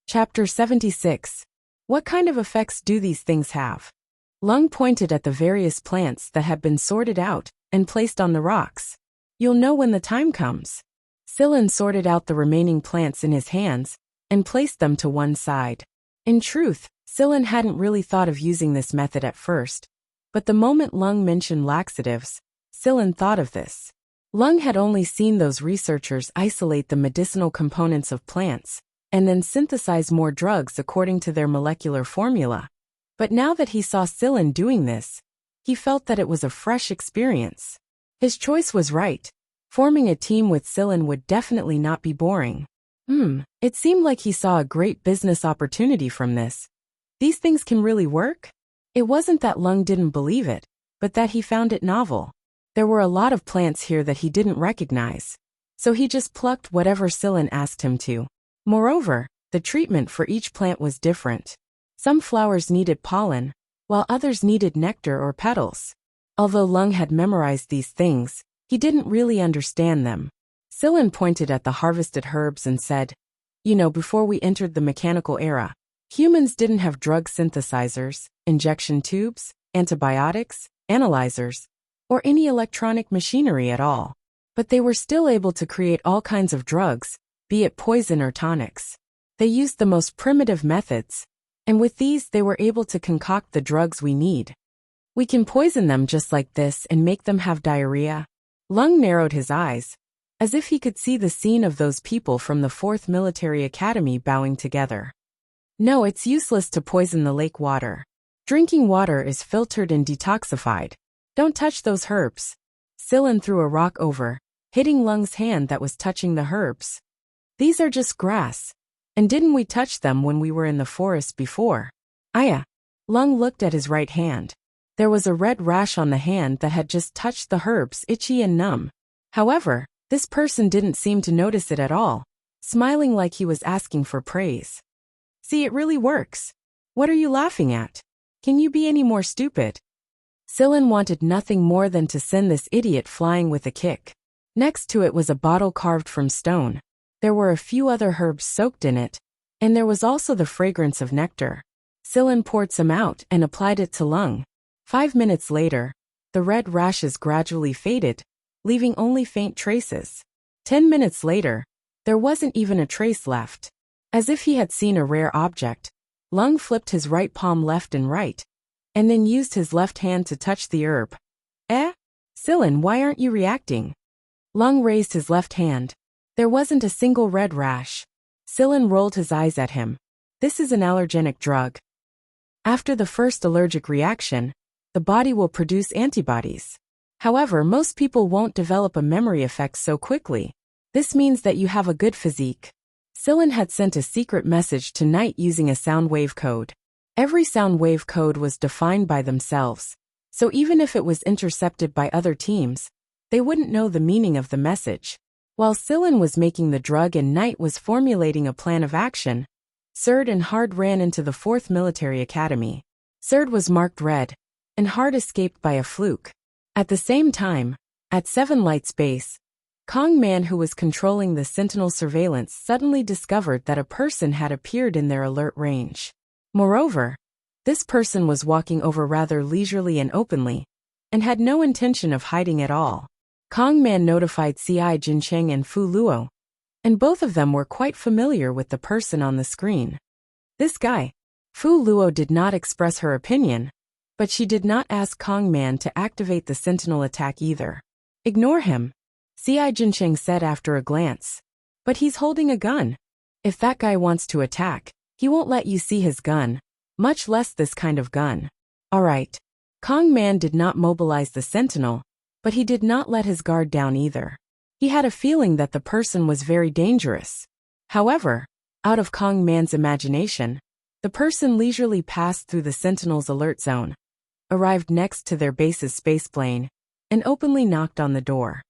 Chapter 76. What kind of effects do these things have? Lung pointed at the various plants that had been sorted out and placed on the rocks. You'll know when the time comes. Sillin sorted out the remaining plants in his hands and placed them to one side. In truth, Sillin hadn't really thought of using this method at first, but the moment Lung mentioned laxatives, Sillin thought of this. Lung had only seen those researchers isolate the medicinal components of plants and then synthesize more drugs according to their molecular formula. But now that he saw Sillin doing this, he felt that it was a fresh experience. His choice was right. Forming a team with Sillin would definitely not be boring. It seemed like he saw a great business opportunity from this. These things can really work? It wasn't that Lung didn't believe it, but that he found it novel. There were a lot of plants here that he didn't recognize, so he just plucked whatever Sillin asked him to. Moreover, the treatment for each plant was different. Some flowers needed pollen, while others needed nectar or petals. Although Lung had memorized these things, he didn't really understand them. Sillin pointed at the harvested herbs and said, before we entered the mechanical era, humans didn't have drug synthesizers, injection tubes, antibiotics, analyzers, or any electronic machinery at all. But they were still able to create all kinds of drugs, be it poison or tonics. They used the most primitive methods, and with these they were able to concoct the drugs we need. We can poison them just like this and make them have diarrhea. Lung narrowed his eyes, as if he could see the scene of those people from the 4th Military Academy bowing together. No, it's useless to poison the lake water. Drinking water is filtered and detoxified. Don't touch those herbs. Sillin threw a rock over, hitting Lung's hand that was touching the herbs. These are just grass. And didn't we touch them when we were in the forest before? Aya. Lung looked at his right hand. There was a red rash on the hand that had just touched the herbs, itchy and numb. However, this person didn't seem to notice it at all, smiling like he was asking for praise. See, it really works. What are you laughing at? Can you be any more stupid? Sillin wanted nothing more than to send this idiot flying with a kick. Next to it was a bottle carved from stone. There were a few other herbs soaked in it, and there was also the fragrance of nectar. Sillin poured some out and applied it to Lung. 5 minutes later, the red rashes gradually faded, leaving only faint traces. 10 minutes later, there wasn't even a trace left. As if he had seen a rare object, Lung flipped his right palm left and right, and then used his left hand to touch the herb. Sillin, why aren't you reacting? Lung raised his left hand. There wasn't a single red rash. Sillin rolled his eyes at him. This is an allergenic drug. After the first allergic reaction, the body will produce antibodies. However, most people won't develop a memory effect so quickly. This means that you have a good physique. Sillin had sent a secret message to Knight using a sound wave code. Every sound wave code was defined by themselves, so even if it was intercepted by other teams, they wouldn't know the meaning of the message. While Sillin was making the drug and Knight was formulating a plan of action, Serd and Hard ran into the 4th Military Academy. Serd was marked red, and Hard escaped by a fluke. At the same time, at 7 Light's base, Kong Man, who was controlling the Sentinel surveillance, suddenly discovered that a person had appeared in their alert range. Moreover, this person was walking over rather leisurely and openly, and had no intention of hiding at all. Kong Man notified Ci Jincheng and Fu Luo, and both of them were quite familiar with the person on the screen. This guy. Fu Luo did not express her opinion, but she did not ask Kong Man to activate the Sentinel attack either. Ignore him, Ci Jincheng said after a glance. But he's holding a gun. If that guy wants to attack, he won't let you see his gun, much less this kind of gun. Alright. Kong Man did not mobilize the Sentinel, but he did not let his guard down either. He had a feeling that the person was very dangerous. However, out of Kong Man's imagination, the person leisurely passed through the Sentinel's alert zone, arrived next to their base's spaceplane, and openly knocked on the door.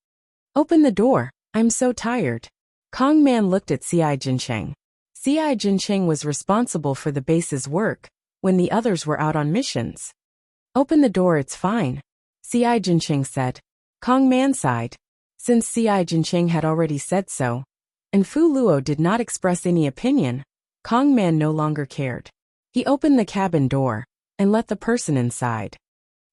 Open the door, I'm so tired. Kong Man looked at Ci Jincheng. Ci Jincheng was responsible for the base's work when the others were out on missions. Open the door, it's fine, Ci Jincheng said. Kong Man sighed. Since Ci Jincheng had already said so, and Fu Luo did not express any opinion, Kong Man no longer cared. He opened the cabin door and let the person inside.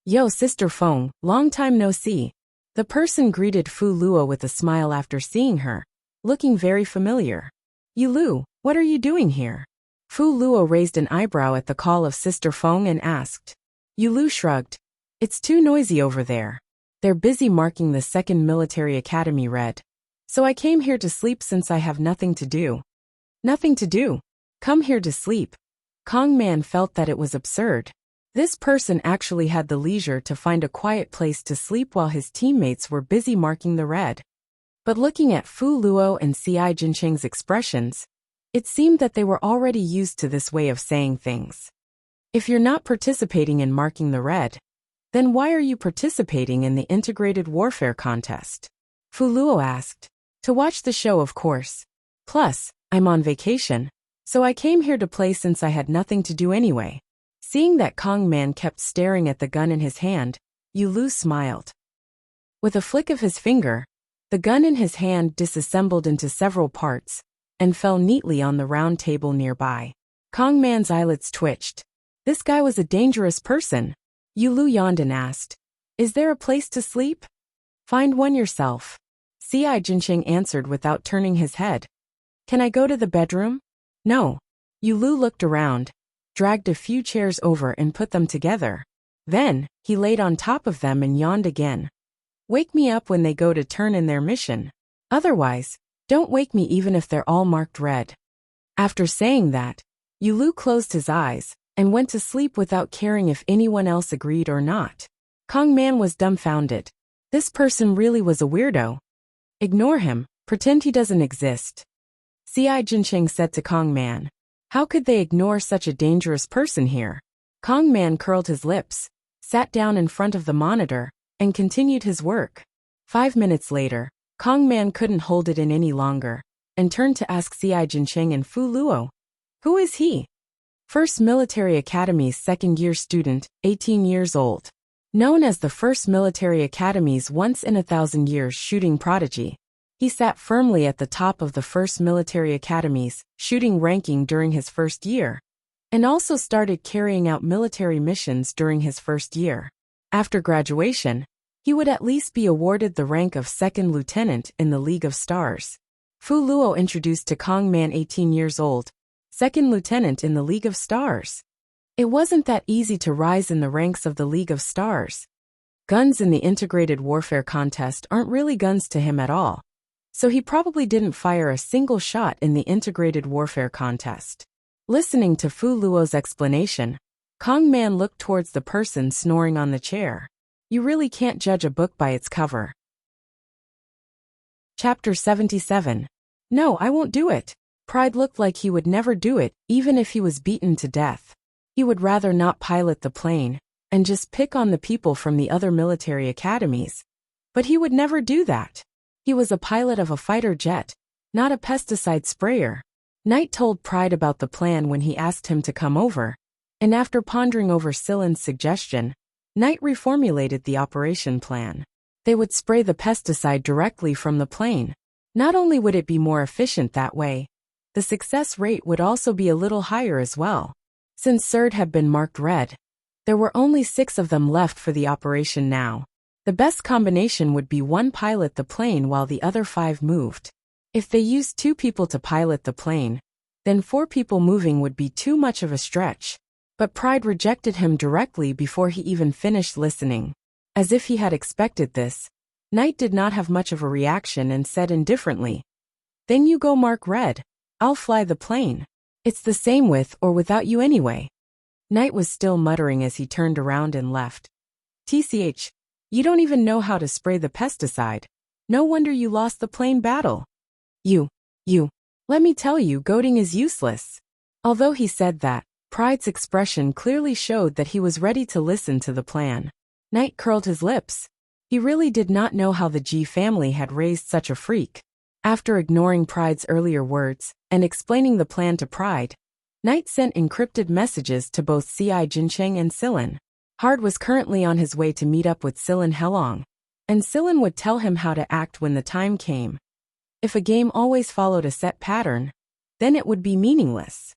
Yo, Sister Feng, long time no see. The person greeted Fu Luo with a smile after seeing her, looking very familiar. Yu Lu, what are you doing here? Fu Luo raised an eyebrow at the call of Sister Feng and asked. Yu Lu shrugged. It's too noisy over there. They're busy marking the second military academy red. So I came here to sleep since I have nothing to do. Nothing to do? Come here to sleep. Kong Man felt that it was absurd. This person actually had the leisure to find a quiet place to sleep while his teammates were busy marking the red. But looking at Fu Luo and Ci Jincheng's expressions, it seemed that they were already used to this way of saying things. If you're not participating in marking the red, then why are you participating in the integrated warfare contest? Fu Luo asked. To watch the show, of course. Plus, I'm on vacation, so I came here to play since I had nothing to do anyway. Seeing that Kong Man kept staring at the gun in his hand, Yu Lu smiled. With a flick of his finger, the gun in his hand disassembled into several parts and fell neatly on the round table nearby. Kong Man's eyelids twitched. This guy was a dangerous person. Yu Lu yawned and asked, Is there a place to sleep? Find one yourself. Ci Jincheng answered without turning his head. Can I go to the bedroom? No. Yu Lu looked around, dragged a few chairs over and put them together. Then, he laid on top of them and yawned again. Wake me up when they go to turn in their mission. Otherwise, don't wake me even if they're all marked red. After saying that, Yu Lu closed his eyes and went to sleep without caring if anyone else agreed or not. Kong Man was dumbfounded. This person really was a weirdo. Ignore him, pretend he doesn't exist. Ci Jincheng said to Kong Man. How could they ignore such a dangerous person here? Kong Man curled his lips, sat down in front of the monitor, and continued his work. 5 minutes later, Kong Man couldn't hold it in any longer, and turned to ask Ci Jincheng and Fu Luo. Who is he? First Military Academy's second-year student, 18 years old. Known as the First Military Academy's once-in-a-thousand-years shooting prodigy, he sat firmly at the top of the First Military Academy's shooting ranking during his first year, and also started carrying out military missions during his first year. After graduation, he would at least be awarded the rank of second lieutenant in the League of Stars. Fu Luo introduced to Kong Man 18 years old, second lieutenant in the League of Stars. It wasn't that easy to rise in the ranks of the League of Stars. Guns in the integrated warfare contest aren't really guns to him at all, so he probably didn't fire a single shot in the integrated warfare contest. Listening to Fu Luo's explanation, Kong Man looked towards the person snoring on the chair. You really can't judge a book by its cover. Chapter 77. No, I won't do it. Pride looked like he would never do it, even if he was beaten to death. He would rather not pilot the plane, and just pick on the people from the other military academies. But he would never do that. He was a pilot of a fighter jet, not a pesticide sprayer. Knight told Pride about the plan when he asked him to come over, and after pondering over Silen's suggestion, Knight reformulated the operation plan. They would spray the pesticide directly from the plane. Not only would it be more efficient that way, the success rate would also be a little higher as well. Since Surd had been marked red, there were only 6 of them left for the operation now. The best combination would be one pilot the plane while the other 5 moved. If they used 2 people to pilot the plane, then 4 people moving would be too much of a stretch. But Pride rejected him directly before he even finished listening. As if he had expected this, Knight did not have much of a reaction and said indifferently, Then you go mark red. I'll fly the plane. It's the same with or without you anyway. Knight was still muttering as he turned around and left. TCH, you don't even know how to spray the pesticide. No wonder you lost the plane battle. You, let me tell you, goading is useless. Although he said that, Pride's expression clearly showed that he was ready to listen to the plan. Knight curled his lips. He really did not know how the G family had raised such a freak. After ignoring Pride's earlier words and explaining the plan to Pride, Knight sent encrypted messages to both Ci Jincheng and Silen. Hard was currently on his way to meet up with Silen Helong, and Silen would tell him how to act when the time came. If a game always followed a set pattern, then it would be meaningless.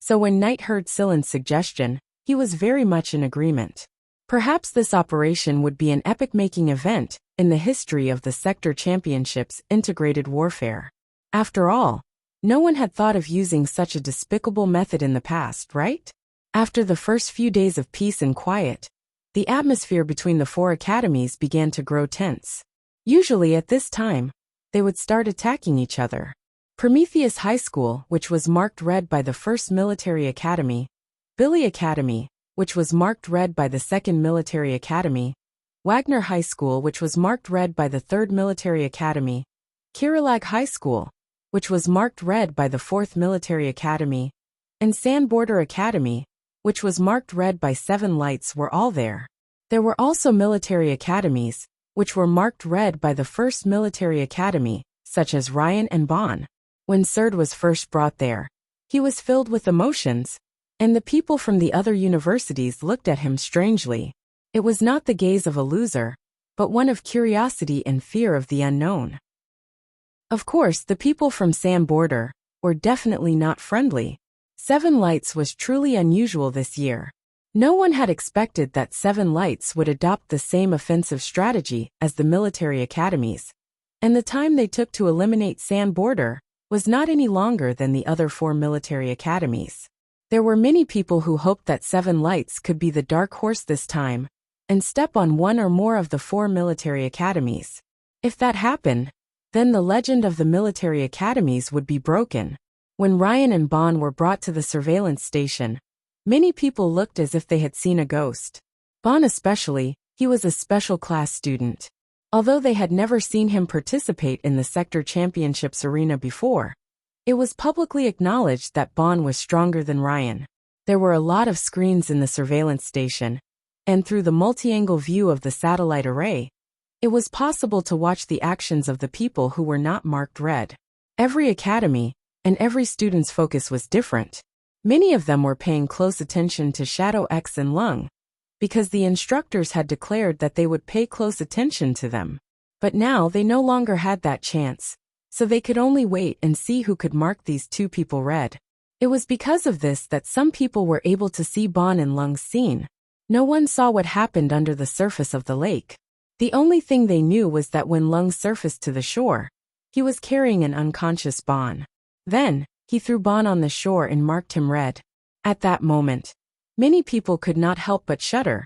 So when Knight heard Silen's suggestion, he was very much in agreement. Perhaps this operation would be an epic-making event in the history of the Sector Championship's integrated warfare. After all, no one had thought of using such a despicable method in the past, right? After the first few days of peace and quiet, the atmosphere between the four academies began to grow tense. Usually at this time, they would start attacking each other. Prometheus High School, which was marked red by the 1st Military Academy, Billy Academy, which was marked red by the 2nd Military Academy, Wagner High School, which was marked red by the 3rd Military Academy, Kirilag High School, which was marked red by the 4th Military Academy, and Sand Border Academy, which was marked red by 7 lights, were all there. There were also military academies, which were marked red by the 1st Military Academy, such as Ryan and Bon. When Serd was first brought there, he was filled with emotions, and the people from the other universities looked at him strangely. It was not the gaze of a loser, but one of curiosity and fear of the unknown. Of course, the people from Sand Border were definitely not friendly. 7 Lights was truly unusual this year. No one had expected that 7 Lights would adopt the same offensive strategy as the military academies, and the time they took to eliminate Sand Border was not any longer than the other 4 military academies. There were many people who hoped that 7 Lights could be the dark horse this time and step on one or more of the 4 military academies. If that happened, then the legend of the military academies would be broken. When Ryan and Bon were brought to the surveillance station, many people looked as if they had seen a ghost. Bon especially, he was a special class student. Although they had never seen him participate in the Sector Championships arena before, it was publicly acknowledged that Bon was stronger than Ryan. There were a lot of screens in the surveillance station, and through the multi-angle view of the satellite array, it was possible to watch the actions of the people who were not marked red. Every academy and every student's focus was different. Many of them were paying close attention to Shadow X and Lung, because the instructors had declared that they would pay close attention to them. But now they no longer had that chance, so they could only wait and see who could mark these 2 people red. It was because of this that some people were able to see Bon and Lung's scene. No one saw what happened under the surface of the lake. The only thing they knew was that when Lung surfaced to the shore, he was carrying an unconscious Bon. Then, he threw Bon on the shore and marked him red. At that moment, many people could not help but shudder,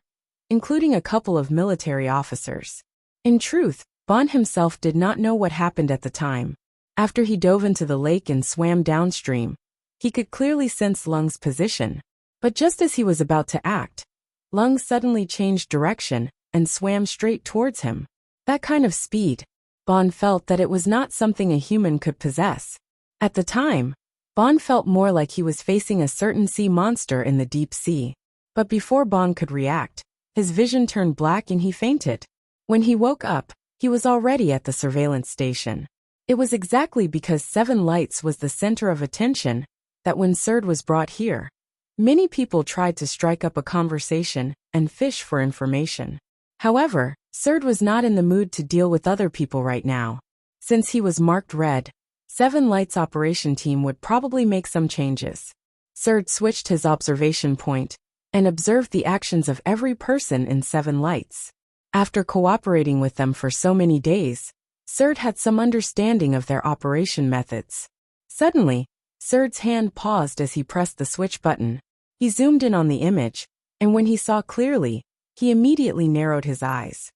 including a couple of military officers. In truth, Bon himself did not know what happened at the time. After he dove into the lake and swam downstream, he could clearly sense Lung's position. But just as he was about to act, Lung suddenly changed direction and swam straight towards him. That kind of speed, Bon felt that it was not something a human could possess. At the time, Bon felt more like he was facing a certain sea monster in the deep sea. But before Bon could react, his vision turned black and he fainted. When he woke up, he was already at the surveillance station. It was exactly because 7 Lights was the center of attention that when Serd was brought here, many people tried to strike up a conversation and fish for information. However, Serd was not in the mood to deal with other people right now. Since he was marked red, 7 Lights operation team would probably make some changes. Serd switched his observation point and observed the actions of every person in 7 Lights. After cooperating with them for so many days, Serd had some understanding of their operation methods. Suddenly, Serd's hand paused as he pressed the switch button. He zoomed in on the image, and when he saw clearly, he immediately narrowed his eyes.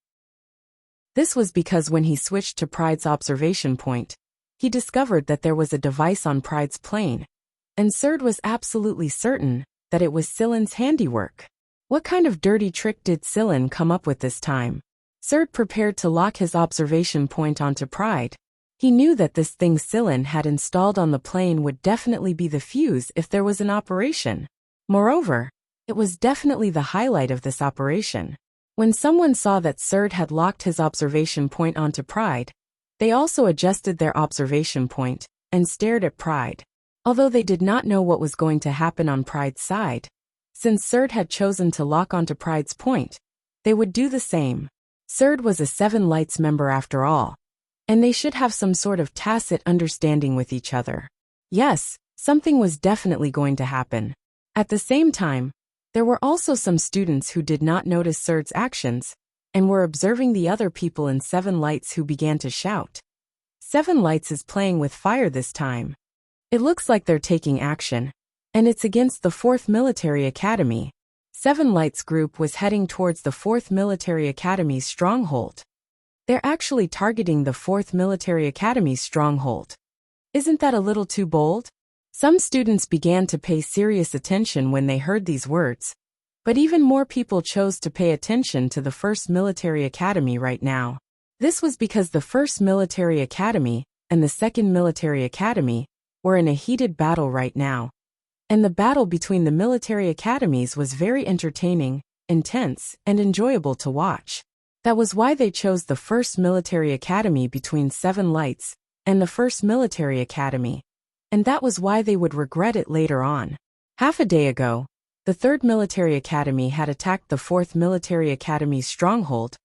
This was because when he switched to Pride's observation point, he discovered that there was a device on Pride's plane, and Serd was absolutely certain that it was Silen's handiwork. What kind of dirty trick did Silen come up with this time? Serd prepared to lock his observation point onto Pride. He knew that this thing Silen had installed on the plane would definitely be the fuse if there was an operation. Moreover, it was definitely the highlight of this operation. When someone saw that Serd had locked his observation point onto Pride, they also adjusted their observation point and stared at Pride. Although they did not know what was going to happen on Pride's side, since Serd had chosen to lock onto Pride's point, they would do the same. Serd was a 7 Lights member after all, and they should have some sort of tacit understanding with each other. Yes, Something was definitely going to happen. At the same time, there were also some students who did not notice Surd's actions and were observing the other people in Seven Lights who began to shout. Seven Lights is playing with fire this time. It looks like they're taking action, and it's against the 4th Military Academy. Seven Lights group was heading towards the 4th Military Academy's stronghold. They're actually targeting the 4th Military Academy's stronghold. Isn't that a little too bold? Some students began to pay serious attention when they heard these words, but even more people chose to pay attention to the 1st Military Academy right now. This was because the 1st Military Academy and the 2nd Military Academy were in a heated battle right now. And the battle between the military academies was very entertaining, intense, and enjoyable to watch. That was why they chose the 1st Military Academy between Seven Lights and the 1st Military Academy. And that was why they would regret it later on. Half a day ago, the 3rd Military Academy had attacked the 4th Military Academy's stronghold,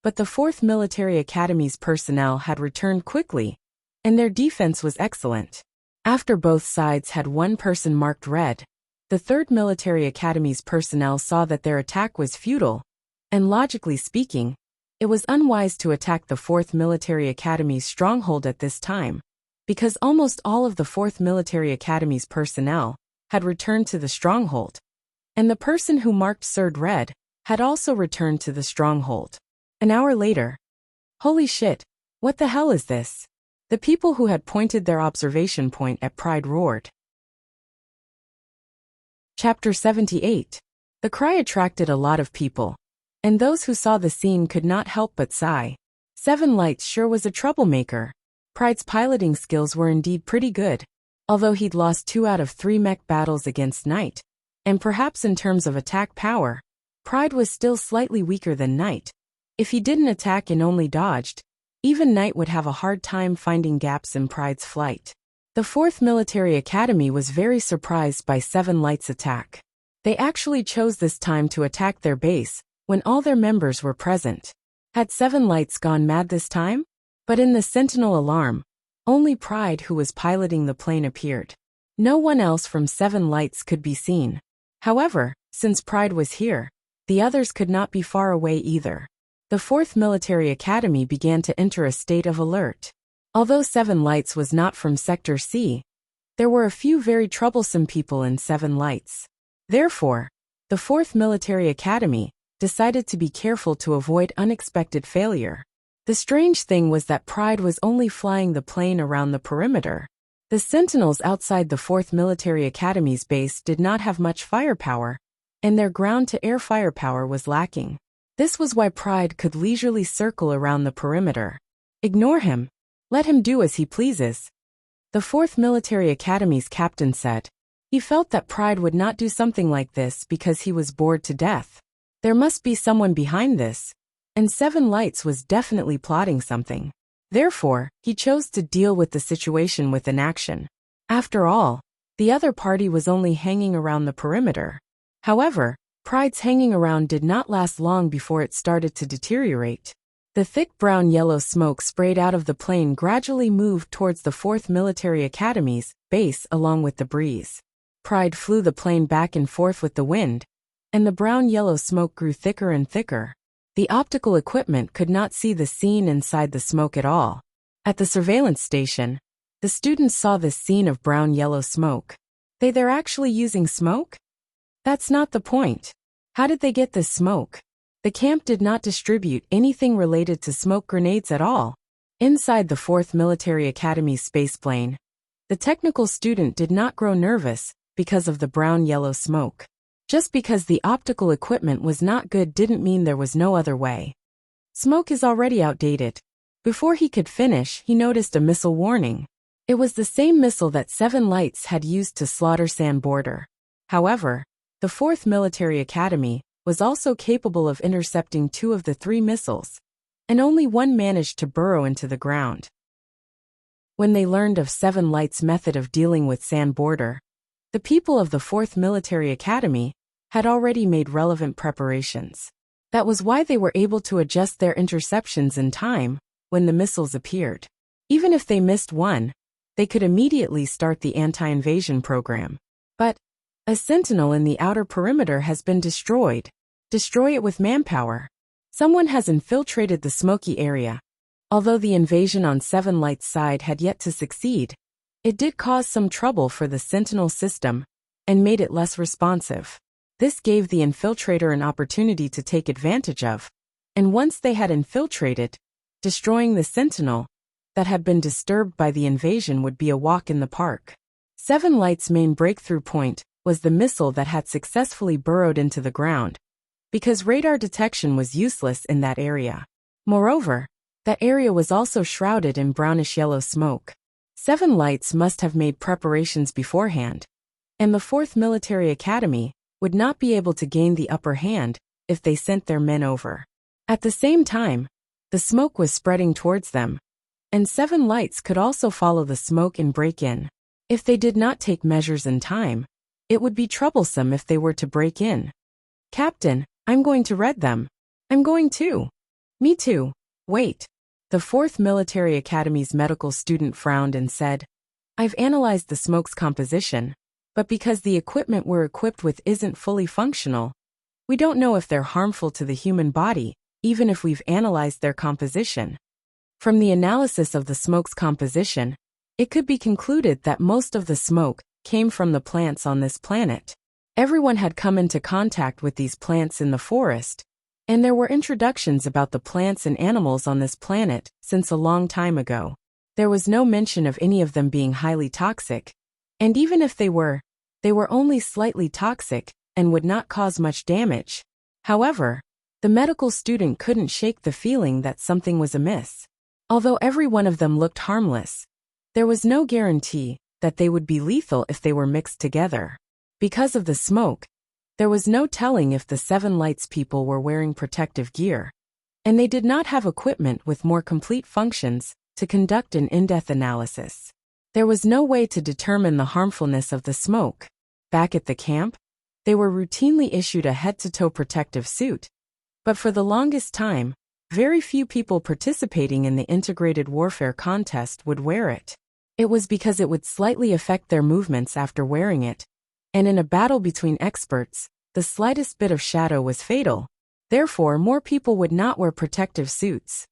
but the 4th Military Academy's personnel had returned quickly, and their defense was excellent. After both sides had one person marked red, the 3rd Military Academy's personnel saw that their attack was futile, and logically speaking, it was unwise to attack the 4th Military Academy's stronghold at this time, because almost all of the 4th Military Academy's personnel had returned to the stronghold, and the person who marked Surd red had also returned to the stronghold. An hour later. Holy shit, what the hell is this? The people who had pointed their observation point at Pride roared. Chapter 78. The cry attracted a lot of people, and those who saw the scene could not help but sigh. Seven Lights sure was a troublemaker. Pride's piloting skills were indeed pretty good, although he'd lost 2 out of 3 mech battles against Knight, and perhaps in terms of attack power, Pride was still slightly weaker than Knight. If he didn't attack and only dodged, even Knight would have a hard time finding gaps in Pride's flight. The 4th Military Academy was very surprised by Seven Lights' attack. They actually chose this time to attack their base, when all their members were present. Had Seven Lights gone mad this time? But in the Sentinel alarm, only Pride who was piloting the plane appeared. No one else from Seven Lights could be seen. However, since Pride was here, the others could not be far away either. The 4th Military Academy began to enter a state of alert. Although Seven Lights was not from Sector C, there were a few very troublesome people in Seven Lights. Therefore, the 4th Military Academy decided to be careful to avoid unexpected failure. The strange thing was that Pride was only flying the plane around the perimeter. The Sentinels outside the 4th Military Academy's base did not have much firepower, and their ground-to-air firepower was lacking. This was why Pride could leisurely circle around the perimeter. Ignore him. Let him do as he pleases. The 4th Military Academy's captain said. He felt that Pride would not do something like this because he was bored to death. There must be someone behind this, and Seven Lights was definitely plotting something. Therefore, he chose to deal with the situation with inaction. After all, the other party was only hanging around the perimeter. However, Pride's hanging around did not last long before it started to deteriorate. The thick brown-yellow smoke sprayed out of the plane gradually moved towards the 4th Military Academy's base along with the breeze. Pride flew the plane back and forth with the wind, and the brown-yellow smoke grew thicker and thicker. The optical equipment could not see the scene inside the smoke at all. At the surveillance station, the students saw this scene of brown-yellow smoke. They're actually using smoke? That's not the point. How did they get this smoke? The camp did not distribute anything related to smoke grenades at all. Inside the 4th Military Academy's spaceplane, the technical student did not grow nervous because of the brown-yellow smoke. Just because the optical equipment was not good didn't mean there was no other way. Smoke is already outdated. Before he could finish, he noticed a missile warning. It was the same missile that Seven Lights had used to slaughter Sand Border. However, the 4th Military Academy was also capable of intercepting 2 of the 3 missiles, and only one managed to burrow into the ground. When they learned of Seven Lights' method of dealing with Sand Border, the people of the 4th Military Academy had already made relevant preparations. That was why they were able to adjust their interceptions in time when the missiles appeared. Even if they missed one, they could immediately start the anti-invasion program. But a sentinel in the outer perimeter has been destroyed. Destroy it with manpower. Someone has infiltrated the smoky area. Although the invasion on Seven Lights' side had yet to succeed, it did cause some trouble for the sentinel system and made it less responsive. This gave the infiltrator an opportunity to take advantage of, and once they had infiltrated, destroying the sentinel that had been disturbed by the invasion would be a walk in the park. Seven Lights' main breakthrough point was the missile that had successfully burrowed into the ground, because radar detection was useless in that area. Moreover, that area was also shrouded in brownish-yellow smoke. Seven Lights must have made preparations beforehand, and the 4th Military Academy would not be able to gain the upper hand if they sent their men over. At the same time, the smoke was spreading towards them, and Seven Lights could also follow the smoke and break in. If they did not take measures in time, it would be troublesome if they were to break in. Captain, I'm going to red them. I'm going too. Me too. Wait. The 4th Military Academy's medical student frowned and said, I've analyzed the smoke's composition, but because the equipment we're equipped with isn't fully functional, we don't know if they're harmful to the human body, even if we've analyzed their composition. From the analysis of the smoke's composition, it could be concluded that most of the smoke came from the plants on this planet. Everyone had come into contact with these plants in the forest, and there were introductions about the plants and animals on this planet since a long time ago. There was no mention of any of them being highly toxic, and even if they were only slightly toxic and would not cause much damage. However, the medical student couldn't shake the feeling that something was amiss. Although every one of them looked harmless, there was no guarantee that they would be lethal if they were mixed together. Because of the smoke, there was no telling if the Seven Lights people were wearing protective gear, and they did not have equipment with more complete functions to conduct an in-depth analysis. There was no way to determine the harmfulness of the smoke. Back at the camp, they were routinely issued a head-to-toe protective suit, but for the longest time, very few people participating in the integrated warfare contest would wear it. It was because it would slightly affect their movements after wearing it, and in a battle between experts, the slightest bit of shadow was fatal. Therefore, more people would not wear protective suits.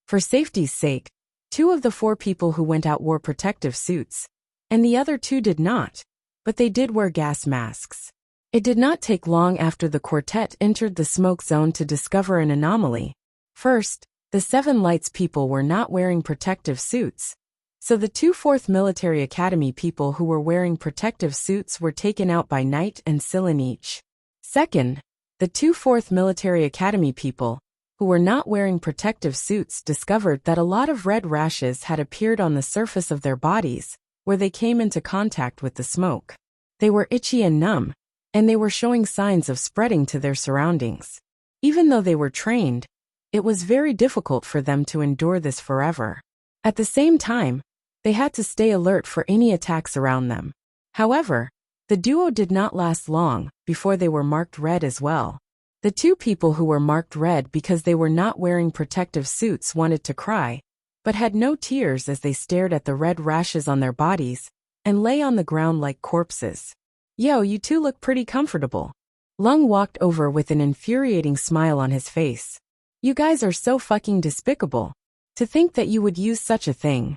For safety's sake, 2 of the 4 people who went out wore protective suits, and the other 2 did not, but they did wear gas masks. It did not take long after the quartet entered the smoke zone to discover an anomaly. First, the Seven Lights people were not wearing protective suits, so the 2 4th Military Academy people who were wearing protective suits were taken out by Knight and Sillin each. Second, the 2 4th Military Academy people, who were not wearing protective suits, discovered that a lot of red rashes had appeared on the surface of their bodies, where they came into contact with the smoke. They were itchy and numb, and they were showing signs of spreading to their surroundings. Even though they were trained, it was very difficult for them to endure this forever. At the same time, they had to stay alert for any attacks around them. However, the duo did not last long before they were marked red as well. The 2 people who were marked red because they were not wearing protective suits wanted to cry, but had no tears as they stared at the red rashes on their bodies and lay on the ground like corpses. Yo, you 2 look pretty comfortable. Lung walked over with an infuriating smile on his face. You guys are so fucking despicable. To think that you would use such a thing.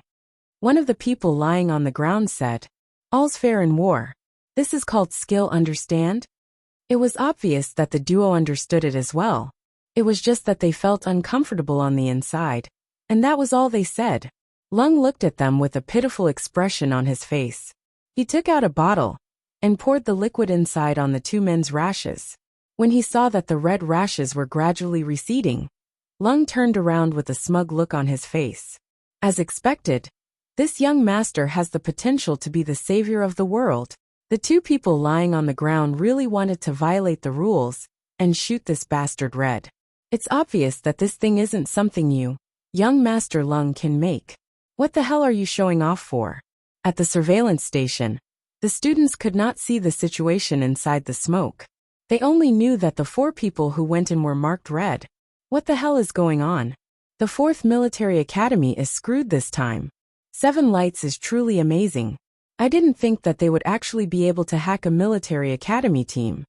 One of the people lying on the ground said, All's fair in war. This is called skill, understand? It was obvious that the duo understood it as well. It was just that they felt uncomfortable on the inside, and that was all they said. Lung looked at them with a pitiful expression on his face. He took out a bottle and poured the liquid inside on the 2 men's rashes. When he saw that the red rashes were gradually receding, Lung turned around with a smug look on his face. As expected, this young master has the potential to be the savior of the world. The 2 people lying on the ground really wanted to violate the rules and shoot this bastard red. It's obvious that this thing isn't something you, young Master Lung, can make. What the hell are you showing off for? At the surveillance station, the students could not see the situation inside the smoke. They only knew that the 4 people who went in were marked red. What the hell is going on? The 4th Military Academy is screwed this time. Seven Lights is truly amazing. I didn't think that they would actually be able to hack a military academy team.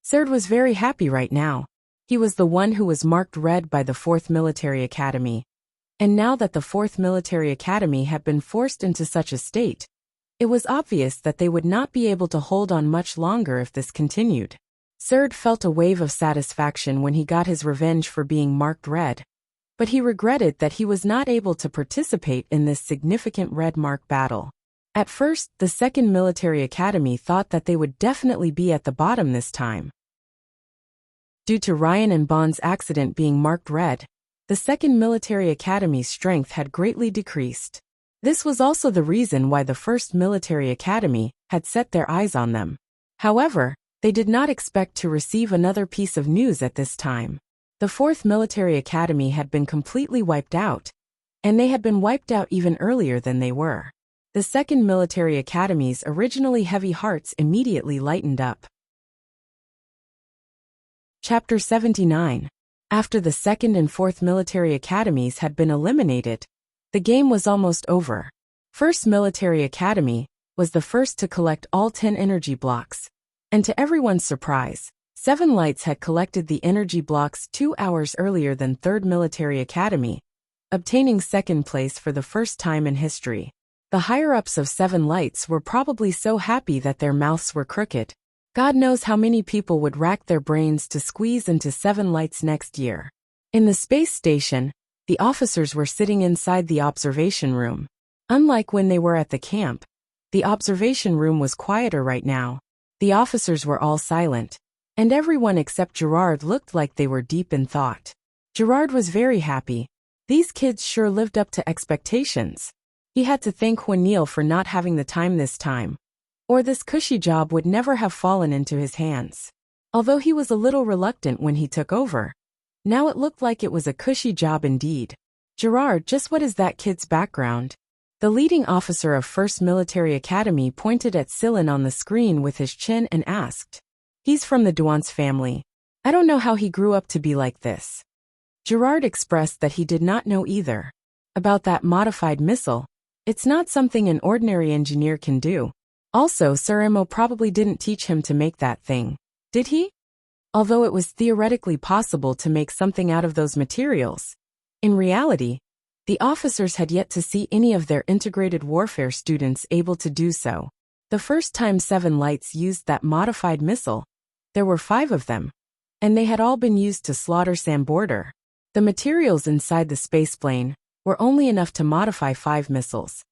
Serd was very happy right now. He was the one who was marked red by the 4th Military Academy. And now that the 4th Military Academy had been forced into such a state, it was obvious that they would not be able to hold on much longer if this continued. Serd felt a wave of satisfaction when he got his revenge for being marked red, but he regretted that he was not able to participate in this significant red mark battle. At first, the 2nd Military Academy thought that they would definitely be at the bottom this time. Due to Ryan and Bond's accident being marked red, the 2nd Military Academy's strength had greatly decreased. This was also the reason why the 1st Military Academy had set their eyes on them. However, they did not expect to receive another piece of news at this time. The 4th Military Academy had been completely wiped out, and they had been wiped out even earlier than they were. The 2nd Military Academy's originally heavy hearts immediately lightened up. Chapter 79. After the 2nd and 4th Military Academies had been eliminated, the game was almost over. 1st Military Academy was the first to collect all 10 energy blocks, and to everyone's surprise, 7 Lights had collected the energy blocks 2 hours earlier than 3rd Military Academy, obtaining 2nd place for the first time in history. The higher-ups of 7 Lights were probably so happy that their mouths were crooked. God knows how many people would rack their brains to squeeze into 7 Lights next year. In the space station, the officers were sitting inside the observation room. Unlike when they were at the camp, the observation room was quieter right now. The officers were all silent, and everyone except Gerard looked like they were deep in thought. Gerard was very happy. These kids sure lived up to expectations. He had to thank Juanil for not having the time this time, or this cushy job would never have fallen into his hands. Although he was a little reluctant when he took over, now it looked like it was a cushy job indeed. Gerard, just what is that kid's background? The leading officer of 1st Military Academy pointed at Sillin on the screen with his chin and asked. He's from the Duance family. I don't know how he grew up to be like this. Gerard expressed that he did not know either. About that modified missile, it's not something an ordinary engineer can do. Also, Sir Emo probably didn't teach him to make that thing, did he? Although it was theoretically possible to make something out of those materials, in reality, the officers had yet to see any of their integrated warfare students able to do so. The first time 7 Lights used that modified missile, there were 5 of them, and they had all been used to slaughter Sam Border. The materials inside the spaceplane were only enough to modify 5 missiles.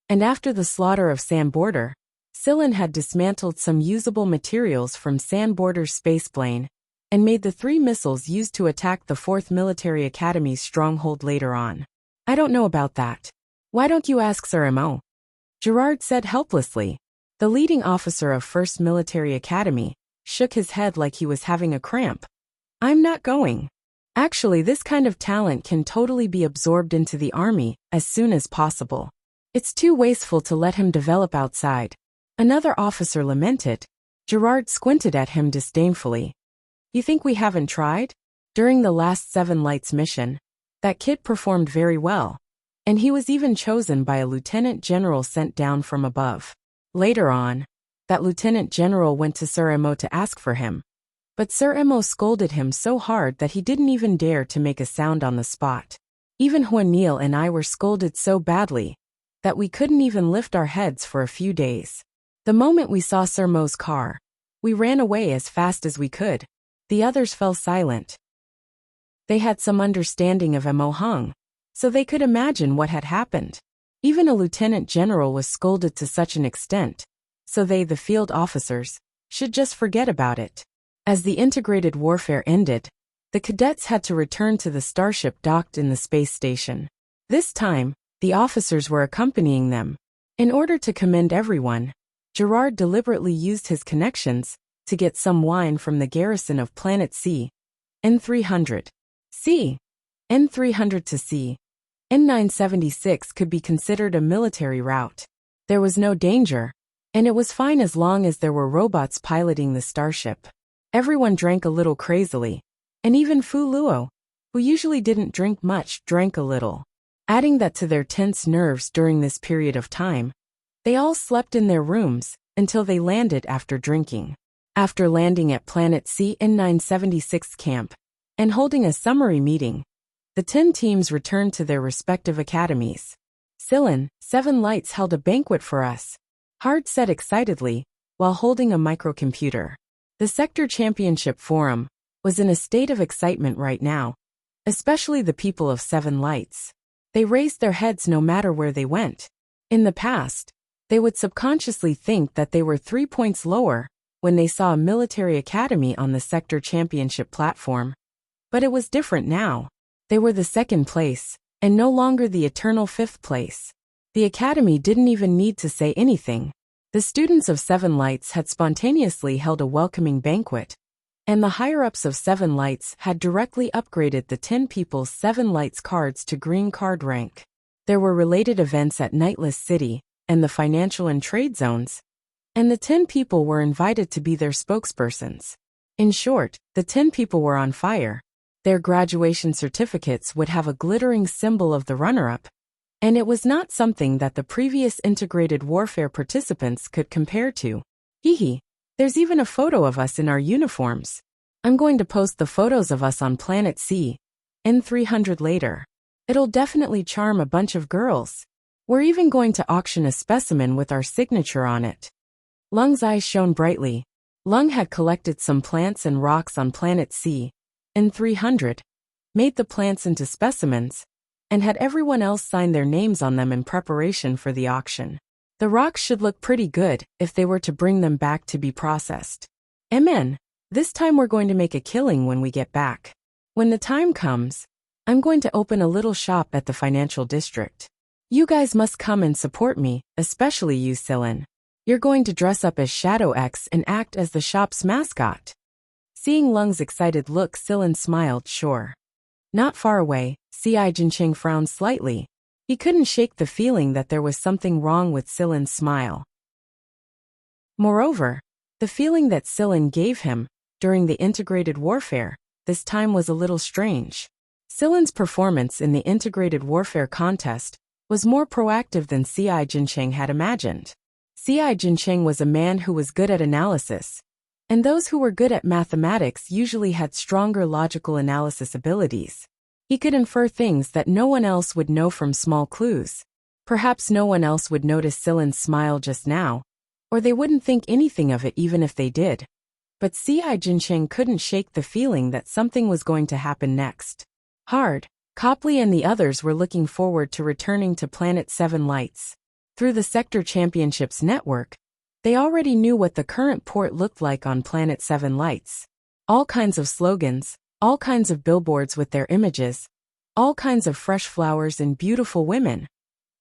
And after the slaughter of Sam Border, Sillin had dismantled some usable materials from Sam Border's spaceplane and made the 3 missiles used to attack the 4th Military Academy's stronghold later on. I don't know about that. Why don't you ask Sir Emo? Gerard said helplessly. The leading officer of 1st Military Academy shook his head like he was having a cramp. I'm not going. Actually, this kind of talent can totally be absorbed into the army as soon as possible. It's too wasteful to let him develop outside. Another officer lamented. Gerard squinted at him disdainfully. You think we haven't tried? During the last 7 Lights mission, that kid performed very well, and he was even chosen by a lieutenant general sent down from above. Later on, that lieutenant general went to Sir Emo to ask for him, but Sir Emo scolded him so hard that he didn't even dare to make a sound on the spot. Even Juanil and I were scolded so badly that we couldn't even lift our heads for a few days. The moment we saw Sir Mo's car, we ran away as fast as we could. The others fell silent. They had some understanding of Emo Hung, so they could imagine what had happened. Even a lieutenant general was scolded to such an extent, so they, the field officers, should just forget about it. As the integrated warfare ended, the cadets had to return to the starship docked in the space station. This time, the officers were accompanying them. In order to commend everyone, Gerard deliberately used his connections to get some wine from the garrison of Planet C. N300. C. N300 to C. N976 could be considered a military route. There was no danger, and it was fine as long as there were robots piloting the starship. Everyone drank a little crazily, and even Fu Luo, who usually didn't drink much, drank a little. Adding that to their tense nerves during this period of time, they all slept in their rooms until they landed after drinking. After landing at Planet CN976 camp and holding a summary meeting, the 10 teams returned to their respective academies. Sillin, 7 Lights held a banquet for us, Hard said excitedly, while holding a microcomputer. The Sector Championship Forum was in a state of excitement right now, especially the people of 7 Lights. They raised their heads no matter where they went. In the past, they would subconsciously think that they were 3 points lower when they saw a military academy on the Sector Championship platform. But it was different now. They were the 2nd place, and no longer the eternal 5th place. The academy didn't even need to say anything. The students of 7 Lights had spontaneously held a welcoming banquet, and the higher-ups of 7 Lights had directly upgraded the 10 people's 7 Lights cards to green card rank. There were related events at Nightless City and the financial and trade zones, and the 10 people were invited to be their spokespersons. In short, the 10 people were on fire. Their graduation certificates would have a glittering symbol of the runner-up, and it was not something that the previous integrated warfare participants could compare to. Hehe, there's even a photo of us in our uniforms. I'm going to post the photos of us on Planet C, N300 later. It'll definitely charm a bunch of girls. We're even going to auction a specimen with our signature on it. Lung's eyes shone brightly. Lung had collected some plants and rocks on Planet C, N300, made the plants into specimens, and had everyone else sign their names on them in preparation for the auction. The rocks should look pretty good if they were to bring them back to be processed. Amen. This time we're going to make a killing when we get back. When the time comes, I'm going to open a little shop at the financial district. You guys must come and support me, especially you, Sillin. You're going to dress up as Shadow X and act as the shop's mascot. Seeing Lung's excited look, Sillin smiled, sure. Not far away, C.I. Jincheng frowned slightly. He couldn't shake the feeling that there was something wrong with Sillin's smile. Moreover, the feeling that Sillin gave him during the integrated warfare this time was a little strange. Sillin's performance in the integrated warfare contest was more proactive than C.I. Jincheng had imagined. C.I. Jincheng was a man who was good at analysis, and those who were good at mathematics usually had stronger logical analysis abilities. He could infer things that no one else would know from small clues. Perhaps no one else would notice Sillin's smile just now, or they wouldn't think anything of it even if they did. But C.I. Jincheng couldn't shake the feeling that something was going to happen next. Hard, Copley and the others were looking forward to returning to Planet 7 Lights. Through the Sector Championships network, they already knew what the current port looked like on Planet 7 Lights. All kinds of slogans, all kinds of billboards with their images, all kinds of fresh flowers and beautiful women.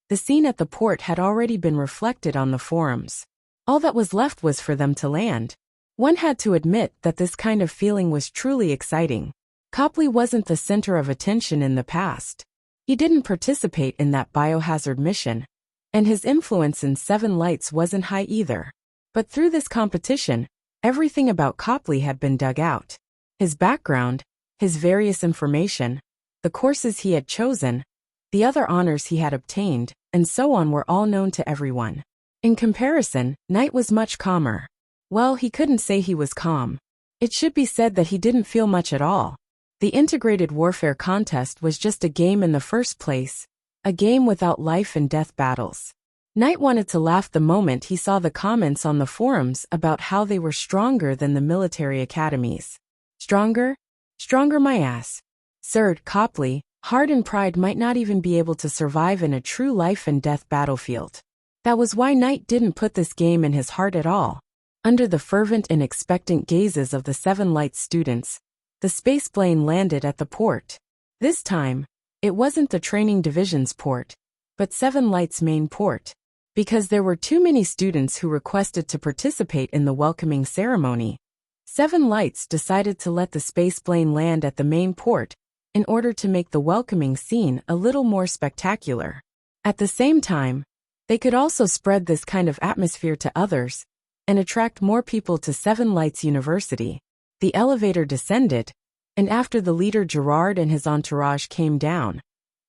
The scene at the port had already been reflected on the forums. All that was left was for them to land. One had to admit that this kind of feeling was truly exciting. Copley wasn't the center of attention in the past. He didn't participate in that biohazard mission, and his influence in 7 Lights wasn't high either. But through this competition, everything about Copley had been dug out. His background, his various information, the courses he had chosen, the other honors he had obtained, and so on were all known to everyone. In comparison, Knight was much calmer. Well, he couldn't say he was calm. It should be said that he didn't feel much at all. The integrated warfare contest was just a game in the first place, a game without life and death battles. Knight wanted to laugh the moment he saw the comments on the forums about how they were stronger than the military academies. Stronger? Stronger my ass. Sir Copley, Hard and Pride might not even be able to survive in a true life and death battlefield. That was why Knight didn't put this game in his heart at all. Under the fervent and expectant gazes of the 7 Lights students, the space plane landed at the port. This time, it wasn't the training division's port, but 7 Lights' main port. Because there were too many students who requested to participate in the welcoming ceremony, 7 Lights decided to let the space plane land at the main port in order to make the welcoming scene a little more spectacular. At the same time, they could also spread this kind of atmosphere to others and attract more people to 7 Lights University. The elevator descended, and after the leader Gerard and his entourage came down,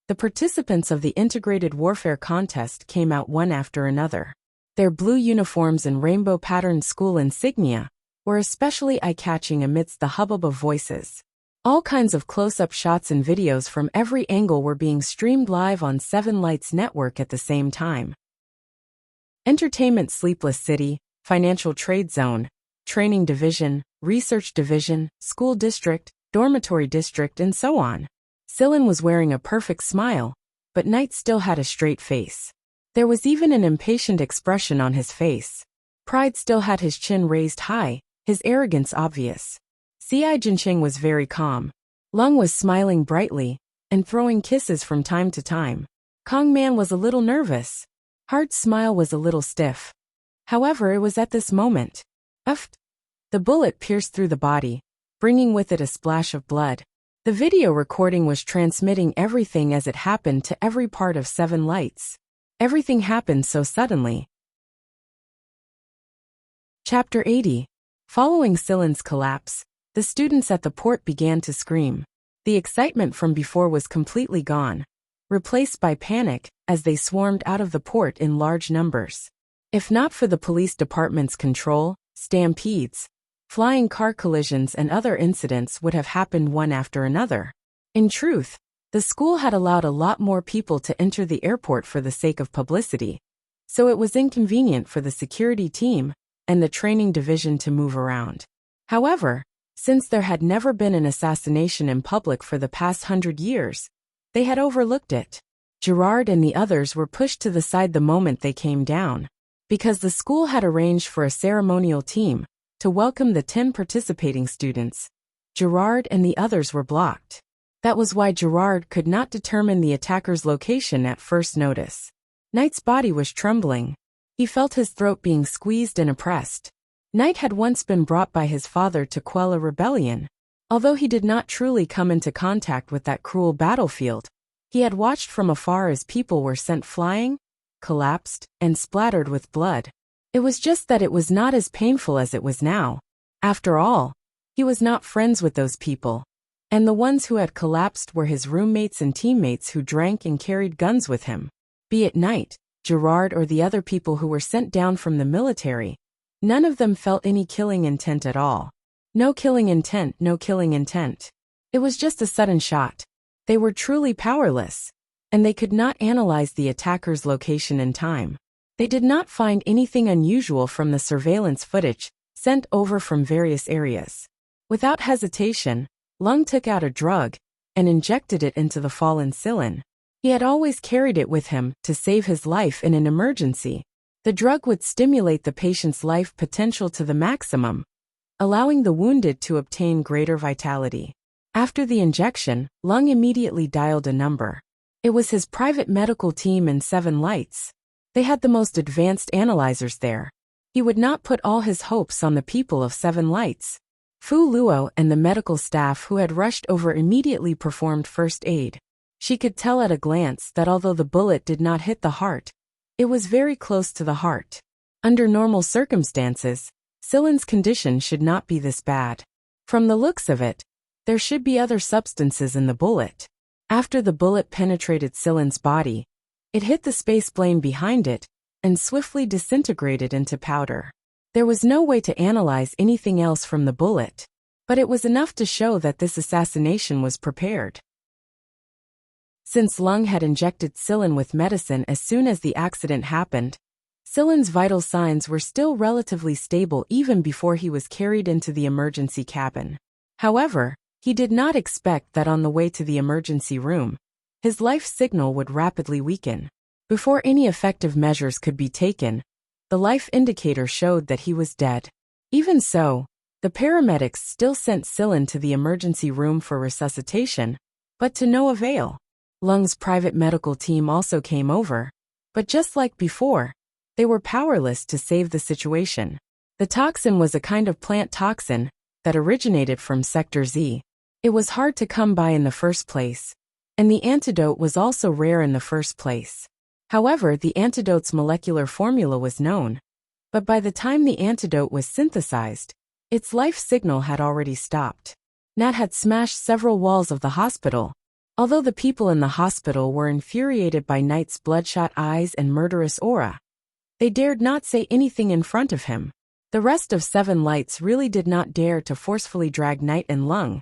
The participants of the integrated warfare contest came out one after another. Their blue uniforms and rainbow-patterned school insignia were especially eye-catching amidst the hubbub of voices. All kinds of close-up shots and videos from every angle were being streamed live on 7 Lights Network at the same time. Entertainment Sleepless City, Financial Trade Zone, Training Division, Research Division, School District, Dormitory District, and so on. Sillin was wearing a perfect smile, but Knight still had a straight face. There was even an impatient expression on his face. Pride still had his chin raised high, his arrogance obvious. Ci Jincheng was very calm. Lung was smiling brightly and throwing kisses from time to time. Kong Man was a little nervous. Hart's smile was a little stiff. However, it was at this moment. The bullet pierced through the body, bringing with it a splash of blood. The video recording was transmitting everything as it happened to every part of 7 Lights. Everything happened so suddenly. Chapter 80. Following Sillin's collapse, the students at the port began to scream. The excitement from before was completely gone, replaced by panic as they swarmed out of the port in large numbers. If not for the police department's control, stampedes, flying car collisions and other incidents would have happened one after another. In truth, the school had allowed a lot more people to enter the airport for the sake of publicity, so it was inconvenient for the security team and the training division to move around. However, since there had never been an assassination in public for the past 100 years, they had overlooked it. Gerard and the others were pushed to the side the moment they came down, because the school had arranged for a ceremonial team to welcome the 10 participating students. Gerard and the others were blocked. That was why Gerard could not determine the attacker's location at first notice. Knight's body was trembling. He felt his throat being squeezed and oppressed. Knight had once been brought by his father to quell a rebellion. Although he did not truly come into contact with that cruel battlefield, he had watched from afar as people were sent flying, collapsed, and splattered with blood. It was just that it was not as painful as it was now. After all, he was not friends with those people. And the ones who had collapsed were his roommates and teammates who drank and carried guns with him. Be it Knight, Gerard, or the other people who were sent down from the military, none of them felt any killing intent at all. No killing intent, no killing intent. It was just a sudden shot. They were truly powerless, and they could not analyze the attacker's location in time. They did not find anything unusual from the surveillance footage sent over from various areas. Without hesitation, Lung took out a drug and injected it into the fallen Sillin. He had always carried it with him to save his life in an emergency. The drug would stimulate the patient's life potential to the maximum, allowing the wounded to obtain greater vitality. After the injection, Lung immediately dialed a number. It was his private medical team in 7 Lights. They had the most advanced analyzers there. He would not put all his hopes on the people of 7 Lights. Fu Luo and the medical staff who had rushed over immediately performed first aid. She could tell at a glance that although the bullet did not hit the heart, it was very close to the heart. Under normal circumstances, Sillin's condition should not be this bad. From the looks of it, there should be other substances in the bullet. After the bullet penetrated Sillin's body, it hit the space plane behind it and swiftly disintegrated into powder. There was no way to analyze anything else from the bullet, but it was enough to show that this assassination was prepared. Since Lung had injected Sillin with medicine as soon as the accident happened, Sillin's vital signs were still relatively stable even before he was carried into the emergency cabin. However, he did not expect that on the way to the emergency room, his life signal would rapidly weaken. Before any effective measures could be taken, the life indicator showed that he was dead. Even so, the paramedics still sent Sillin to the emergency room for resuscitation, but to no avail. Lung's private medical team also came over, but just like before, they were powerless to save the situation. The toxin was a kind of plant toxin that originated from Sector Z. It was hard to come by in the first place, and the antidote was also rare in the first place. However, the antidote's molecular formula was known, but by the time the antidote was synthesized, its life signal had already stopped. Nat had smashed several walls of the hospital, Although the people in the hospital were infuriated by Knight's bloodshot eyes and murderous aura, they dared not say anything in front of him. The rest of Seven Lights really did not dare to forcefully drag Knight and Lung,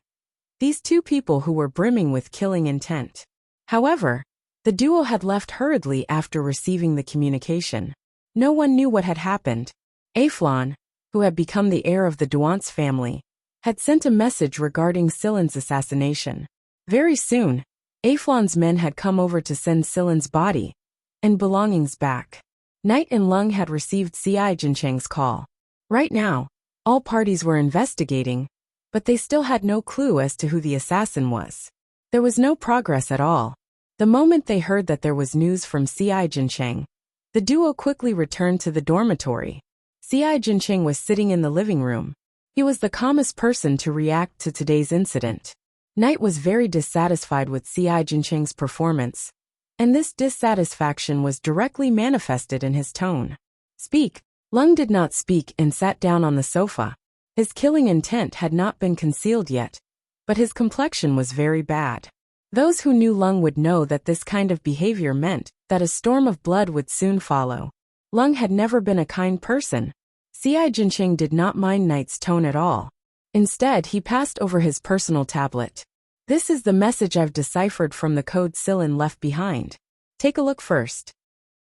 these two people who were brimming with killing intent. However, the duo had left hurriedly after receiving the communication. No one knew what had happened. Aflon, who had become the heir of the Duance family, had sent a message regarding Silen's assassination. Very soon, Aflon's men had come over to send Silen's body and belongings back. Knight and Lung had received C.I. Jincheng's call. Right now, all parties were investigating, but they still had no clue as to who the assassin was. There was no progress at all. The moment they heard that there was news from C.I. Jincheng, the duo quickly returned to the dormitory. C.I. Jincheng was sitting in the living room. He was the calmest person to react to today's incident. Knight was very dissatisfied with C.I. Jincheng's performance, and this dissatisfaction was directly manifested in his tone. Speak. Lung did not speak and sat down on the sofa. His killing intent had not been concealed yet, but his complexion was very bad. Those who knew Lung would know that this kind of behavior meant that a storm of blood would soon follow. Lung had never been a kind person. C.I. Jincheng did not mind Knight's tone at all. Instead, he passed over his personal tablet. This is the message I've deciphered from the code Silen left behind. Take a look first.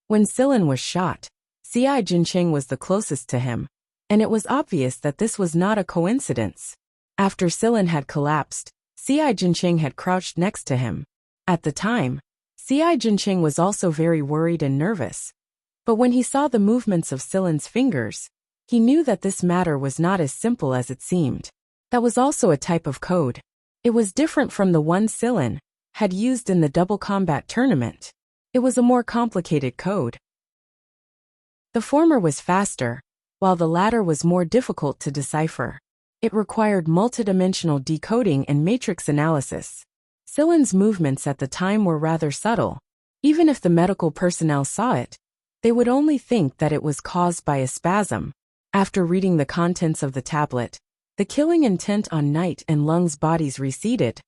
When Silen was shot, C.I. Jincheng was the closest to him, and it was obvious that this was not a coincidence. After Silen had collapsed, C.I. Jincheng had crouched next to him. At the time, C.I. Jincheng was also very worried and nervous. But when he saw the movements of Silen's fingers, he knew that this matter was not as simple as it seemed. That was also a type of code. It was different from the one Silen had used in the double combat tournament. It was a more complicated code. The former was faster, while the latter was more difficult to decipher. It required multidimensional decoding and matrix analysis. Silen's movements at the time were rather subtle. Even if the medical personnel saw it, they would only think that it was caused by a spasm. After reading the contents of the tablet, the killing intent on Knight and Lung's bodies receded,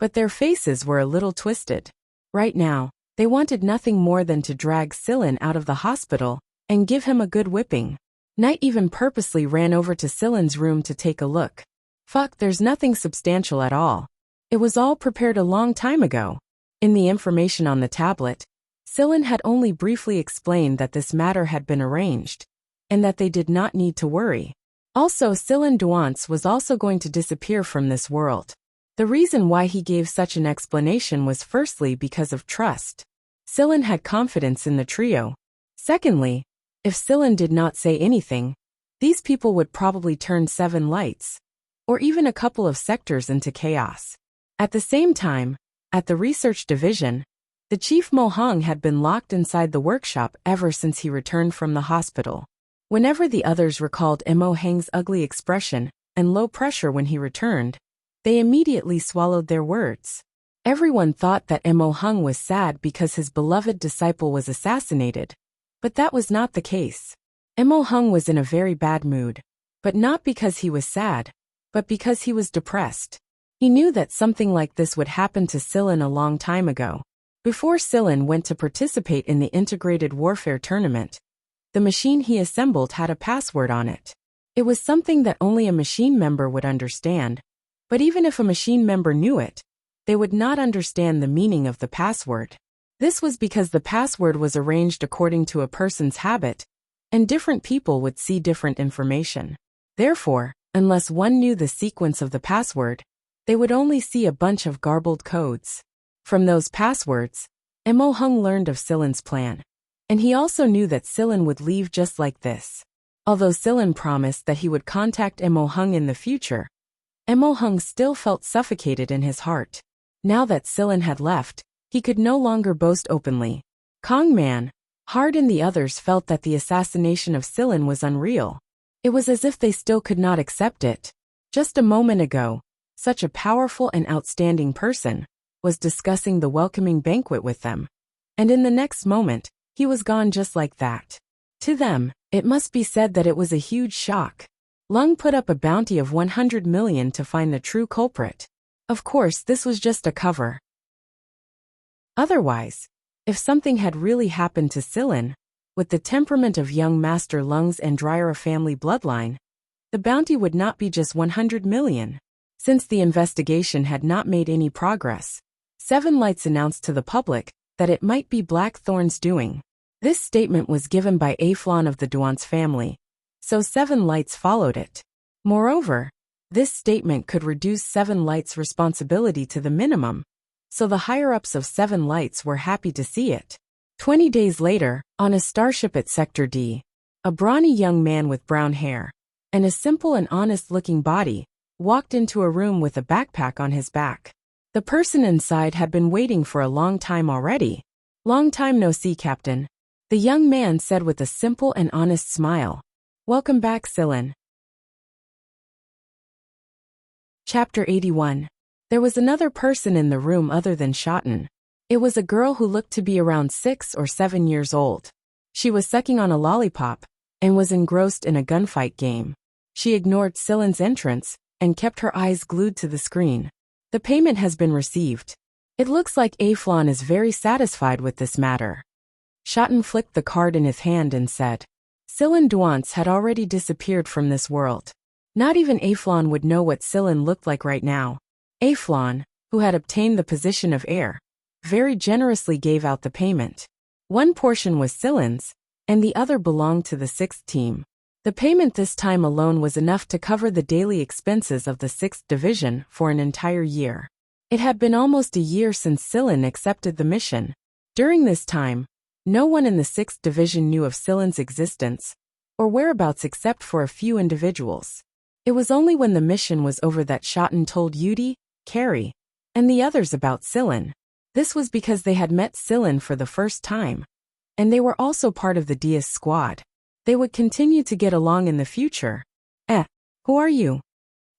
but their faces were a little twisted. Right now, they wanted nothing more than to drag Silen out of the hospital and give him a good whipping. Knight even purposely ran over to Silen's room to take a look. Fuck, there's nothing substantial at all. It was all prepared a long time ago. In the information on the tablet, Silen had only briefly explained that this matter had been arranged, and that they did not need to worry. Also, Silen Duance was also going to disappear from this world. The reason why he gave such an explanation was firstly because of trust. Silen had confidence in the trio. Secondly, if Silen did not say anything, these people would probably turn Seven Lights, or even a couple of sectors into chaos. At the same time, at the research division, the Chief Mo Hung had been locked inside the workshop ever since he returned from the hospital. Whenever the others recalled Mo Hang's ugly expression and low pressure when he returned, they immediately swallowed their words. Everyone thought that Mo Hung was sad because his beloved disciple was assassinated. But that was not the case. Mo Hung was in a very bad mood, but not because he was sad, but because he was depressed. He knew that something like this would happen to Silen a long time ago. Before Silen went to participate in the integrated warfare tournament, the machine he assembled had a password on it. It was something that only a machine member would understand, but even if a machine member knew it, they would not understand the meaning of the password. This was because the password was arranged according to a person's habit, and different people would see different information. Therefore, unless one knew the sequence of the password, they would only see a bunch of garbled codes. From those passwords, Mo Hung learned of Silen's plan. And he also knew that Silen would leave just like this. Although Silen promised that he would contact Mo Hung in the future, Mo Hung still felt suffocated in his heart. Now that Silen had left, he could no longer boast openly. Kong Man, Hard and the others felt that the assassination of Silen was unreal. It was as if they still could not accept it. Just a moment ago, such a powerful and outstanding person was discussing the welcoming banquet with them. And in the next moment, he was gone just like that. To them, it must be said that it was a huge shock. Lung put up a bounty of 100 million to find the true culprit. Of course, this was just a cover. Otherwise, if something had really happened to Sillin, with the temperament of young Master Lungs and Dryer family bloodline, the bounty would not be just 100 million. Since the investigation had not made any progress, Seven Lights announced to the public that it might be Blackthorn's doing. This statement was given by Aflon of the Duance family, so Seven Lights followed it. Moreover, this statement could reduce Seven Lights' responsibility to the minimum, so the higher-ups of Seven Lights were happy to see it. 20 days later, on a starship at Sector D, a brawny young man with brown hair and a simple and honest-looking body walked into a room with a backpack on his back. The person inside had been waiting for a long time already. "Long time no see, Captain," the young man said with a simple and honest smile. "Welcome back, Sillin." Chapter 81. There was another person in the room other than Shotten. It was a girl who looked to be around 6 or 7 years old. She was sucking on a lollipop and was engrossed in a gunfight game. She ignored Sillin's entrance and kept her eyes glued to the screen. "The payment has been received. It looks like Aflon is very satisfied with this matter." Shotten flicked the card in his hand and said, Sillin Duance had already disappeared from this world. Not even Aflon would know what Sillin looked like right now. Aflon, who had obtained the position of heir, very generously gave out the payment. One portion was Sillin's, and the other belonged to the 6th team. The payment this time alone was enough to cover the daily expenses of the 6th Division for an entire year. It had been almost a year since Sillin accepted the mission. During this time, no one in the 6th Division knew of Sillin's existence or whereabouts except for a few individuals. It was only when the mission was over that Shotten told Yudi, Carrie, and the others about Sillin. This was because they had met Sillin for the first time, and they were also part of the Diaz squad. They would continue to get along in the future. Who are you?"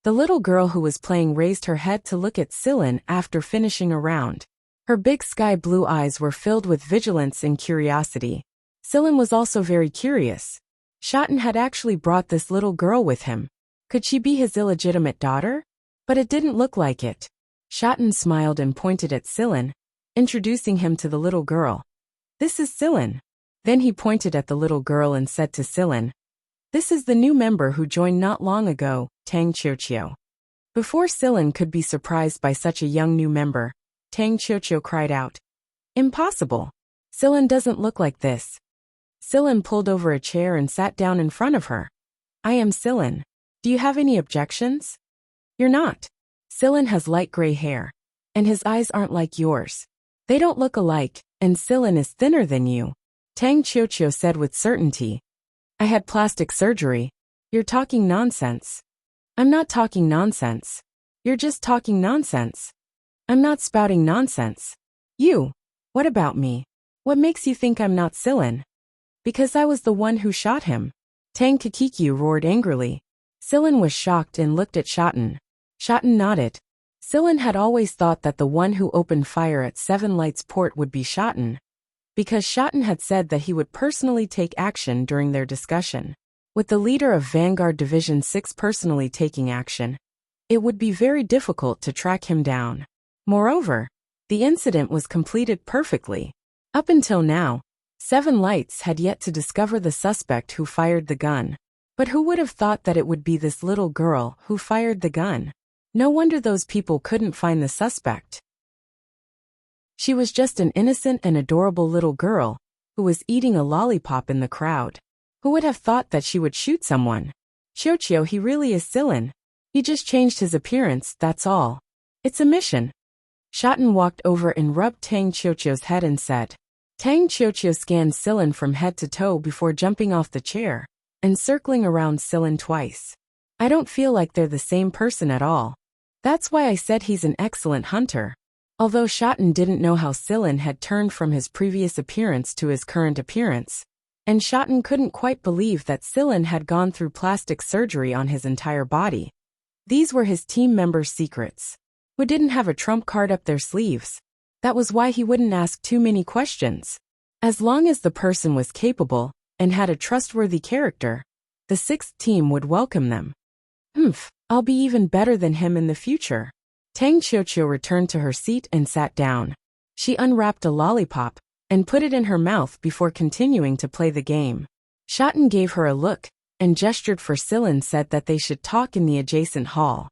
The little girl who was playing raised her head to look at Sillin after finishing a round. Her big sky blue eyes were filled with vigilance and curiosity. Sillin was also very curious. Shotten had actually brought this little girl with him. Could she be his illegitimate daughter? But it didn't look like it. Shotten smiled and pointed at Sillin, introducing him to the little girl. "This is Sillin." Then he pointed at the little girl and said to Sillin, "This is the new member who joined not long ago, Tang Chiochio." Before Sillin could be surprised by such a young new member, Tang Chiochio cried out, "Impossible! Sillin doesn't look like this." Sillin pulled over a chair and sat down in front of her. "I am Sillin. Do you have any objections?" "You're not. Sillin has light gray hair, and his eyes aren't like yours. They don't look alike, and Sillin is thinner than you," Tang Chiochio said with certainty. "I had plastic surgery." "You're talking nonsense." "I'm not talking nonsense. You're just talking nonsense." "I'm not spouting nonsense." "You. What about me? What makes you think I'm not Sillin?" "Because I was the one who shot him," Tang Kikikyu roared angrily. Sillin was shocked and looked at Shotten. Shotten nodded. Sillin had always thought that the one who opened fire at Seven Lights Port would be Shotten, because Shotten had said that he would personally take action during their discussion. With the leader of Vanguard Division 6 personally taking action, it would be very difficult to track him down. Moreover, the incident was completed perfectly. Up until now, Seven Lights had yet to discover the suspect who fired the gun. But who would have thought that it would be this little girl who fired the gun? No wonder those people couldn't find the suspect. She was just an innocent and adorable little girl who was eating a lollipop in the crowd. Who would have thought that she would shoot someone? Chiochio, he really is Sillin. He just changed his appearance, that's all. It's a mission. Shotten walked over and rubbed Tang Chiochio's head and said. Tang Chiochio scanned Sillin from head to toe before jumping off the chair and circling around Sillin twice. I don't feel like they're the same person at all. That's why I said he's an excellent hunter. Although Shotten didn't know how Sillin had turned from his previous appearance to his current appearance, and Shotten couldn't quite believe that Sillin had gone through plastic surgery on his entire body. These were his team members' secrets, who didn't have a trump card up their sleeves. That was why he wouldn't ask too many questions. As long as the person was capable and had a trustworthy character, the 6th team would welcome them. I'll be even better than him in the future. Tang Chiochio returned to her seat and sat down. She unwrapped a lollipop and put it in her mouth before continuing to play the game. Shotten gave her a look and gestured for Sillin, said that they should talk in the adjacent hall.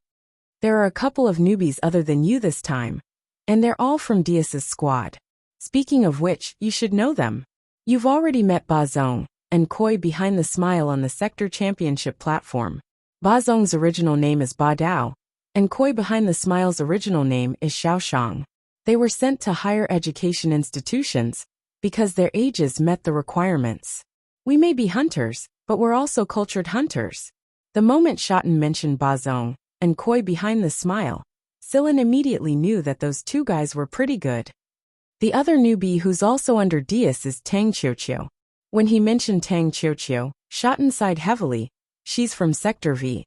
There are a couple of newbies other than you this time, and they're all from Dias's squad. Speaking of which, you should know them. You've already met Ba Zong and Koi behind the smile on the sector championship platform. Ba Zong's original name is Ba Dao, and Koi behind the smile's original name is Xiaoshang. They were sent to higher education institutions because their ages met the requirements. We may be hunters, but we're also cultured hunters. The moment Shotten mentioned Ba Zong and Koi behind the smile, Sillin immediately knew that those two guys were pretty good. The other newbie who's also under Dias is Tang Qiuqiu. When he mentioned Tang Qiuqiu, Shotten sighed heavily. She's from Sector V.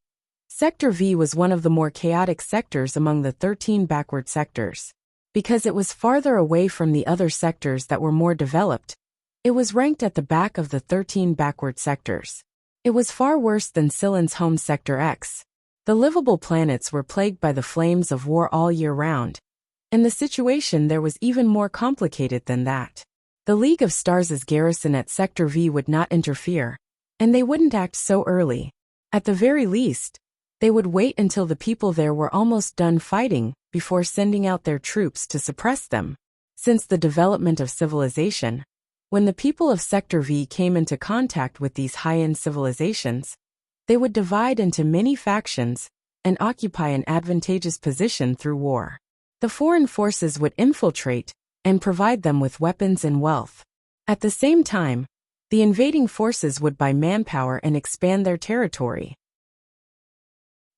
Sector V was one of the more chaotic sectors among the 13 backward sectors. Because it was farther away from the other sectors that were more developed, it was ranked at the back of the 13 backward sectors. It was far worse than Sillin's home Sector X. The livable planets were plagued by the flames of war all year round, and the situation there was even more complicated than that. The League of Stars' garrison at Sector V would not interfere, and they wouldn't act so early. At the very least, they would wait until the people there were almost done fighting before sending out their troops to suppress them. Since the development of civilization, when the people of Sector V came into contact with these high-end civilizations, they would divide into many factions and occupy an advantageous position through war. The foreign forces would infiltrate and provide them with weapons and wealth. At the same time, the invading forces would buy manpower and expand their territory.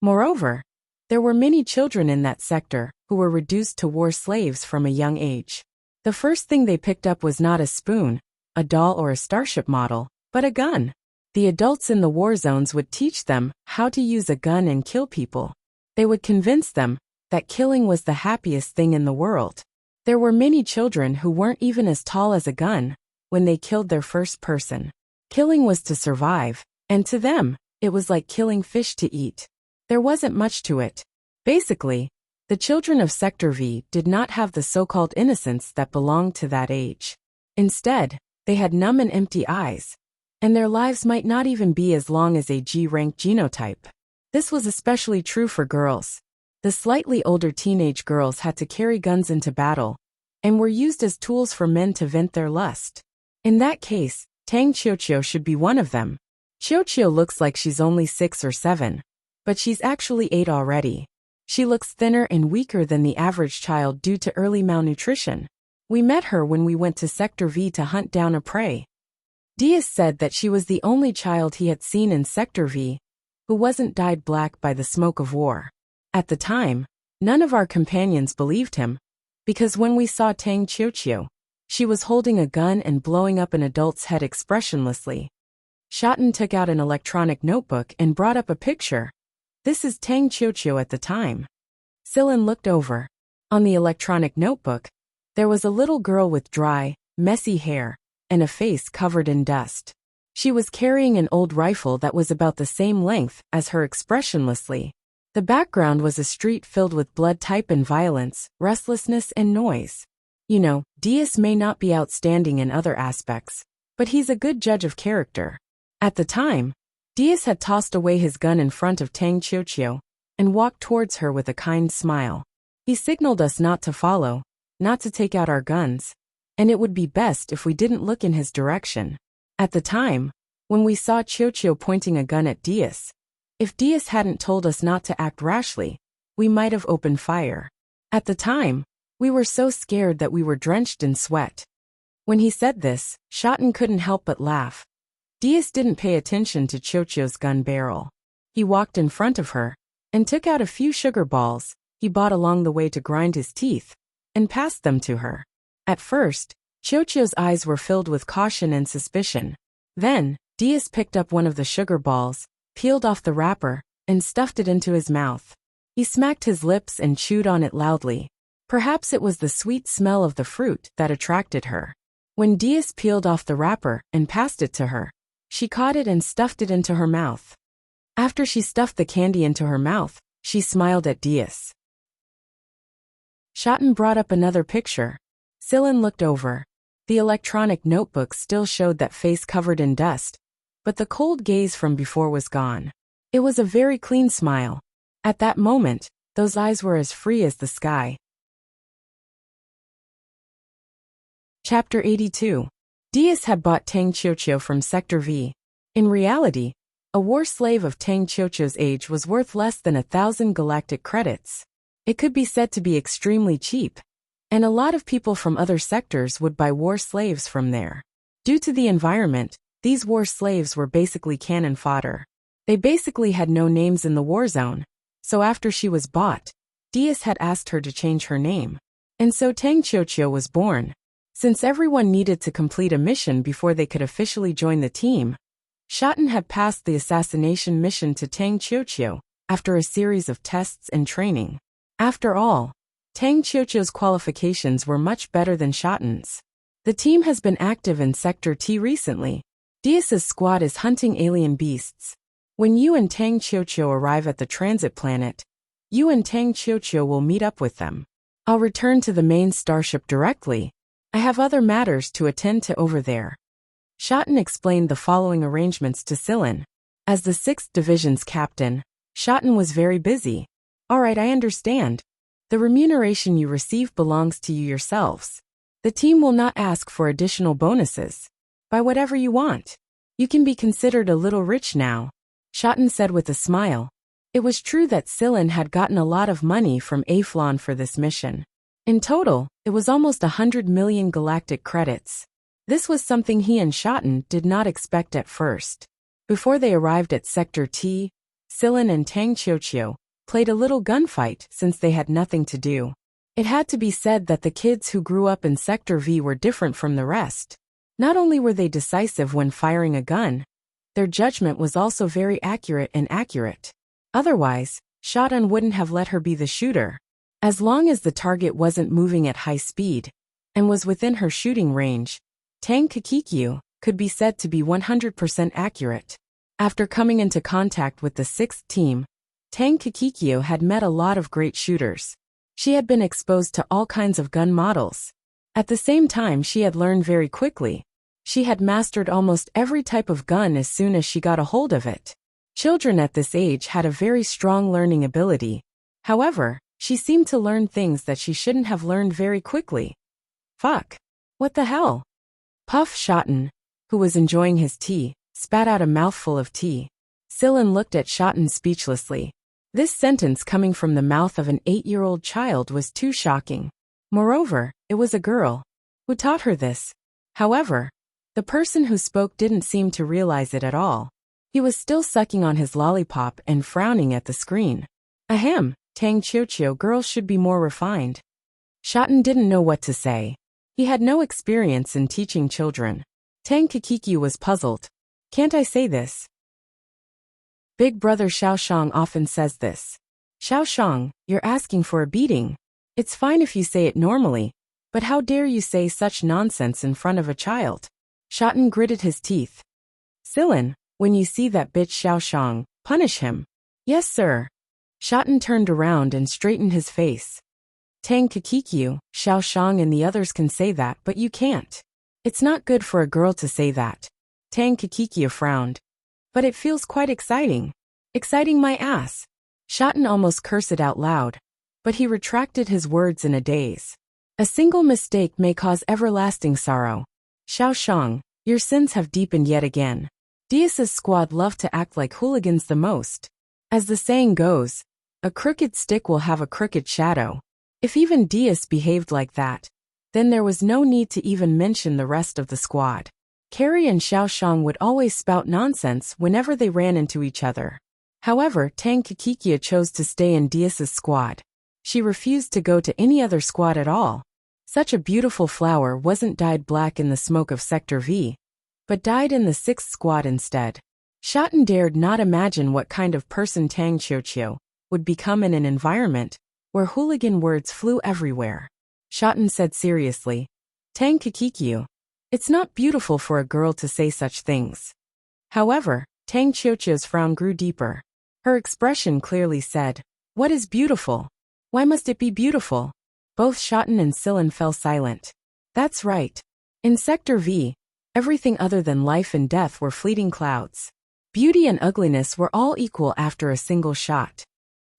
Moreover, there were many children in that sector who were reduced to war slaves from a young age. The first thing they picked up was not a spoon, a doll or a starship model, but a gun. The adults in the war zones would teach them how to use a gun and kill people. They would convince them that killing was the happiest thing in the world. There were many children who weren't even as tall as a gun when they killed their first person. Killing was to survive, and to them, it was like killing fish to eat. There wasn't much to it. Basically, the children of Sector V did not have the so-called innocence that belonged to that age. Instead, they had numb and empty eyes, and their lives might not even be as long as a G-rank genotype. This was especially true for girls. The slightly older teenage girls had to carry guns into battle, and were used as tools for men to vent their lust. In that case, Tang Qiuqiu should be one of them. Qiuqiu looks like she's only 6 or 7, but she's actually 8 already. She looks thinner and weaker than the average child due to early malnutrition. We met her when we went to Sector V to hunt down a prey. Dias said that she was the only child he had seen in Sector V who wasn't dyed black by the smoke of war. At the time, none of our companions believed him, because when we saw Tang Qiuqiu, she was holding a gun and blowing up an adult's head expressionlessly. Shotten took out an electronic notebook and brought up a picture. This is Tang Qiuqiu at the time. Sillin looked over. On the electronic notebook, there was a little girl with dry, messy hair and a face covered in dust. She was carrying an old rifle that was about the same length as her expressionlessly. The background was a street filled with blood type and violence, restlessness and noise. You know, Dias may not be outstanding in other aspects, but he's a good judge of character. At the time, Dias had tossed away his gun in front of Tang Qiuqiu and walked towards her with a kind smile. He signaled us not to follow, not to take out our guns, and it would be best if we didn't look in his direction. At the time, when we saw Qiuqiu pointing a gun at Dias, if Dias hadn't told us not to act rashly, we might have opened fire. At the time, we were so scared that we were drenched in sweat. When he said this, Shotten couldn't help but laugh. Dias didn't pay attention to Qiuqiu's gun barrel. He walked in front of her and took out a few sugar balls he bought along the way to grind his teeth and passed them to her. At first, Qiuqiu's eyes were filled with caution and suspicion. Then, Dias picked up one of the sugar balls, peeled off the wrapper, and stuffed it into his mouth. He smacked his lips and chewed on it loudly. Perhaps it was the sweet smell of the fruit that attracted her. When Dias peeled off the wrapper and passed it to her, she caught it and stuffed it into her mouth. After she stuffed the candy into her mouth, she smiled at Dias. Shotten brought up another picture. Sillin looked over. The electronic notebook still showed that face covered in dust, but the cold gaze from before was gone. It was a very clean smile. At that moment, those eyes were as free as the sky. Chapter 82. Diaz had bought Tang Qiuqiu from Sector V. In reality, a war slave of Tang Qiuqiu's age was worth less than 1,000 galactic credits. It could be said to be extremely cheap, and a lot of people from other sectors would buy war slaves from there. Due to the environment, these war slaves were basically cannon fodder. They basically had no names in the war zone, so after she was bought, Diaz had asked her to change her name. And so Tang Qiuqiu was born. Since everyone needed to complete a mission before they could officially join the team, Shotten had passed the assassination mission to Tang Qiuqiu after a series of tests and training. After all, Tang Qiuqiu's qualifications were much better than Shotten's. The team has been active in Sector T recently. Diaz's squad is hunting alien beasts. When you and Tang Qiuqiu arrive at the transit planet, you and Tang Qiuqiu will meet up with them. I'll return to the main starship directly. I have other matters to attend to over there. Shotten explained the following arrangements to Sillin. As the 6th Division's captain, Shotten was very busy. Alright, I understand. The remuneration you receive belongs to you yourselves. The team will not ask for additional bonuses. Buy whatever you want. You can be considered a little rich now, Shotten said with a smile. It was true that Sillin had gotten a lot of money from Aflon for this mission. In total, it was almost 100 million galactic credits. This was something he and Shotten did not expect at first. Before they arrived at Sector T, Sillin and Tang Qiuqiu played a little gunfight since they had nothing to do. It had to be said that the kids who grew up in Sector V were different from the rest. Not only were they decisive when firing a gun, their judgment was also very accurate. Otherwise, Shotten wouldn't have let her be the shooter. As long as the target wasn't moving at high speed and was within her shooting range, Tang Qiuqiu could be said to be 100% accurate. After coming into contact with the 6th team, Tang Qiuqiu had met a lot of great shooters. She had been exposed to all kinds of gun models. At the same time, she had learned very quickly. She had mastered almost every type of gun as soon as she got a hold of it. Children at this age had a very strong learning ability. However, she seemed to learn things that she shouldn't have learned very quickly. Fuck. What the hell? Puff Shotten, who was enjoying his tea, spat out a mouthful of tea. Sillin looked at Shotten speechlessly. This sentence coming from the mouth of an 8-year-old child was too shocking. Moreover, it was a girl. Who taught her this? However, the person who spoke didn't seem to realize it at all. He was still sucking on his lollipop and frowning at the screen. Ahem, Tang Qiuqiu, girls should be more refined. Shotten didn't know what to say. He had no experience in teaching children. Tang Qiuqiu was puzzled. Can't I say this? Big brother Xiaoshang often says this. Xiaoshang, you're asking for a beating. It's fine if you say it normally, but how dare you say such nonsense in front of a child? Shotten gritted his teeth. Sillin, when you see that bitch Xiaoshang, punish him. Yes, sir. Shotten turned around and straightened his face. Tang Qiuqiu, Xiaoshang and the others can say that, but you can't. It's not good for a girl to say that. Tang Qiuqiu frowned. But it feels quite exciting. Exciting my ass. Shotten almost cursed it out loud, but he retracted his words in a daze. A single mistake may cause everlasting sorrow. Xiaoshang, your sins have deepened yet again. Diaz's squad love to act like hooligans the most. As the saying goes, a crooked stick will have a crooked shadow. If even Diaz behaved like that, then there was no need to even mention the rest of the squad. Carrie and Xiaoshang would always spout nonsense whenever they ran into each other. However, Tang Qiuqiu chose to stay in Diaz's squad. She refused to go to any other squad at all. Such a beautiful flower wasn't dyed black in the smoke of Sector V, but died in the 6th squad instead. Shotten dared not imagine what kind of person Tang Qiuqiu would become in an environment where hooligan words flew everywhere. Shotten said seriously, Tang Qiuqiu, it's not beautiful for a girl to say such things. However, Tang Qiuqiu's frown grew deeper. Her expression clearly said, what is beautiful? Why must it be beautiful? Both Shotten and Sillin fell silent. That's right. In Sector V, everything other than life and death were fleeting clouds. Beauty and ugliness were all equal after a single shot.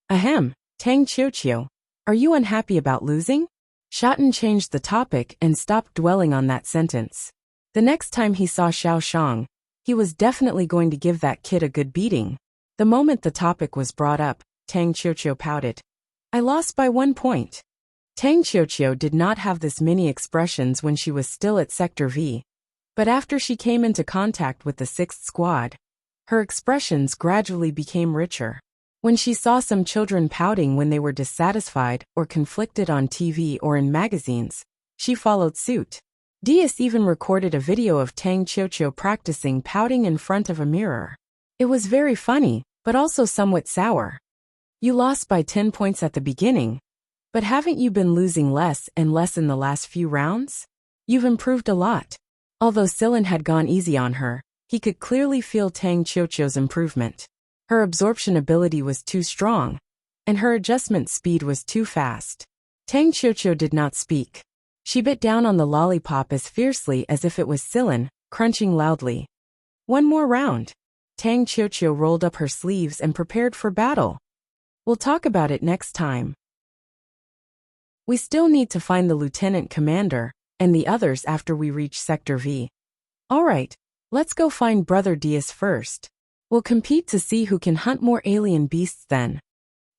Ahem, Tang Qiuqiu, are you unhappy about losing? Shotten changed the topic and stopped dwelling on that sentence. The next time he saw Xiao Shang, he was definitely going to give that kid a good beating. The moment the topic was brought up, Tang Qiuqiu pouted. I lost by 1 point. Tang Qiuqiu did not have this many expressions when she was still at Sector V, but after she came into contact with the 6th squad, her expressions gradually became richer. When she saw some children pouting when they were dissatisfied or conflicted on TV or in magazines, she followed suit. Diaz even recorded a video of Tang Qiuqiu practicing pouting in front of a mirror. It was very funny, but also somewhat sour. You lost by 10 points at the beginning, but haven't you been losing less and less in the last few rounds? You've improved a lot. Although Sillin had gone easy on her, he could clearly feel Tang Qiuqiu's improvement. Her absorption ability was too strong, and her adjustment speed was too fast. Tang Qiuqiu did not speak. She bit down on the lollipop as fiercely as if it was Sillin, crunching loudly. One more round. Tang Qiuqiu rolled up her sleeves and prepared for battle. We'll talk about it next time. We still need to find the lieutenant commander and the others after we reach Sector V. Alright, let's go find Brother Diaz first. We'll compete to see who can hunt more alien beasts then.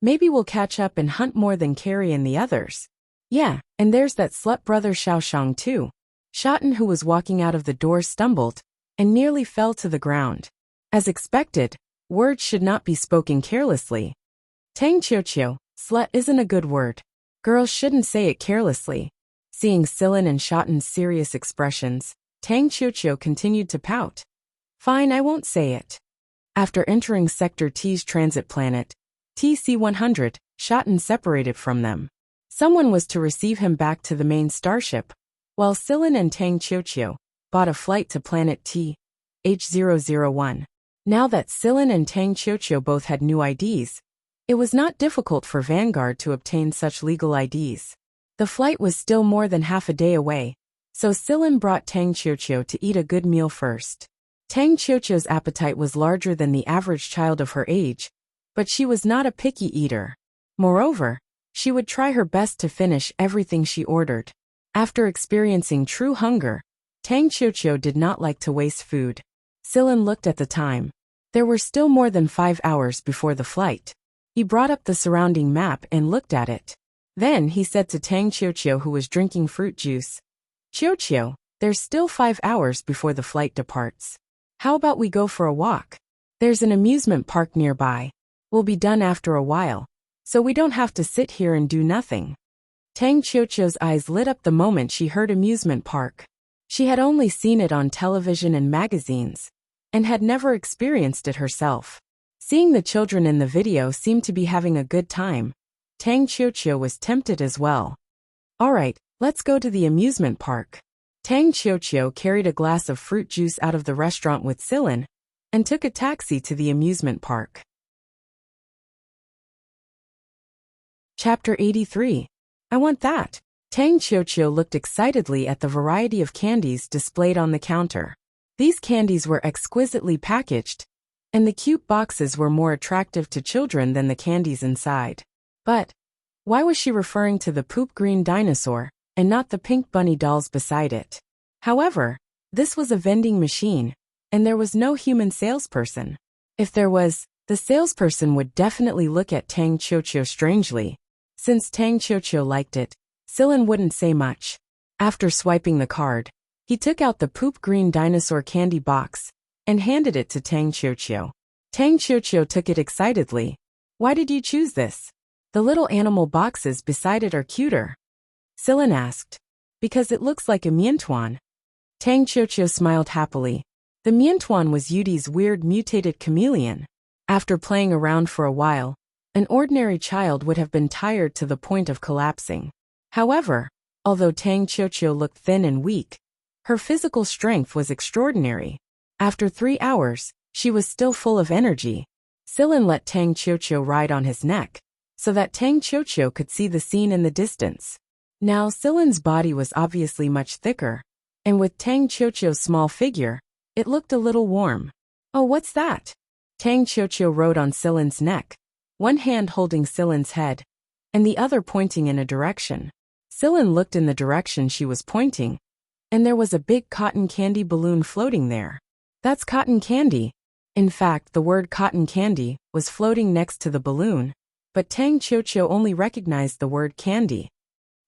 Maybe we'll catch up and hunt more than Carrie and the others. Yeah, and there's that slut brother Xiaoshang too. Shotten, who was walking out of the door, stumbled and nearly fell to the ground. As expected, words should not be spoken carelessly. Tang Qiuqiu, slut isn't a good word. Girls shouldn't say it carelessly. Seeing Sillin and Shotten's serious expressions, Tang Qiuqiu continued to pout. Fine, I won't say it. After entering Sector T's transit planet, TC-100, Shotten separated from them. Someone was to receive him back to the main starship, while Sillin and Tang Qiuqiu bought a flight to planet T, H001. Now that Sillin and Tang Qiuqiu both had new IDs, it was not difficult for Vanguard to obtain such legal IDs. The flight was still more than half a day away, so Sillin brought Tang Qiuqiu to eat a good meal first. Tang Qiuqiu's appetite was larger than the average child of her age, but she was not a picky eater. Moreover, she would try her best to finish everything she ordered. After experiencing true hunger, Tang Qiuqiu did not like to waste food. Sillin looked at the time. There were still more than 5 hours before the flight. He brought up the surrounding map and looked at it. Then he said to Tang Qiuqiu, who was drinking fruit juice, Qiuqiu, there's still 5 hours before the flight departs. How about we go for a walk? There's an amusement park nearby. We'll be done after a while, so we don't have to sit here and do nothing. Tang Qiuqiu's eyes lit up the moment she heard amusement park. She had only seen it on television and magazines, and had never experienced it herself. Seeing the children in the video seem to be having a good time, Tang Qiuqiu was tempted as well. Alright, let's go to the amusement park. Tang Qiuqiu carried a glass of fruit juice out of the restaurant with Sillin, and took a taxi to the amusement park. Chapter 83. I want that. Tang Qiuqiu looked excitedly at the variety of candies displayed on the counter. These candies were exquisitely packaged, and the cute boxes were more attractive to children than the candies inside. But why was she referring to the poop green dinosaur and not the pink bunny dolls beside it? However, this was a vending machine, and there was no human salesperson. If there was, the salesperson would definitely look at Tang Qiuqiu strangely. Since Tang Qiuqiu liked it, Sillin wouldn't say much. After swiping the card, he took out the poop green dinosaur candy box and handed it to Tang Qiuqiu. Tang Qiuqiu took it excitedly. Why did you choose this? The little animal boxes beside it are cuter. Sillin asked. Because it looks like a miantuan. Tang Qiuqiu smiled happily. The miantuan was Yudi's weird mutated chameleon. After playing around for a while, an ordinary child would have been tired to the point of collapsing. However, although Tang Qiuqiu looked thin and weak, her physical strength was extraordinary. After 3 hours, she was still full of energy. Sillin let Tang Qiuqiu ride on his neck, so that Tang Qiuqiu could see the scene in the distance. Now Silen's body was obviously much thicker, and with Tang Qiuqiu's small figure, it looked a little warm. "Oh, what's that?" Tang Qiuqiu rode on Silen's neck, one hand holding Silen's head, and the other pointing in a direction. Silen looked in the direction she was pointing, and there was a big cotton candy balloon floating there. "That's cotton candy." In fact, the word cotton candy was floating next to the balloon, but Tang Qiuqiu only recognized the word candy.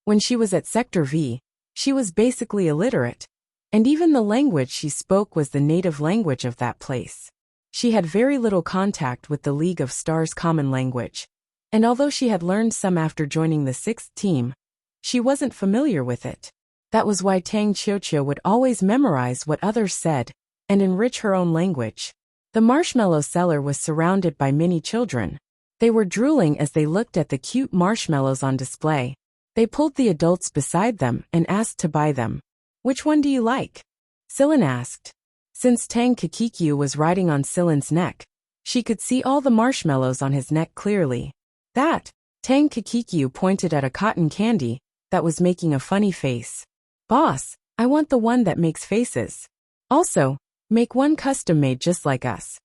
When she was at Sector V, she was basically illiterate, and even the language she spoke was the native language of that place. She had very little contact with the League of Stars' common language, and although she had learned some after joining the 6th team, she wasn't familiar with it. That was why Tang Qiuqiu would always memorize what others said and enrich her own language. The marshmallow seller was surrounded by many children. They were drooling as they looked at the cute marshmallows on display. They pulled the adults beside them and asked to buy them. "Which one do you like?" Silen asked. Since Tang Qiuqiu was riding on Silen's neck, she could see all the marshmallows on his neck clearly. "That." Tang Qiuqiu pointed at a cotton candy that was making a funny face. "Boss, I want the one that makes faces. Also, make one custom-made just like us."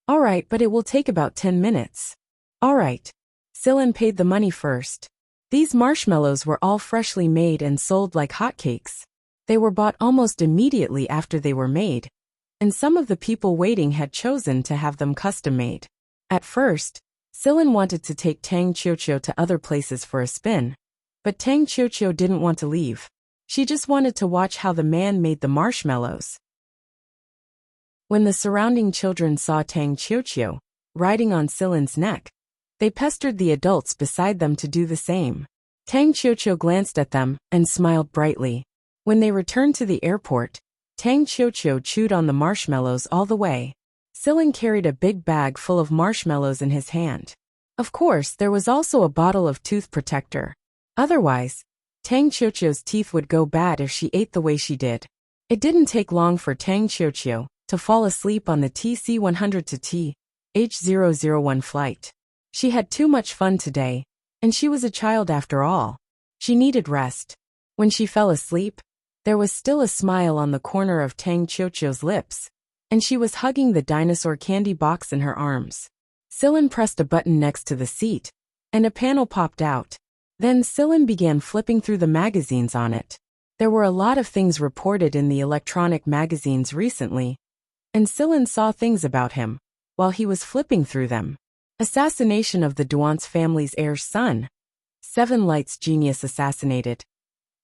"All right, but it will take about 10 minutes. "All right." Silen paid the money first. These marshmallows were all freshly made and sold like hotcakes. They were bought almost immediately after they were made, and some of the people waiting had chosen to have them custom-made. At first, Silen wanted to take Tang Qiuqiu to other places for a spin, but Tang Qiuqiu didn't want to leave. She just wanted to watch how the man made the marshmallows. When the surrounding children saw Tang Qiuqiu riding on Silen's neck, they pestered the adults beside them to do the same. Tang Qiuqiu glanced at them and smiled brightly. When they returned to the airport, Tang Qiuqiu chewed on the marshmallows all the way. Silen carried a big bag full of marshmallows in his hand. Of course, there was also a bottle of tooth protector. Otherwise, Tang Qiuqiu's teeth would go bad if she ate the way she did. It didn't take long for Tang Qiuqiu to fall asleep on the TC-100 to TH-001 flight. She had too much fun today, and she was a child after all. She needed rest. When she fell asleep, there was still a smile on the corner of Tang Qiuqiu's lips, and she was hugging the dinosaur candy box in her arms. Silen pressed a button next to the seat, and a panel popped out. Then Silen began flipping through the magazines on it. There were a lot of things reported in the electronic magazines recently, and Silen saw things about him while he was flipping through them. Assassination of the Duance family's heir's son. 7 Lights genius assassinated.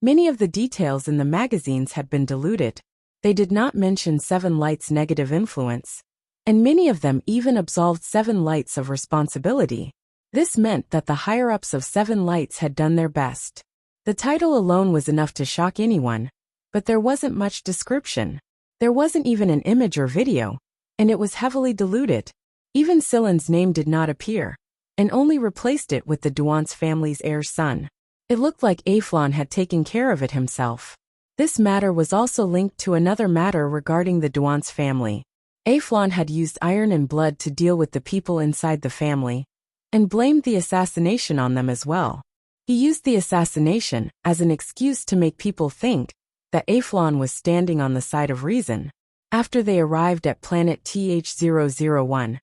Many of the details in the magazines had been diluted. They did not mention 7 Lights' negative influence, and many of them even absolved 7 Lights of responsibility. This meant that the higher-ups of 7 Lights had done their best. The title alone was enough to shock anyone, but there wasn't much description. There wasn't even an image or video, and it was heavily diluted. Even Silen's name did not appear, and only replaced it with the Duance family's heir's son. It looked like Aflon had taken care of it himself. This matter was also linked to another matter regarding the Duance family. Aflon had used iron and blood to deal with the people inside the family, and blamed the assassination on them as well. He used the assassination as an excuse to make people think that Aflon was standing on the side of reason. After they arrived at planet TH-001,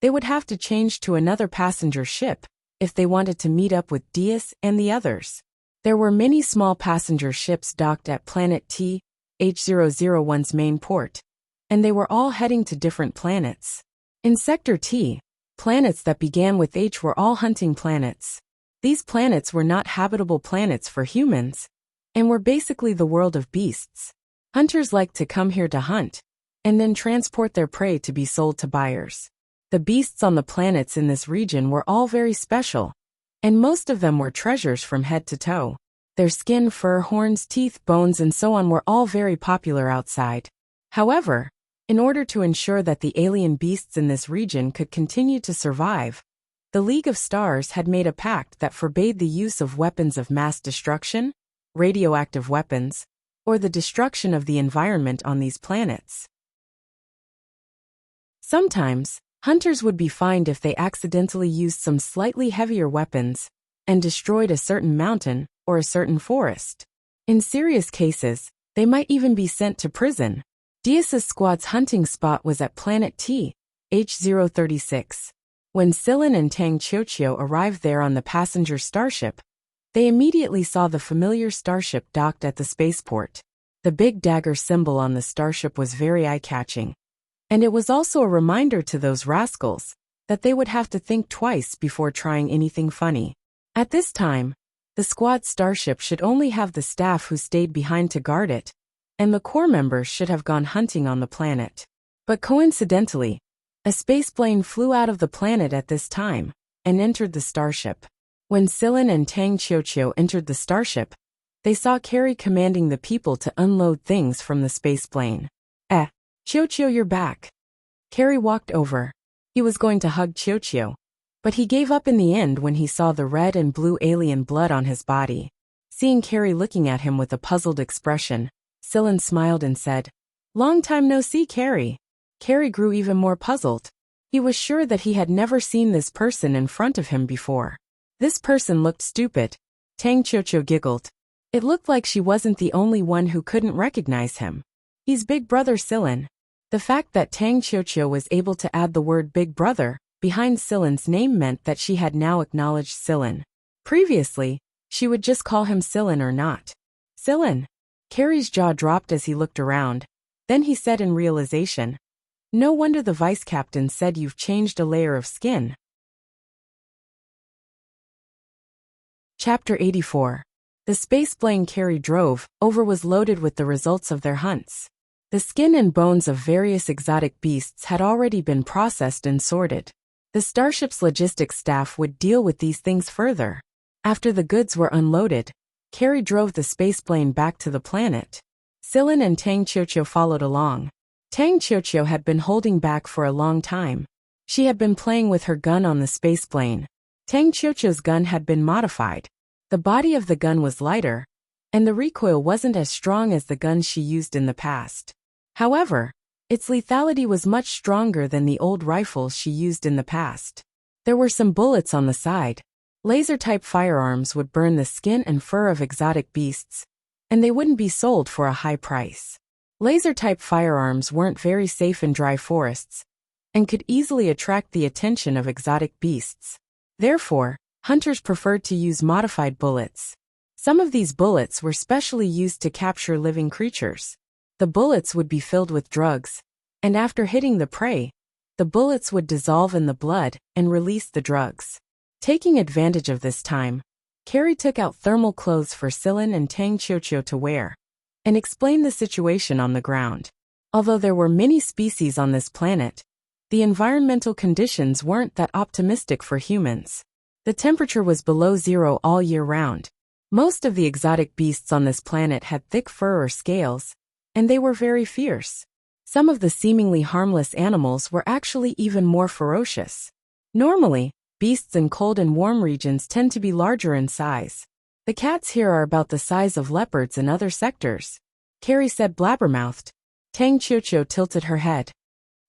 they would have to change to another passenger ship if they wanted to meet up with Diaz and the others. There were many small passenger ships docked at planet TH-001's main port, and they were all heading to different planets. In Sector T, planets that began with H were all hunting planets. These planets were not habitable planets for humans, and were basically the world of beasts. Hunters liked to come here to hunt, and then transport their prey to be sold to buyers. The beasts on the planets in this region were all very special, and most of them were treasures from head to toe. Their skin, fur, horns, teeth, bones, and so on were all very popular outside. However, in order to ensure that the alien beasts in this region could continue to survive, the League of Stars had made a pact that forbade the use of weapons of mass destruction, radioactive weapons, or the destruction of the environment on these planets. Sometimes, hunters would be fined if they accidentally used some slightly heavier weapons and destroyed a certain mountain or a certain forest. In serious cases, they might even be sent to prison. Diaz's squad's hunting spot was at Planet T, H036. When Sillin and Tang Qiuqiu arrived there on the passenger starship, they immediately saw the familiar starship docked at the spaceport. The big dagger symbol on the starship was very eye-catching, and it was also a reminder to those rascals that they would have to think twice before trying anything funny. At this time, the squad starship should only have the staff who stayed behind to guard it, and the core members should have gone hunting on the planet. But coincidentally, a spaceplane flew out of the planet at this time and entered the starship. When Sillin and Tang Qiuqiu entered the starship, they saw Carrie commanding the people to unload things from the spaceplane. Qiuqiu, you're back. Carrie walked over. He was going to hug Qiuqiu, but he gave up in the end when he saw the red and blue alien blood on his body. Seeing Carrie looking at him with a puzzled expression, Sillin smiled and said, "Long time no see, Carrie." Carrie grew even more puzzled. He was sure that he had never seen this person in front of him before. This person looked stupid. Tang Qiuqiu giggled. It looked like she wasn't the only one who couldn't recognize him. He's Big Brother Sillin. The fact that Tang Qiuqiu was able to add the word Big Brother behind Sillin's name meant that she had now acknowledged Sillin. Previously, she would just call him Sillin or not. Sillin. Carrie's jaw dropped as he looked around. Then he said in realization, "No wonder the vice captain said you've changed a layer of skin." Chapter 84. The spaceplane Carrie drove over was loaded with the results of their hunts. The skin and bones of various exotic beasts had already been processed and sorted. The starship's logistics staff would deal with these things further. After the goods were unloaded, Carrie drove the spaceplane back to the planet. Sillin and Tang Qiuqiu followed along. Tang Qiuqiu had been holding back for a long time. She had been playing with her gun on the spaceplane. Tang Qiuqiu's gun had been modified. The body of the gun was lighter, and the recoil wasn't as strong as the guns she used in the past. However, its lethality was much stronger than the old rifles she used in the past. There were some bullets on the side. Laser-type firearms would burn the skin and fur of exotic beasts, and they wouldn't be sold for a high price. Laser-type firearms weren't very safe in dry forests, and could easily attract the attention of exotic beasts. Therefore, hunters preferred to use modified bullets. Some of these bullets were specially used to capture living creatures. The bullets would be filled with drugs, and after hitting the prey, the bullets would dissolve in the blood and release the drugs. Taking advantage of this time, Carrie took out thermal clothes for Sillin and Tang Qiuqiu to wear, and explained the situation on the ground. Although there were many species on this planet, the environmental conditions weren't that optimistic for humans. The temperature was below zero all year round. Most of the exotic beasts on this planet had thick fur or scales, and they were very fierce. Some of the seemingly harmless animals were actually even more ferocious. Normally, beasts in cold and warm regions tend to be larger in size. The cats here are about the size of leopards in other sectors, Carrie said blabbermouthed. Tang Qiuqiu tilted her head.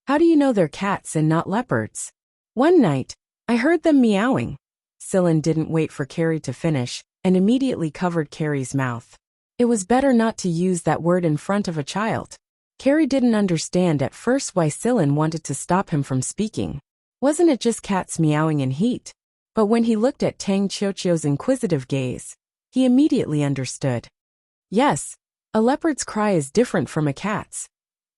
How do you know they're cats and not leopards? One night, I heard them meowing. Sillin didn't wait for Carrie to finish, and immediately covered Carrie's mouth. It was better not to use that word in front of a child. Carrie didn't understand at first why Sillin wanted to stop him from speaking. Wasn't it just cats meowing in heat? But when he looked at Tang Qiuqiu's inquisitive gaze, he immediately understood. Yes, a leopard's cry is different from a cat's,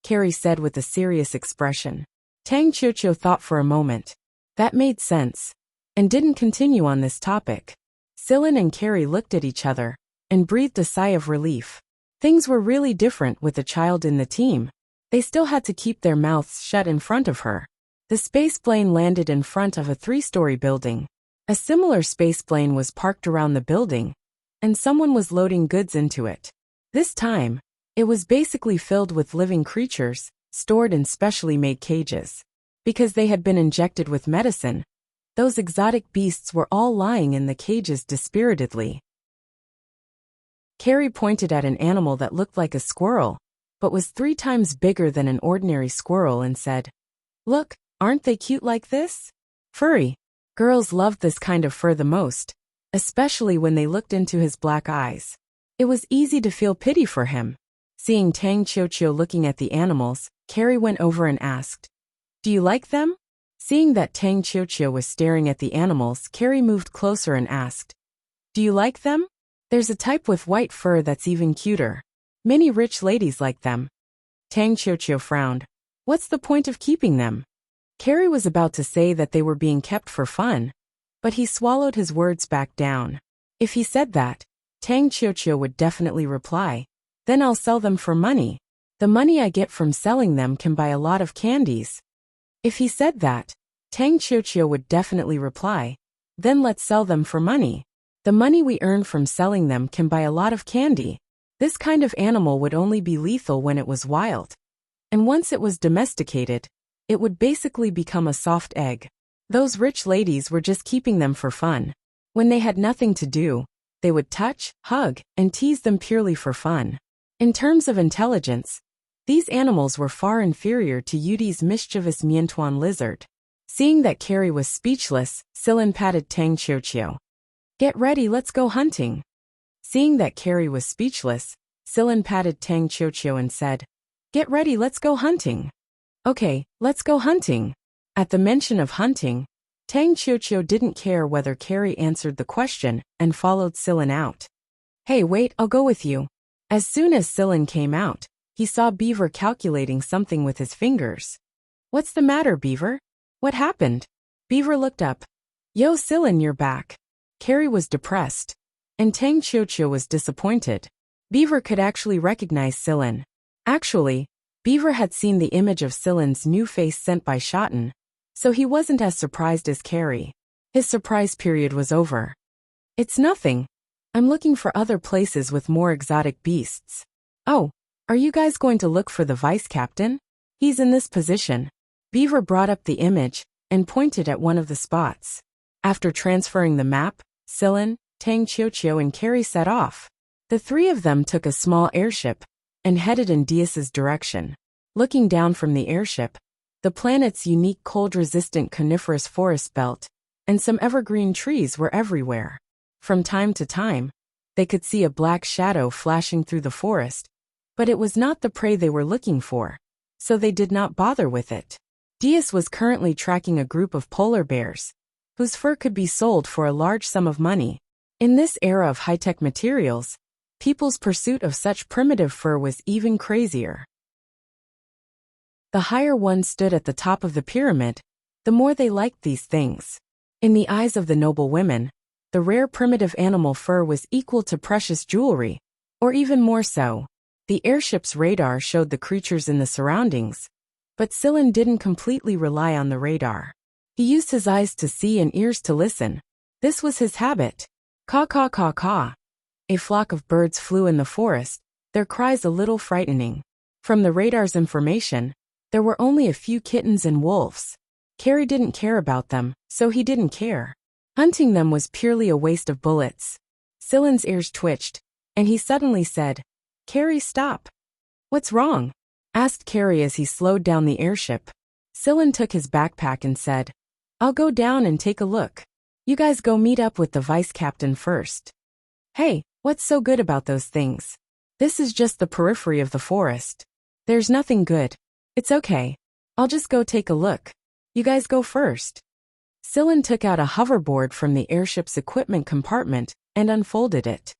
Carrie said with a serious expression. Tang Qiuqiu thought for a moment. That made sense, and didn't continue on this topic. Sillin and Carrie looked at each other and breathed a sigh of relief. Things were really different with the child in the team. They still had to keep their mouths shut in front of her. The spaceplane landed in front of a 3-story building. A similar spaceplane was parked around the building, and someone was loading goods into it. This time, it was basically filled with living creatures, stored in specially made cages. Because they had been injected with medicine, those exotic beasts were all lying in the cages dispiritedly. Carrie pointed at an animal that looked like a squirrel, but was 3 times bigger than an ordinary squirrel and said, "Look, aren't they cute like this? Furry." Girls loved this kind of fur the most, especially when they looked into his black eyes. It was easy to feel pity for him. Seeing Tang Qiuqiu looking at the animals, Carrie went over and asked, "Do you like them?" Seeing that Tang Qiuqiu was staring at the animals, Carrie moved closer and asked, "Do you like them? There's a type with white fur that's even cuter. Many rich ladies like them." Tang Qiuqiu frowned. "What's the point of keeping them?" Carrie was about to say that they were being kept for fun, but he swallowed his words back down. If he said that, Tang Qiuqiu would definitely reply, "Then I'll sell them for money. The money I get from selling them can buy a lot of candies." If he said that, Tang Qiuqiu would definitely reply, "Then let's sell them for money. The money we earn from selling them can buy a lot of candy." This kind of animal would only be lethal when it was wild. And once it was domesticated, it would basically become a soft egg. Those rich ladies were just keeping them for fun. When they had nothing to do, they would touch, hug, and tease them purely for fun. In terms of intelligence, these animals were far inferior to Yudi's mischievous Miantuan lizard. Seeing that Carrie was speechless, Silin patted Tang Qiuqiu. "Get ready, let's go hunting." Seeing that Carrie was speechless, Silin patted Tang Qiuqiu and said, "Get ready, let's go hunting." "Okay, let's go hunting." At the mention of hunting, Tang Qiuqiu didn't care whether Carrie answered the question and followed Silin out. "Hey, wait, I'll go with you." As soon as Silin came out, he saw Beaver calculating something with his fingers. "What's the matter, Beaver? What happened?" Beaver looked up. "Yo, Silin, you're back." Carrie was depressed, and Tang Qiuqiu was disappointed. Beaver could actually recognize Silin. Actually, Beaver had seen the image of Silin's new face sent by Shotten, so he wasn't as surprised as Carrie. His surprise period was over. "It's nothing. I'm looking for other places with more exotic beasts." "Oh, are you guys going to look for the vice captain? He's in this position." Beaver brought up the image and pointed at one of the spots. After transferring the map, Silin, Tang Qiuqiu and Carrie set off. The three of them took a small airship and headed in Dias's direction. Looking down from the airship, the planet's unique cold-resistant coniferous forest belt and some evergreen trees were everywhere. From time to time, they could see a black shadow flashing through the forest, but it was not the prey they were looking for, so they did not bother with it. Dias was currently tracking a group of polar bears, whose fur could be sold for a large sum of money. In this era of high-tech materials, people's pursuit of such primitive fur was even crazier. The higher one stood at the top of the pyramid, the more they liked these things. In the eyes of the noble women, the rare primitive animal fur was equal to precious jewelry, or even more so. The airship's radar showed the creatures in the surroundings, but Silin didn't completely rely on the radar. He used his eyes to see and ears to listen. This was his habit. Caw caw caw caw. A flock of birds flew in the forest, their cries a little frightening. From the radar's information, there were only a few kittens and wolves. Carrie didn't care about them, so he didn't care. Hunting them was purely a waste of bullets. Silin's ears twitched, and he suddenly said, "Carrie, stop." "What's wrong?" asked Carrie as he slowed down the airship. Silin took his backpack and said, "I'll go down and take a look. You guys go meet up with the vice captain first." "Hey, what's so good about those things? This is just the periphery of the forest. There's nothing good. It's okay. I'll just go take a look. You guys go first." Silin took out a hoverboard from the airship's equipment compartment and unfolded it.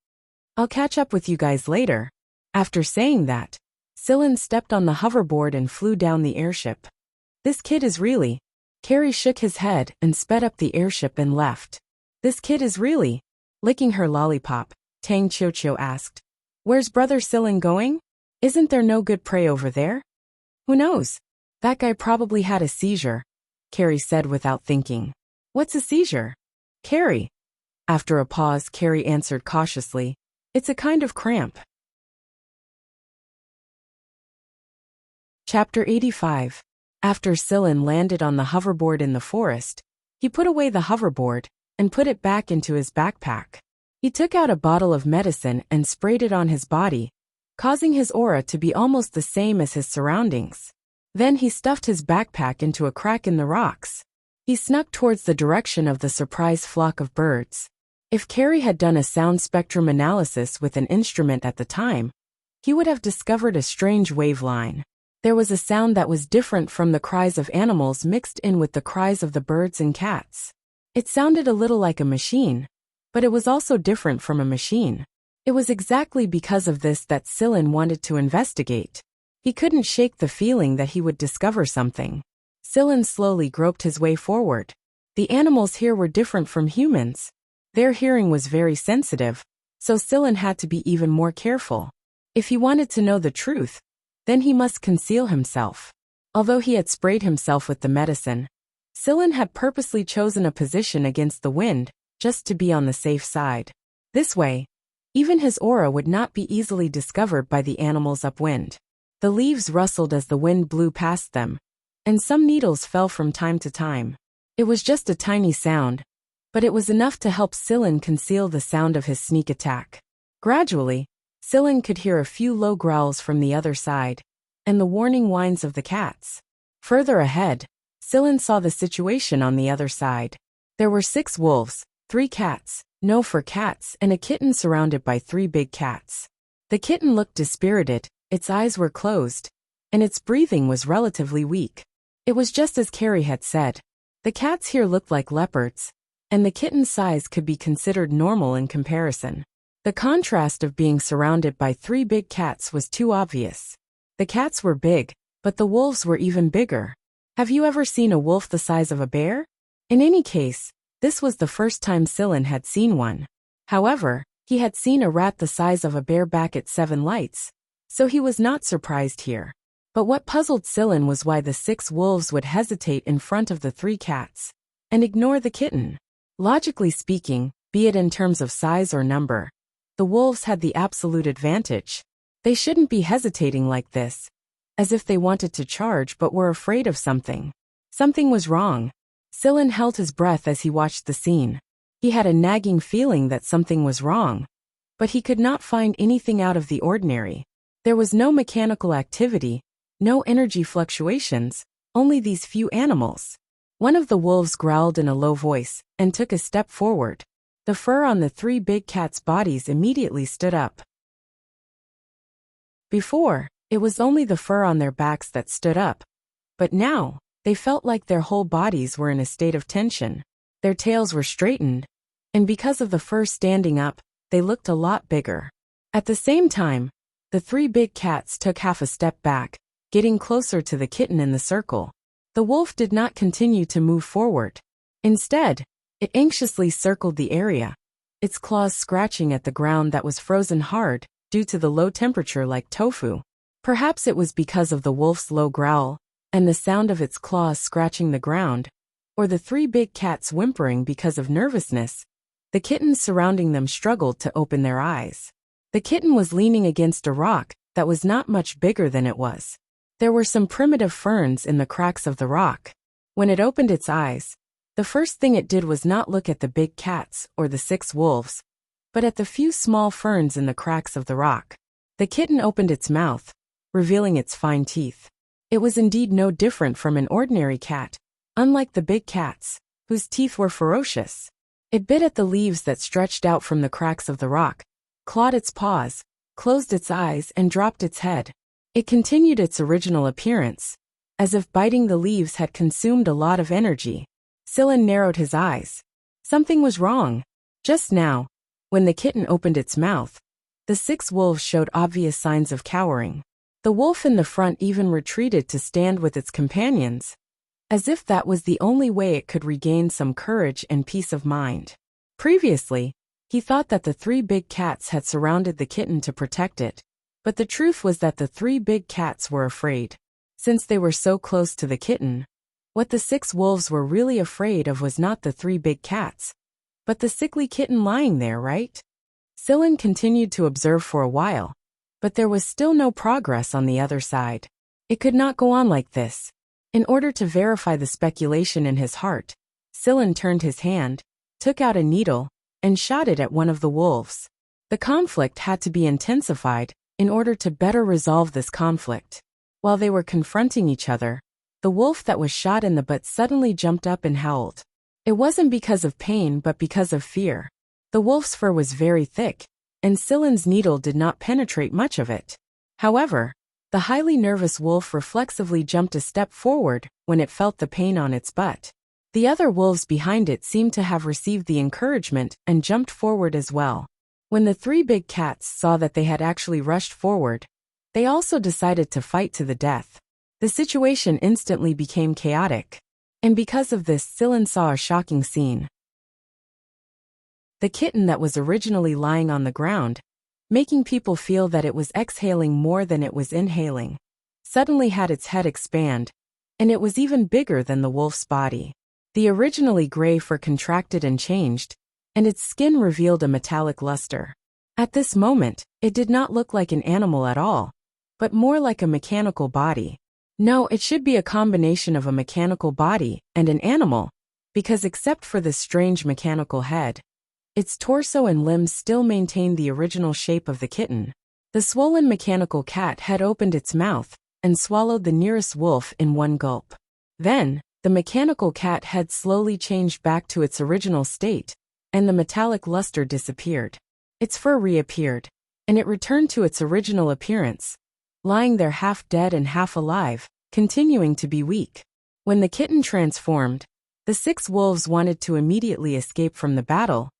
"I'll catch up with you guys later." After saying that, Silin stepped on the hoverboard and flew down the airship. "This kid is really..." Carrie shook his head and sped up the airship and left. "This kid is really..." Licking her lollipop, Tang Qiuqiu asked, "Where's Brother Silin going? Isn't there no good prey over there?" "Who knows? That guy probably had a seizure," Carrie said without thinking. "What's a seizure?" "Carrie." After a pause, Carrie answered cautiously, "It's a kind of cramp." Chapter 85. After Silin landed on the hoverboard in the forest, he put away the hoverboard and put it back into his backpack. He took out a bottle of medicine and sprayed it on his body, causing his aura to be almost the same as his surroundings. Then he stuffed his backpack into a crack in the rocks. He snuck towards the direction of the surprised flock of birds. If Carey had done a sound spectrum analysis with an instrument at the time, he would have discovered a strange wave line. There was a sound that was different from the cries of animals mixed in with the cries of the birds and cats. It sounded a little like a machine, but it was also different from a machine. It was exactly because of this that Sillin wanted to investigate. He couldn't shake the feeling that he would discover something. Sillin slowly groped his way forward. The animals here were different from humans. Their hearing was very sensitive, so Sillin had to be even more careful. If he wanted to know the truth, then he must conceal himself. Although he had sprayed himself with the medicine, Sillin had purposely chosen a position against the wind, just to be on the safe side. This way, even his aura would not be easily discovered by the animals upwind. The leaves rustled as the wind blew past them, and some needles fell from time to time. It was just a tiny sound, but it was enough to help Sillin conceal the sound of his sneak attack. Gradually, Sillin could hear a few low growls from the other side, and the warning whines of the cats. Further ahead, Sillin saw the situation on the other side. There were 6 wolves, 3 cats, no for cats, and a kitten surrounded by 3 big cats. The kitten looked dispirited, its eyes were closed, and its breathing was relatively weak. It was just as Carey had said. The cats here looked like leopards, and the kitten's size could be considered normal in comparison. The contrast of being surrounded by 3 big cats was too obvious. The cats were big, but the wolves were even bigger. Have you ever seen a wolf the size of a bear? In any case, this was the first time Sillin had seen one. However, he had seen a rat the size of a bear back at 7 Lights, so he was not surprised here. But what puzzled Sillin was why the 6 wolves would hesitate in front of the 3 cats and ignore the kitten. Logically speaking, be it in terms of size or number, the wolves had the absolute advantage. They shouldn't be hesitating like this, as if they wanted to charge but were afraid of something. Something was wrong. Sillin held his breath as he watched the scene. He had a nagging feeling that something was wrong, but he could not find anything out of the ordinary. There was no mechanical activity, no energy fluctuations, only these few animals. One of the wolves growled in a low voice and took a step forward. The fur on the 3 big cats' bodies immediately stood up. Before, it was only the fur on their backs that stood up, but now, they felt like their whole bodies were in a state of tension. Their tails were straightened, and because of the fur standing up, they looked a lot bigger. At the same time, the 3 big cats took half a step back, getting closer to the kitten in the circle. The wolf did not continue to move forward. Instead, it anxiously circled the area, its claws scratching at the ground that was frozen hard due to the low temperature like tofu. Perhaps it was because of the wolf's low growl and the sound of its claws scratching the ground, or the 3 big cats whimpering because of nervousness. The kittens surrounding them struggled to open their eyes. The kitten was leaning against a rock that was not much bigger than it was. There were some primitive ferns in the cracks of the rock. When it opened its eyes, the first thing it did was not look at the big cats or the 6 wolves, but at the few small ferns in the cracks of the rock. The kitten opened its mouth, revealing its fine teeth. It was indeed no different from an ordinary cat, unlike the big cats, whose teeth were ferocious. It bit at the leaves that stretched out from the cracks of the rock, clawed its paws, closed its eyes, and dropped its head. It continued its original appearance, as if biting the leaves had consumed a lot of energy. Sillin narrowed his eyes. Something was wrong. Just now, when the kitten opened its mouth, the 6 wolves showed obvious signs of cowering. The wolf in the front even retreated to stand with its companions, as if that was the only way it could regain some courage and peace of mind. Previously, he thought that the 3 big cats had surrounded the kitten to protect it, but the truth was that the 3 big cats were afraid. Since they were so close to the kitten, what the 6 wolves were really afraid of was not the 3 big cats, but the sickly kitten lying there, right? Sillin continued to observe for a while, but there was still no progress on the other side. It could not go on like this. In order to verify the speculation in his heart, Sillin turned his hand, took out a needle, and shot it at one of the wolves. The conflict had to be intensified in order to better resolve this conflict. While they were confronting each other, the wolf that was shot in the butt suddenly jumped up and howled. It wasn't because of pain but because of fear. The wolf's fur was very thick, and Silen's needle did not penetrate much of it. However, the highly nervous wolf reflexively jumped a step forward when it felt the pain on its butt. The other wolves behind it seemed to have received the encouragement and jumped forward as well. When the three big cats saw that they had actually rushed forward, they also decided to fight to the death. The situation instantly became chaotic, and because of this, Silen saw a shocking scene. The kitten that was originally lying on the ground, making people feel that it was exhaling more than it was inhaling, suddenly had its head expand, and it was even bigger than the wolf's body. The originally gray fur contracted and changed, and its skin revealed a metallic luster. At this moment, it did not look like an animal at all, but more like a mechanical body. No, it should be a combination of a mechanical body and an animal, because except for this strange mechanical head, its torso and limbs still maintained the original shape of the kitten. The swollen mechanical cat had opened its mouth and swallowed the nearest wolf in one gulp. Then, the mechanical cat head slowly changed back to its original state, and the metallic luster disappeared. Its fur reappeared, and it returned to its original appearance, lying there half dead and half alive, continuing to be weak. When the kitten transformed, the 6 wolves wanted to immediately escape from the battle,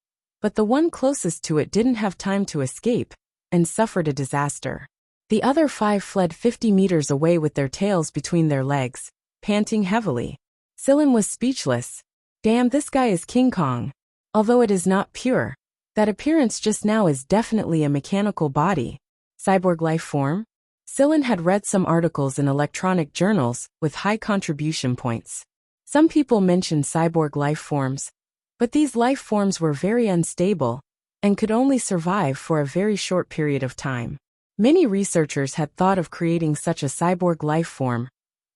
but the one closest to it didn't have time to escape, and suffered a disaster. The other 5 fled 50 meters away with their tails between their legs, panting heavily. Silen was speechless. Damn, this guy is King Kong. Although it is not pure, that appearance just now is definitely a mechanical body. Cyborg life form? Silen had read some articles in electronic journals with high contribution points. Some people mentioned cyborg life forms, but these life forms were very unstable and could only survive for a very short period of time. Many researchers had thought of creating such a cyborg life form,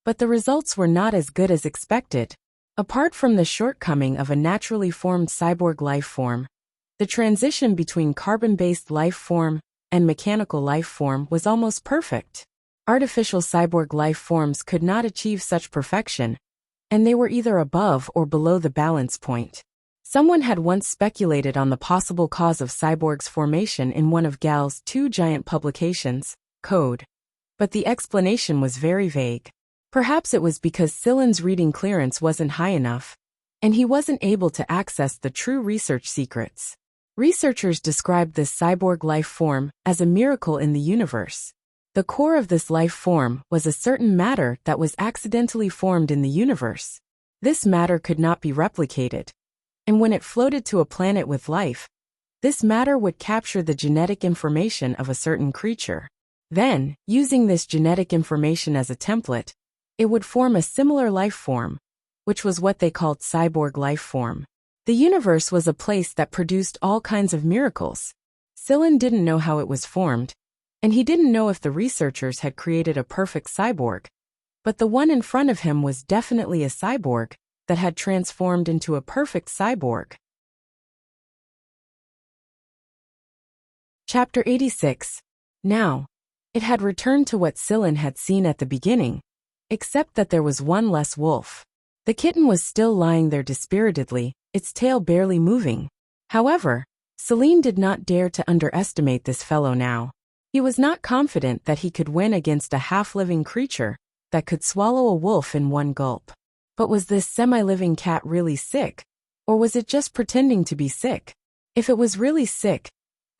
but the results were not as good as expected. Apart from the shortcoming of a naturally formed cyborg life form, the transition between carbon-based life form and mechanical life form was almost perfect. Artificial cyborg life forms could not achieve such perfection, and they were either above or below the balance point. Someone had once speculated on the possible cause of cyborgs' formation in one of Gal's 2 giant publications, Code, but the explanation was very vague. Perhaps it was because Silen's reading clearance wasn't high enough, and he wasn't able to access the true research secrets. Researchers described this cyborg life form as a miracle in the universe. The core of this life form was a certain matter that was accidentally formed in the universe. This matter could not be replicated, and when it floated to a planet with life, this matter would capture the genetic information of a certain creature. Then, using this genetic information as a template, it would form a similar life form, which was what they called cyborg life form. The universe was a place that produced all kinds of miracles. Silen didn't know how it was formed, and he didn't know if the researchers had created a perfect cyborg, but the one in front of him was definitely a cyborg that had transformed into a perfect cyborg. Chapter 86. Now, it had returned to what Silen had seen at the beginning, except that there was one less wolf. The kitten was still lying there dispiritedly, its tail barely moving. However, Celine did not dare to underestimate this fellow now. He was not confident that he could win against a half-living creature that could swallow a wolf in one gulp. But was this semi-living cat really sick, or was it just pretending to be sick? If it was really sick,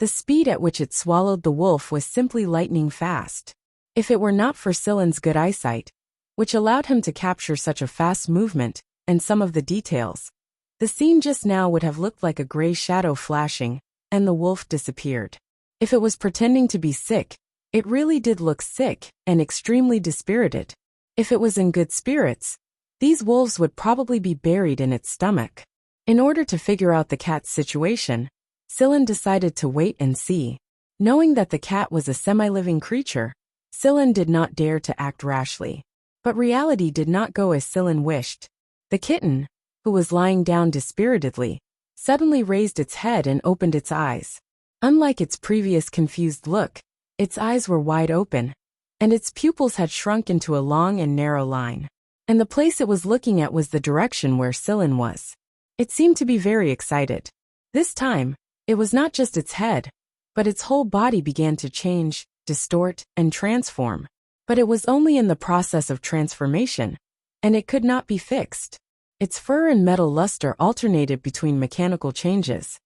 the speed at which it swallowed the wolf was simply lightning fast. If it were not for Silen's good eyesight, which allowed him to capture such a fast movement and some of the details, the scene just now would have looked like a gray shadow flashing, and the wolf disappeared. If it was pretending to be sick, it really did look sick and extremely dispirited. If it was in good spirits, these wolves would probably be buried in its stomach. In order to figure out the cat's situation, Silen decided to wait and see. Knowing that the cat was a semi-living creature, Silen did not dare to act rashly. But reality did not go as Silen wished. The kitten, who was lying down dispiritedly, suddenly raised its head and opened its eyes. Unlike its previous confused look, its eyes were wide open, and its pupils had shrunk into a long and narrow line. And the place it was looking at was the direction where Silen was. It seemed to be very excited. This time, It was not just its head, but its whole body began to change, distort, and transform. But it was only in the process of transformation, and it could not be fixed. Its fur and metal luster alternated between mechanical changes,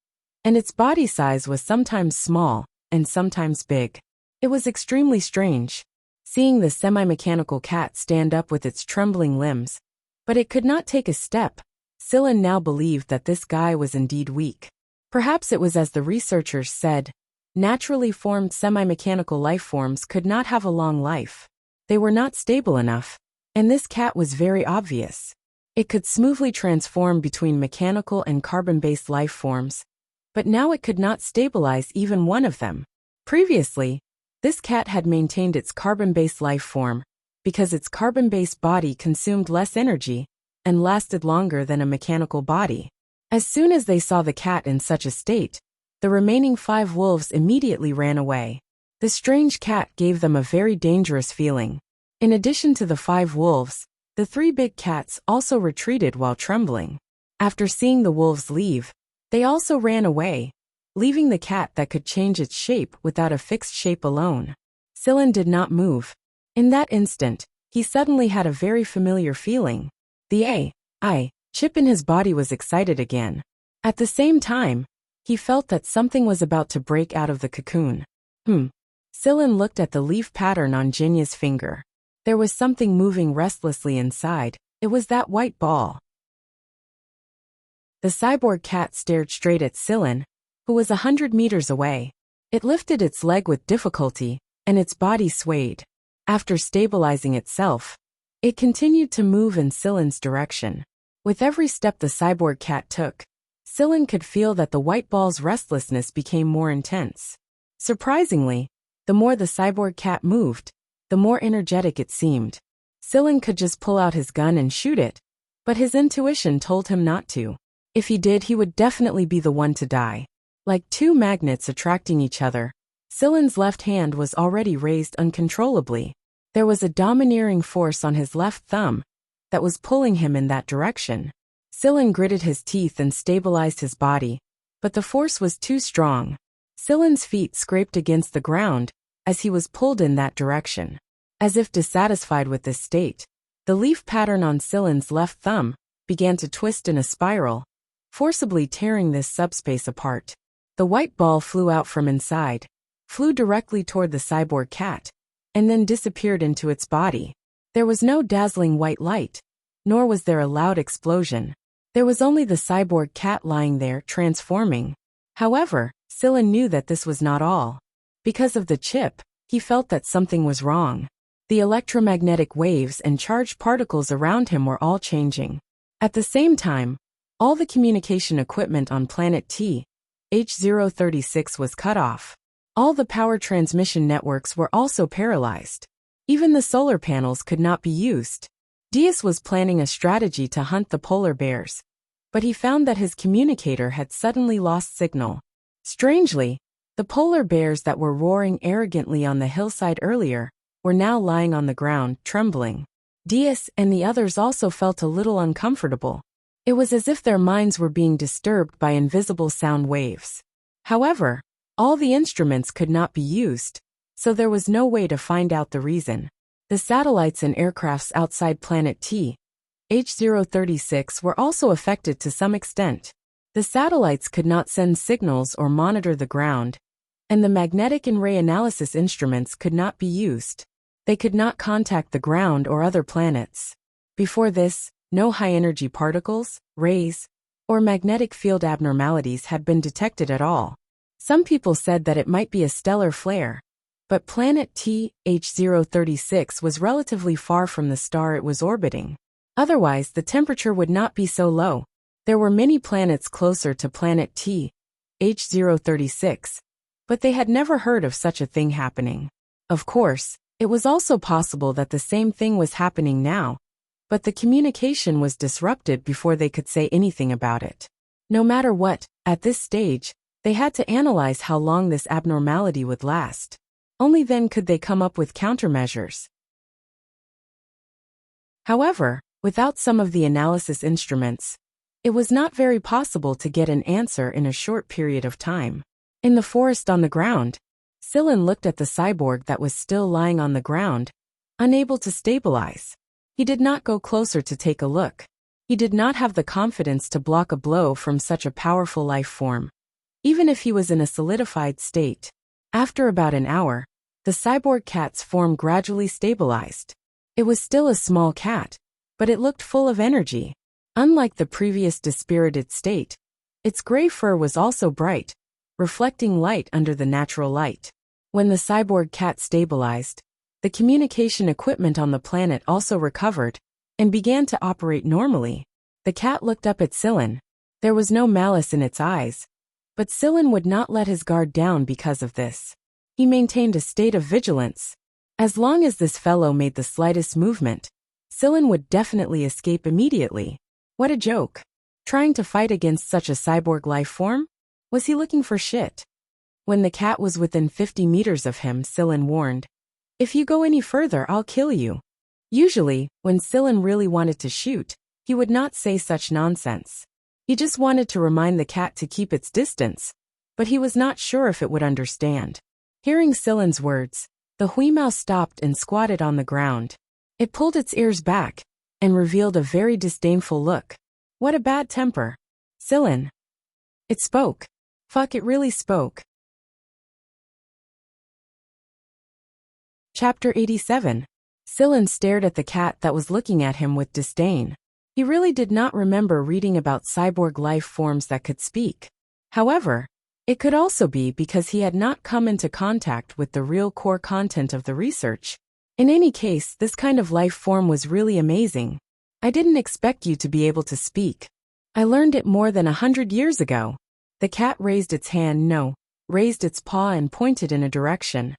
and its body size was sometimes small and sometimes big. It was extremely strange, seeing the semi-mechanical cat stand up with its trembling limbs, but it could not take a step. Scylla now believed that this guy was indeed weak. Perhaps it was as the researchers said, naturally formed semi-mechanical life forms could not have a long life. They were not stable enough, and this cat was very obvious. It could smoothly transform between mechanical and carbon-based life forms, but now it could not stabilize even one of them. Previously, this cat had maintained its carbon-based life form because its carbon-based body consumed less energy and lasted longer than a mechanical body. As soon as they saw the cat in such a state, the remaining 5 wolves immediately ran away. The strange cat gave them a very dangerous feeling. In addition to the 5 wolves, the 3 big cats also retreated while trembling. After seeing the wolves leave, they also ran away, leaving the cat that could change its shape without a fixed shape alone. Scylla did not move. In that instant, he suddenly had a very familiar feeling. The AI chip in his body was excited again. At the same time, he felt that something was about to break out of the cocoon. Scylla looked at the leaf pattern on Jinya's finger. There was something moving restlessly inside. It was that white ball. The cyborg cat stared straight at Scylla, who was 100 meters away. It lifted its leg with difficulty, and its body swayed. After stabilizing itself, it continued to move in Scylla's direction. With every step the cyborg cat took, Scylla could feel that the white ball's restlessness became more intense. Surprisingly, the more the cyborg cat moved, the more energetic it seemed. Scylla could just pull out his gun and shoot it, but his intuition told him not to. If he did, he would definitely be the one to die. Like 2 magnets attracting each other, Scylla's left hand was already raised uncontrollably. There was a domineering force on his left thumb that was pulling him in that direction. Scylla gritted his teeth and stabilized his body, but the force was too strong. Scylla's feet scraped against the ground as he was pulled in that direction. As if dissatisfied with this state, the leaf pattern on Scylla's left thumb began to twist in a spiral, forcibly tearing this subspace apart. The white ball flew out from inside, flew directly toward the cyborg cat, and then disappeared into its body. There was no dazzling white light, nor was there a loud explosion. There was only the cyborg cat lying there, transforming. However, Scylla knew that this was not all. Because of the chip, he felt that something was wrong. The electromagnetic waves and charged particles around him were all changing. At the same time, all the communication equipment on planet T, H036 was cut off. All the power transmission networks were also paralyzed. Even the solar panels could not be used. Diaz was planning a strategy to hunt the polar bears, but he found that his communicator had suddenly lost signal. Strangely, the polar bears that were roaring arrogantly on the hillside earlier were now lying on the ground, trembling. Diaz and the others also felt a little uncomfortable. It was as if their minds were being disturbed by invisible sound waves. However, all the instruments could not be used, so there was no way to find out the reason. The satellites and aircrafts outside planet T, H036 were also affected to some extent. The satellites could not send signals or monitor the ground, and the magnetic and ray analysis instruments could not be used. They could not contact the ground or other planets. Before this, no high-energy particles, rays, or magnetic field abnormalities had been detected at all. Some people said that it might be a stellar flare, but planet T, H036 was relatively far from the star it was orbiting. Otherwise, the temperature would not be so low. There were many planets closer to planet T, H036, but they had never heard of such a thing happening. Of course, it was also possible that the same thing was happening now, but the communication was disrupted before they could say anything about it. No matter what, at this stage, they had to analyze how long this abnormality would last. Only then could they come up with countermeasures. However, without some of the analysis instruments, It was not very possible to get an answer in a short period of time. In the forest on the ground, Sillin looked at the cyborg that was still lying on the ground, unable to stabilize. He did not go closer to take a look. He did not have the confidence to block a blow from such a powerful life form, even if he was in a solidified state. After about an hour, the cyborg cat's form gradually stabilized. It was still a small cat, but it looked full of energy. Unlike the previous dispirited state, its gray fur was also bright, reflecting light under the natural light. When the cyborg cat stabilized, the communication equipment on the planet also recovered and began to operate normally. The cat looked up at Sillin. There was no malice in its eyes, but Sillin would not let his guard down because of this. He maintained a state of vigilance. As long as this fellow made the slightest movement, Sillin would definitely escape immediately. What a joke. Trying to fight against such a cyborg life form? Was he looking for shit? When the cat was within 50 meters of him, Sillin warned, "If you go any further, I'll kill you." Usually, when Sillin really wanted to shoot, he would not say such nonsense. He just wanted to remind the cat to keep its distance, but he was not sure if it would understand. Hearing Sillin's words, the huimao stopped and squatted on the ground. It pulled its ears back and revealed a very disdainful look. What a bad temper. Sillin. It spoke. Fuck, it really spoke. Chapter 87. Sillin stared at the cat that was looking at him with disdain. He really did not remember reading about cyborg life forms that could speak. However, it could also be because he had not come into contact with the real core content of the research. In any case, this kind of life form was really amazing. I didn't expect you to be able to speak. I learned it more than 100 years ago. The cat raised its raised its paw and pointed in a direction.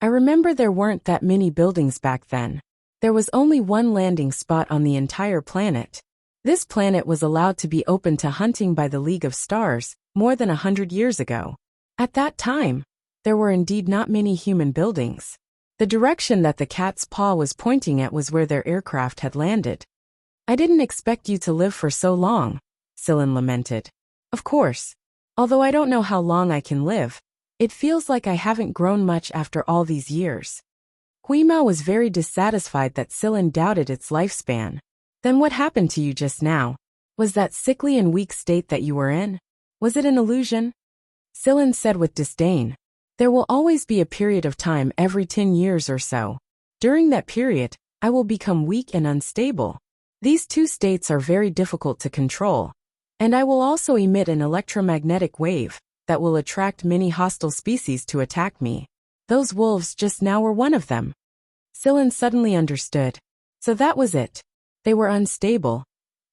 I remember there weren't that many buildings back then. There was only one landing spot on the entire planet. This planet was allowed to be open to hunting by the League of Stars more than 100 years ago. At that time, there were indeed not many human buildings. The direction that the cat's paw was pointing at was where their aircraft had landed. I didn't expect you to live for so long, Sillin lamented. Of course. Although I don't know how long I can live, it feels like I haven't grown much after all these years. Huimao was very dissatisfied that Sillin doubted its lifespan. Then what happened to you just now? Was that sickly and weak state that you were in? Was it an illusion? Sillin said with disdain. There will always be a period of time every 10 years or so. During that period, I will become weak and unstable. These two states are very difficult to control. And I will also emit an electromagnetic wave that will attract many hostile species to attack me. Those wolves just now were one of them. Sillin suddenly understood. So that was it. They were unstable.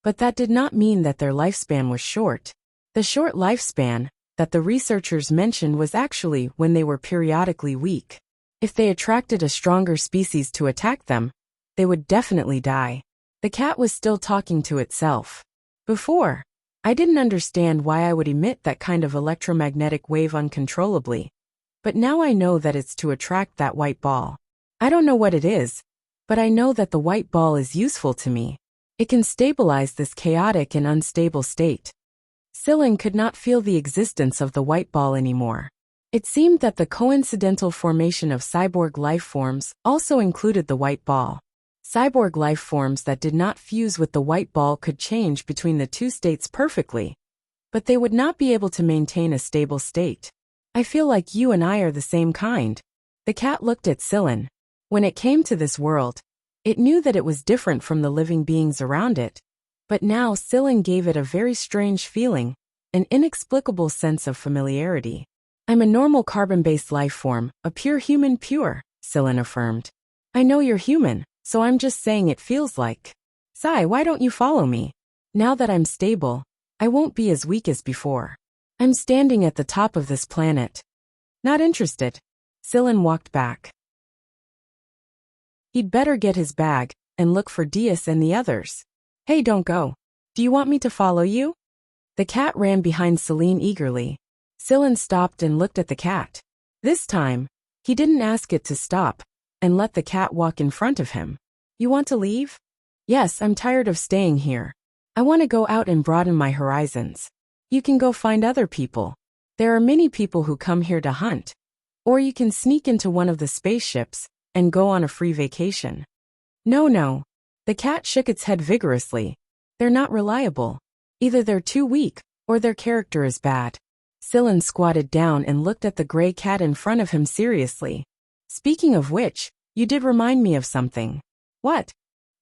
But that did not mean that their lifespan was short. The short lifespan that the researchers mentioned was actually when they were periodically weak. If they attracted a stronger species to attack them, they would definitely die. The cat was still talking to itself. Before, I didn't understand why I would emit that kind of electromagnetic wave uncontrollably. But now I know that it's to attract that white ball. I don't know what it is, but I know that the white ball is useful to me. It can stabilize this chaotic and unstable state. Sillin could not feel the existence of the white ball anymore. It seemed that the coincidental formation of cyborg life forms also included the white ball. Cyborg life forms that did not fuse with the white ball could change between the two states perfectly, but they would not be able to maintain a stable state. I feel like you and I are the same kind. The cat looked at Sillin. When it came to this world, it knew that it was different from the living beings around it, but now Sillin gave it a very strange feeling, an inexplicable sense of familiarity. I'm a normal carbon-based life form, a pure human Sillin affirmed. I know you're human. So I'm just saying it feels like. Sai, why don't you follow me? Now that I'm stable, I won't be as weak as before. I'm standing at the top of this planet. Not interested. Sillin walked back. He'd better get his bag and look for Diaz and the others. Hey, don't go. Do you want me to follow you? The cat ran behind Celine eagerly. Sillin stopped and looked at the cat. This time, he didn't ask it to stop and let the cat walk in front of him. You want to leave? Yes, I'm tired of staying here. I want to go out and broaden my horizons. You can go find other people. There are many people who come here to hunt. Or you can sneak into one of the spaceships and go on a free vacation. No, no. The cat shook its head vigorously. They're not reliable. Either they're too weak, or their character is bad. Scylla squatted down and looked at the gray cat in front of him seriously. Speaking of which, you did remind me of something. What?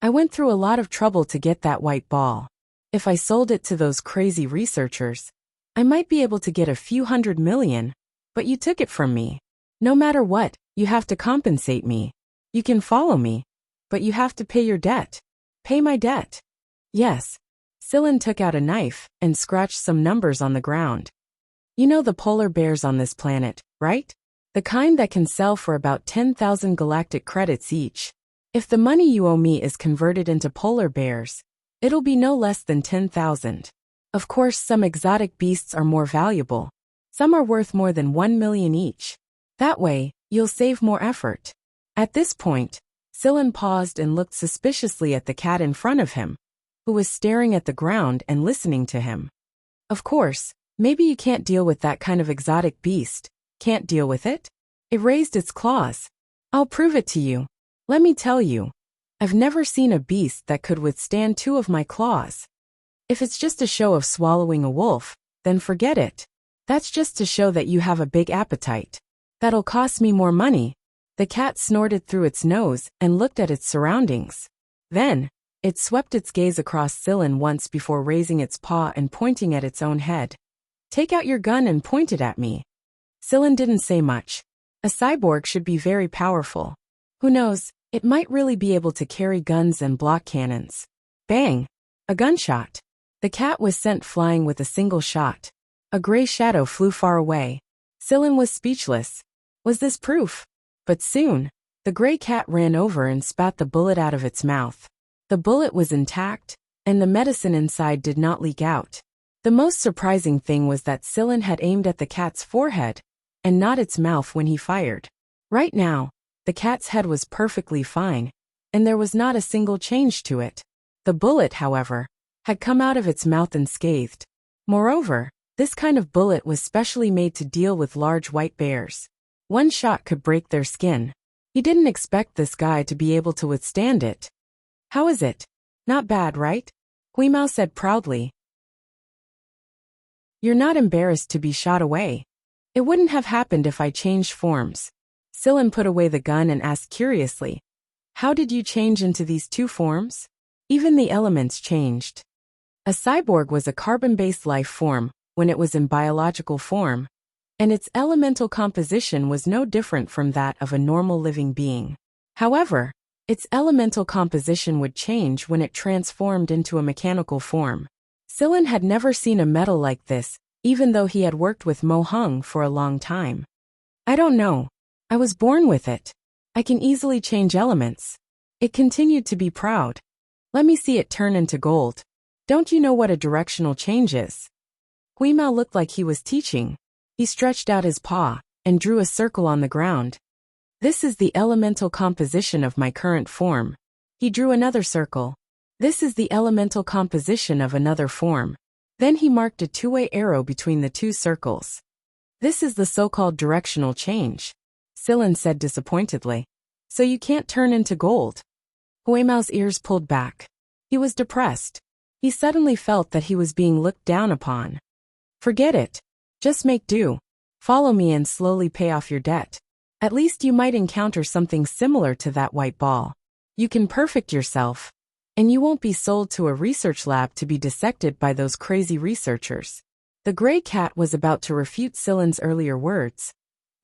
I went through a lot of trouble to get that white ball. If I sold it to those crazy researchers, I might be able to get a few $100 million, but you took it from me. No matter what, you have to compensate me. You can follow me, but you have to pay your debt. Pay my debt. Yes. Scylla took out a knife and scratched some numbers on the ground. You know the polar bears on this planet, right? The kind that can sell for about 10,000 galactic credits each. If the money you owe me is converted into polar bears, it'll be no less than 10,000. Of course, some exotic beasts are more valuable. Some are worth more than 1 million each. That way, you'll save more effort. At this point, Scylla paused and looked suspiciously at the cat in front of him, who was staring at the ground and listening to him. Of course, maybe you can't deal with that kind of exotic beast. Can't deal with it? It raised its claws. I'll prove it to you. Let me tell you. I've never seen a beast that could withstand 2 of my claws. If it's just a show of swallowing a wolf, then forget it. That's just to show that you have a big appetite. That'll cost me more money. The cat snorted through its nose and looked at its surroundings. Then, it swept its gaze across Scylla once before raising its paw and pointing at its own head. Take out your gun and point it at me. Scylla didn't say much. A cyborg should be very powerful. Who knows, it might really be able to carry guns and block cannons. Bang! A gunshot. The cat was sent flying with a single shot. A gray shadow flew far away. Scylla was speechless. Was this proof? But soon, the gray cat ran over and spat the bullet out of its mouth. The bullet was intact, and the medicine inside did not leak out. The most surprising thing was that Scylla had aimed at the cat's forehead, and not its mouth when he fired. Right now, the cat's head was perfectly fine, and there was not a single change to it. The bullet, however, had come out of its mouth unscathed. Moreover, this kind of bullet was specially made to deal with large white bears. One shot could break their skin. He didn't expect this guy to be able to withstand it. How is it? Not bad, right? Huimao said proudly. You're not embarrassed to be shot away. It wouldn't have happened if I changed forms. Scylla put away the gun and asked curiously, how did you change into these 2 forms? Even the elements changed. A cyborg was a carbon-based life form when it was in biological form, and its elemental composition was no different from that of a normal living being. However, its elemental composition would change when it transformed into a mechanical form. Scylla had never seen a metal like this, even though he had worked with Mo Hung for a long time. I don't know. I was born with it. I can easily change elements. It continued to be proud. Let me see it turn into gold. Don't you know what a directional change is? Huimao looked like he was teaching. He stretched out his paw and drew a circle on the ground. This is the elemental composition of my current form. He drew another circle. This is the elemental composition of another form. Then he marked a 2-way arrow between the 2 circles. This is the so-called directional change. Scylla said disappointedly. So you can't turn into gold. Huimao's ears pulled back. He was depressed. He suddenly felt that he was being looked down upon. Forget it. Just make do. Follow me and slowly pay off your debt. At least you might encounter something similar to that white ball. You can perfect yourself, and you won't be sold to a research lab to be dissected by those crazy researchers. The gray cat was about to refute Scylla's earlier words,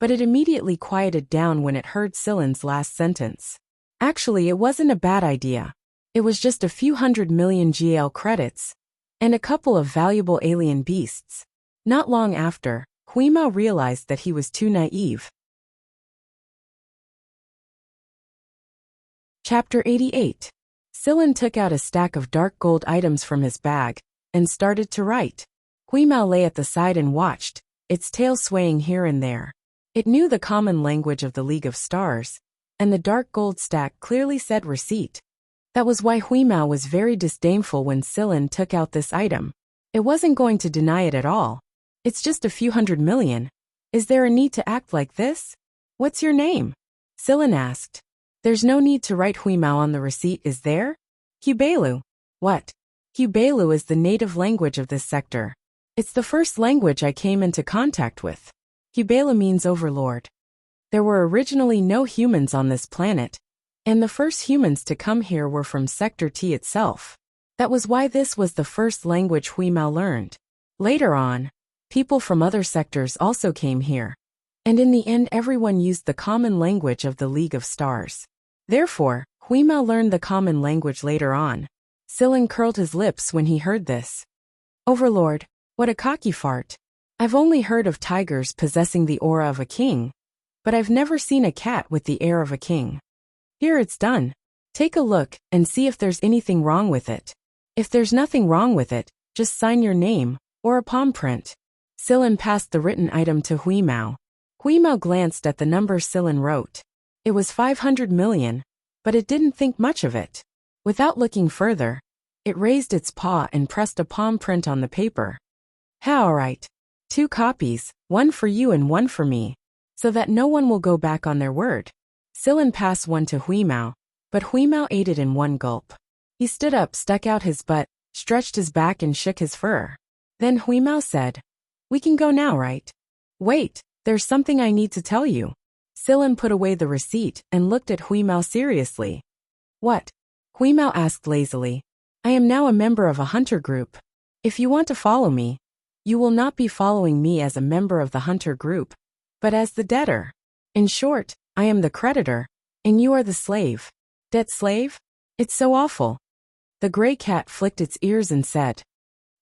but it immediately quieted down when it heard Scylla's last sentence. Actually, it wasn't a bad idea. It was just a few 100 million GL credits, and a couple of valuable alien beasts. Not long after, Huimao realized that he was too naive. Chapter 88. Scylla took out a stack of dark gold items from his bag and started to write. Huimao lay at the side and watched, its tail swaying here and there. It knew the common language of the League of Stars, and the dark gold stack clearly said receipt. That was why Huimao was very disdainful when Silin took out this item. It wasn't going to deny it at all. It's just a few 100 million. Is there a need to act like this? What's your name? Silin asked. There's no need to write Huimao on the receipt, is there? Hubeilu. What? Hubeilu is the native language of this sector. It's the first language I came into contact with. Hubeilu means overlord. There were originally no humans on this planet, and the first humans to come here were from Sector T itself. That was why this was the first language Huimao learned. Later on, people from other sectors also came here, and in the end everyone used the common language of the League of Stars. Therefore, Huimao learned the common language later on. Silin curled his lips when he heard this. Overlord, what a cocky fart. I've only heard of tigers possessing the aura of a king, but I've never seen a cat with the air of a king. Here it's done. Take a look and see if there's anything wrong with it. If there's nothing wrong with it, just sign your name, or a palm print. Silin passed the written item to Huimao. Huimao glanced at the number Silin wrote. It was 500 million, but it didn't think much of it. Without looking further, it raised its paw and pressed a palm print on the paper. All right. 2 copies, one for you and one for me, so that no one will go back on their word. Silin passed one to Huimao, but Huimao ate it in one gulp. He stood up, stuck out his butt, stretched his back and shook his fur. Then Huimao said, We can go now, right? Wait, there's something I need to tell you. Silin put away the receipt and looked at Huimao seriously. What? Huimao asked lazily. I am now a member of a hunter group. If you want to follow me, you will not be following me as a member of the hunter group, but as the debtor. In short, I am the creditor, and you are the slave. Debt slave? It's so awful. The gray cat flicked its ears and said,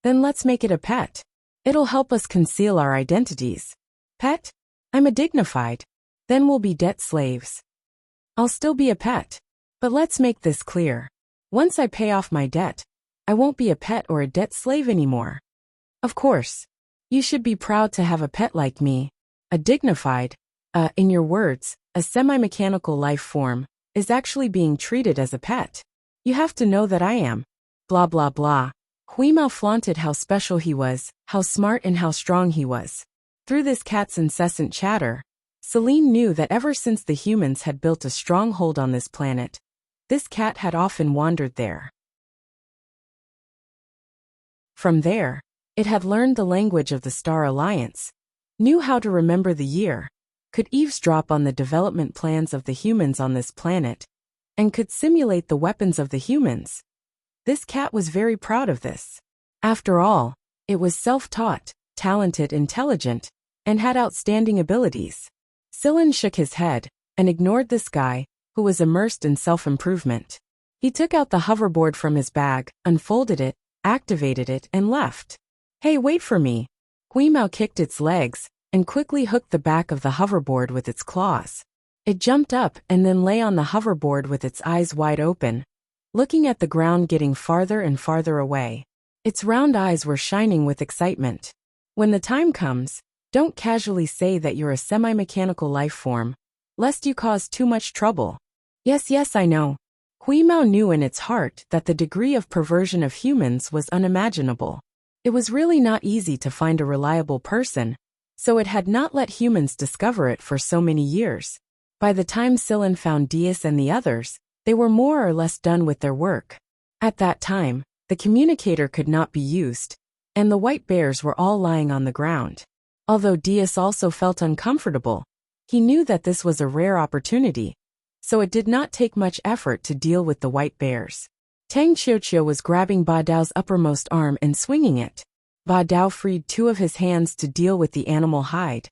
Then let's make it a pet. It'll help us conceal our identities. Pet? I'm a dignified. Then we'll be debt slaves. I'll still be a pet. But let's make this clear. Once I pay off my debt, I won't be a pet or a debt slave anymore. Of course. You should be proud to have a pet like me. A dignified, in your words, a semi-mechanical life form, is actually being treated as a pet. You have to know that I am. Blah blah blah. Huimao flaunted how special he was, how smart and how strong he was. Through this cat's incessant chatter, Celine knew that ever since the humans had built a stronghold on this planet, this cat had often wandered there. From there, it had learned the language of the Star Alliance, knew how to remember the year, could eavesdrop on the development plans of the humans on this planet, and could simulate the weapons of the humans. This cat was very proud of this. After all, it was self-taught, talented, intelligent, and had outstanding abilities. Silin shook his head and ignored this guy, who was immersed in self-improvement. He took out the hoverboard from his bag, unfolded it, activated it, and left. Hey, wait for me. Huimao kicked its legs and quickly hooked the back of the hoverboard with its claws. It jumped up and then lay on the hoverboard with its eyes wide open, looking at the ground getting farther and farther away. Its round eyes were shining with excitement. When the time comes, don't casually say that you're a semi-mechanical life form, lest you cause too much trouble. Yes, I know. Huimao knew in its heart that the degree of perversion of humans was unimaginable. It was really not easy to find a reliable person, so it had not let humans discover it for so many years. By the time Silin found Dias and the others, they were more or less done with their work. At that time, the communicator could not be used, and the white bears were all lying on the ground. Although Dias also felt uncomfortable, he knew that this was a rare opportunity, so it did not take much effort to deal with the white bears. Tang Qiuqiu was grabbing Ba Dao's uppermost arm and swinging it. Ba Dao freed 2 of his hands to deal with the animal hide,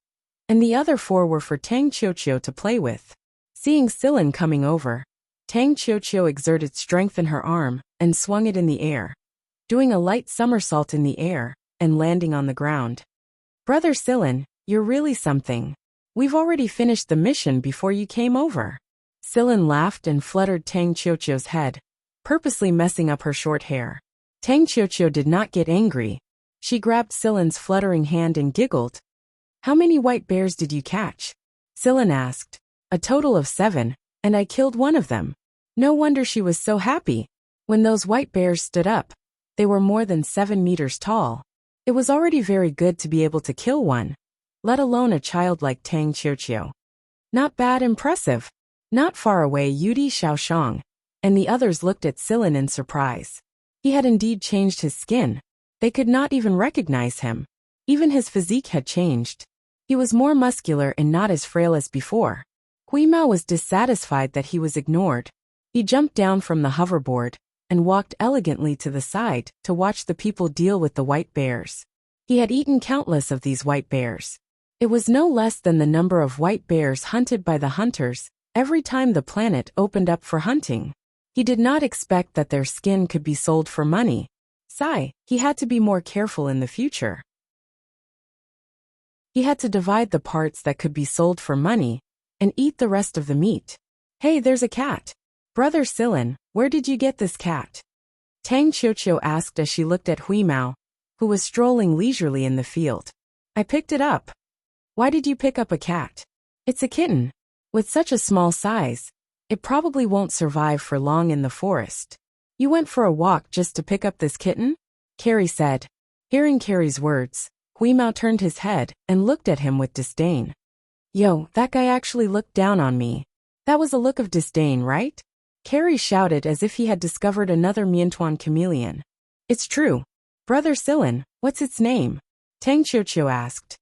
and the other 4 were for Tang Qiuqiu to play with. Seeing Silin coming over, Tang Qiuqiu exerted strength in her arm and swung it in the air, doing a light somersault in the air and landing on the ground. Brother Silin, you're really something. We've already finished the mission before you came over. Silin laughed and fluttered Tang Qiuqiu's head, purposely messing up her short hair. Tang Qiuqiu did not get angry. She grabbed Silin's fluttering hand and giggled. How many white bears did you catch? Silin asked. A total of 7, and I killed one of them. No wonder she was so happy. When those white bears stood up, they were more than 7 meters tall. It was already very good to be able to kill one, let alone a child like Tang Qiuqiu. Not bad, impressive. Not far away, Yudi Xiaoshang and the others looked at Sillin in surprise. He had indeed changed his skin. They could not even recognize him. Even his physique had changed. He was more muscular and not as frail as before. Huimao was dissatisfied that he was ignored. He jumped down from the hoverboard and walked elegantly to the side to watch the people deal with the white bears. He had eaten countless of these white bears. It was no less than the number of white bears hunted by the hunters every time the planet opened up for hunting. He did not expect that their skin could be sold for money. He had to be more careful in the future. He had to divide the parts that could be sold for money and eat the rest of the meat. Hey, there's a cat. Brother Sillin, where did you get this cat? Tang Qiuqiu asked as she looked at Huimao, who was strolling leisurely in the field. I picked it up. Why did you pick up a cat? It's a kitten. With such a small size, it probably won't survive for long in the forest. You went for a walk just to pick up this kitten? Carrie said. Hearing Carrie's words, Huimao turned his head and looked at him with disdain. Yo, that guy actually looked down on me. That was a look of disdain, right? Carrie shouted as if he had discovered another Miantuan chameleon. It's true. Brother Sillin, what's its name? Tang Qiuqiu asked.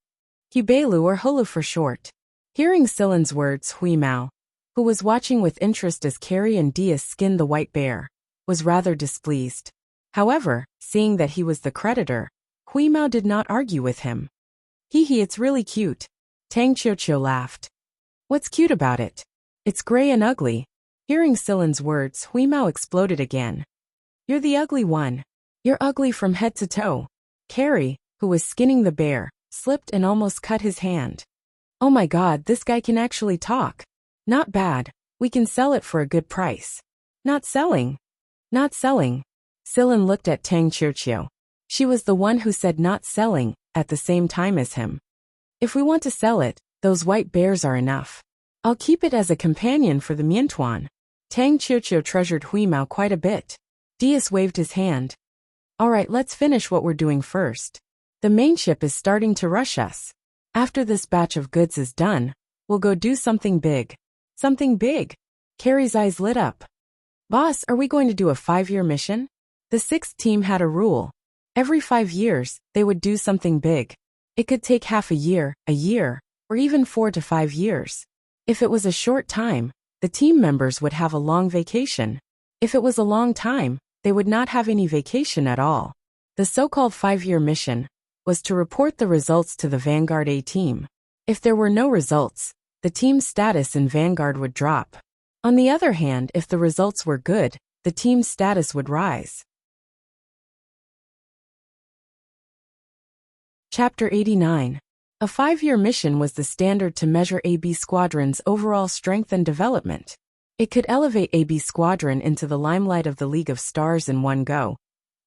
Hubeilu or Hulu for short. Hearing Sillin's words, Huimao, who was watching with interest as Carrie and Dia skinned the white bear, was rather displeased. However, seeing that he was the creditor, Huimao did not argue with him. It's really cute. Tang Qiuqiu laughed. What's cute about it? It's gray and ugly. Hearing Sillin's words, Huimao exploded again. You're the ugly one. You're ugly from head to toe. Carrie, who was skinning the bear, slipped and almost cut his hand. Oh my god, this guy can actually talk. Not bad. We can sell it for a good price. Not selling. Not selling. Sillin looked at Tang Qiuqiu. She was the one who said not selling at the same time as him. If we want to sell it, those white bears are enough. I'll keep it as a companion for the Miantuan. Tang Qiuqiu treasured Huimao quite a bit. Dias waved his hand. Alright, let's finish what we're doing first. The main ship is starting to rush us. After this batch of goods is done, we'll go do something big. Something big? Carrie's eyes lit up. Boss, are we going to do a 5-year mission? The 6th team had a rule. Every 5 years, they would do something big. It could take half a year, or even 4 to 5 years. If it was a short time, the team members would have a long vacation. If it was a long time, they would not have any vacation at all. The so-called 5-year mission was to report the results to the Vanguard A team. If there were no results, the team's status in Vanguard would drop. On the other hand, if the results were good, the team's status would rise. Chapter 89. A 5-year mission was the standard to measure AB Squadron's overall strength and development. It could elevate AB Squadron into the limelight of the League of Stars in one go.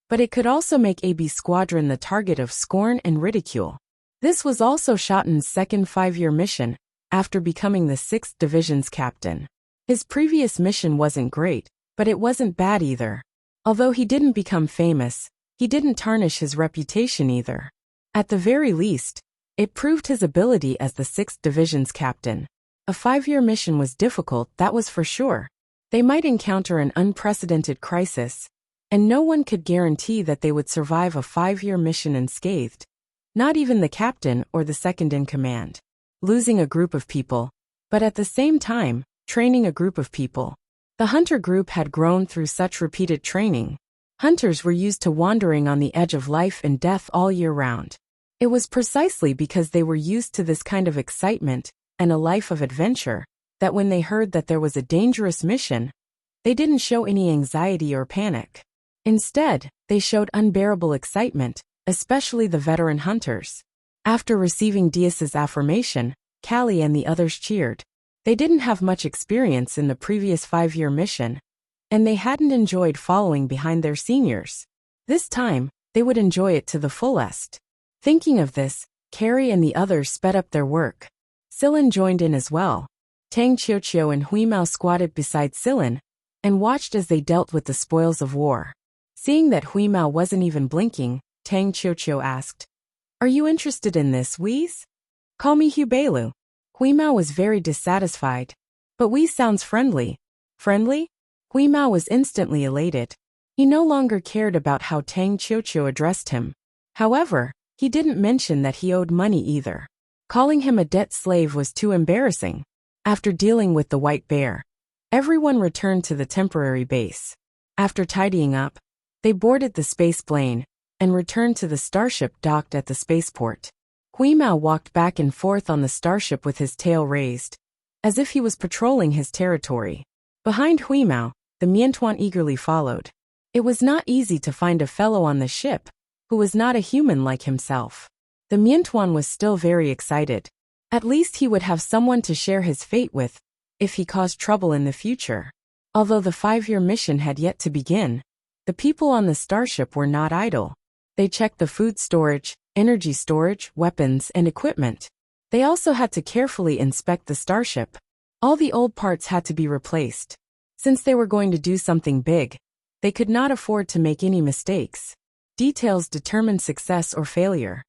But it could also make AB Squadron the target of scorn and ridicule. This was also Shoten's second 5-year mission, after becoming the 6th Division's captain. His previous mission wasn't great, but it wasn't bad either. Although he didn't become famous, he didn't tarnish his reputation either. At the very least, it proved his ability as the 6th Division's captain. A 5-year mission was difficult, that was for sure. They might encounter an unprecedented crisis, and no one could guarantee that they would survive a 5-year mission unscathed. Not even the captain or the second in command. Losing a group of people, but at the same time, training a group of people. The hunter group had grown through such repeated training. Hunters were used to wandering on the edge of life and death all year round. It was precisely because they were used to this kind of excitement and a life of adventure that when they heard that there was a dangerous mission, they didn't show any anxiety or panic. Instead, they showed unbearable excitement, especially the veteran hunters. After receiving Dias's affirmation, Callie and the others cheered. They didn't have much experience in the previous 5-year mission, and they hadn't enjoyed following behind their seniors. This time, they would enjoy it to the fullest. Thinking of this, Carrie and the others sped up their work. Sillin joined in as well. Tang Qiuqiu and Huimao squatted beside Sillin and watched as they dealt with the spoils of war. Seeing that Huimao wasn't even blinking, Tang Qiuqiu asked, "Are you interested in this, Whis? Call me Hubeilu." Huimao was very dissatisfied. "But Whis sounds friendly." "Friendly?" Huimao was instantly elated. He no longer cared about how Tang Qiuqiu addressed him. However, he didn't mention that he owed money either. Calling him a debt slave was too embarrassing. After dealing with the white bear, everyone returned to the temporary base. After tidying up, they boarded the space plane and returned to the starship docked at the spaceport. Huimao walked back and forth on the starship with his tail raised, as if he was patrolling his territory. Behind Huimao, the Miantuan eagerly followed. It was not easy to find a fellow on the ship who was not a human like himself. The Miantuan was still very excited. At least he would have someone to share his fate with if he caused trouble in the future. Although the 5-year mission had yet to begin, the people on the starship were not idle. They checked the food storage, energy storage, weapons, and equipment. They also had to carefully inspect the starship. All the old parts had to be replaced. Since they were going to do something big, they could not afford to make any mistakes. Details determined success or failure.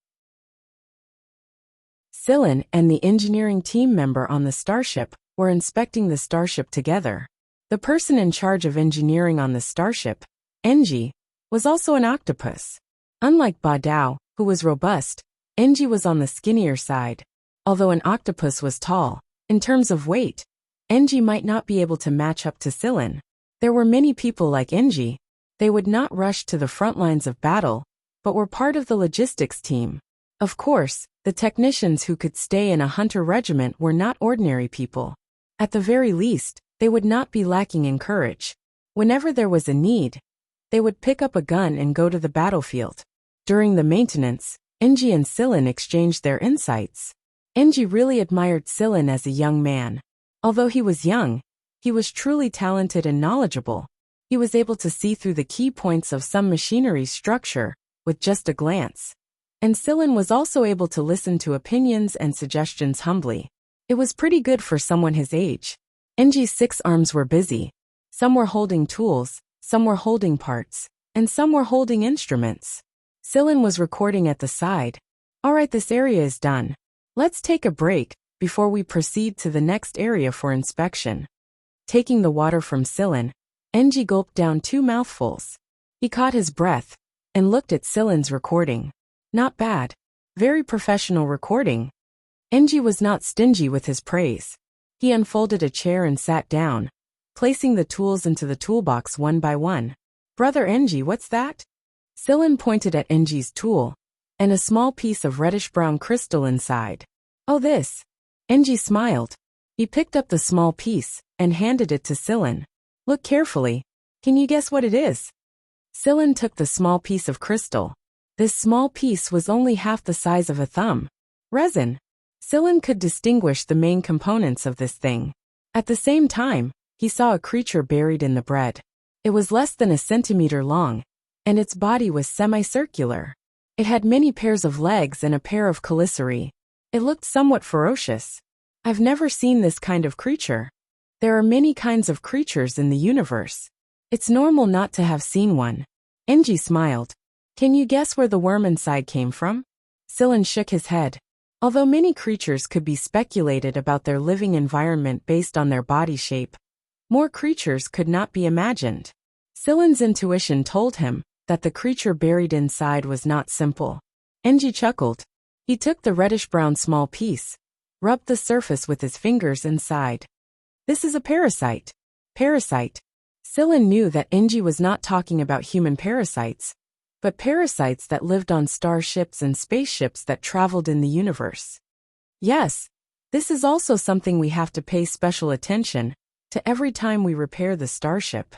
Sillin and the engineering team member on the starship were inspecting the starship together. The person in charge of engineering on the starship, Enji, was also an octopus. Unlike Ba Dao, who was robust, Enji was on the skinnier side. Although an octopus was tall, in terms of weight, Enji might not be able to match up to Sillin. There were many people like Enji. They would not rush to the front lines of battle, but were part of the logistics team. Of course, the technicians who could stay in a hunter regiment were not ordinary people. At the very least, they would not be lacking in courage. Whenever there was a need, they would pick up a gun and go to the battlefield. During the maintenance, Enji and Sillin exchanged their insights. Enji really admired Sillin as a young man. Although he was young, he was truly talented and knowledgeable. He was able to see through the key points of some machinery's structure with just a glance. And Sillin was also able to listen to opinions and suggestions humbly. It was pretty good for someone his age. Enji's 6 arms were busy. Some were holding tools, some were holding parts, and some were holding instruments. Sillin was recording at the side. "Alright, this area is done. Let's take a break before we proceed to the next area for inspection." Taking the water from Sillin, Enji gulped down 2 mouthfuls. He caught his breath and looked at Sillin's recording. Not bad. Very professional recording. Enji was not stingy with his praise. He unfolded a chair and sat down, placing the tools into the toolbox one by one. "Brother Enji, what's that?" Sillin pointed at Enji's tool, and a small piece of reddish-brown crystal inside. "Oh, this." Enji smiled. He picked up the small piece and handed it to Sillin. "Look carefully. Can you guess what it is?" Sillin took the small piece of crystal. This small piece was only half the size of a thumb. Resin. Sillin could distinguish the main components of this thing. At the same time, he saw a creature buried in the bread. It was less than a centimeter long, and its body was semicircular. It had many pairs of legs and a pair of chelicerae. It looked somewhat ferocious. "I've never seen this kind of creature. There are many kinds of creatures in the universe. It's normal not to have seen one." Enji smiled. "Can you guess where the worm inside came from?" Sillin shook his head. Although many creatures could be speculated about their living environment based on their body shape, more creatures could not be imagined. Sillin's intuition told him that the creature buried inside was not simple. Enji chuckled. He took the reddish-brown small piece, rubbed the surface with his fingers and sighed. "This is a parasite." Parasite. Sillin knew that Enji was not talking about human parasites, but parasites that lived on starships and spaceships that traveled in the universe. Yes, this is also something we have to pay special attention to every time we repair the starship.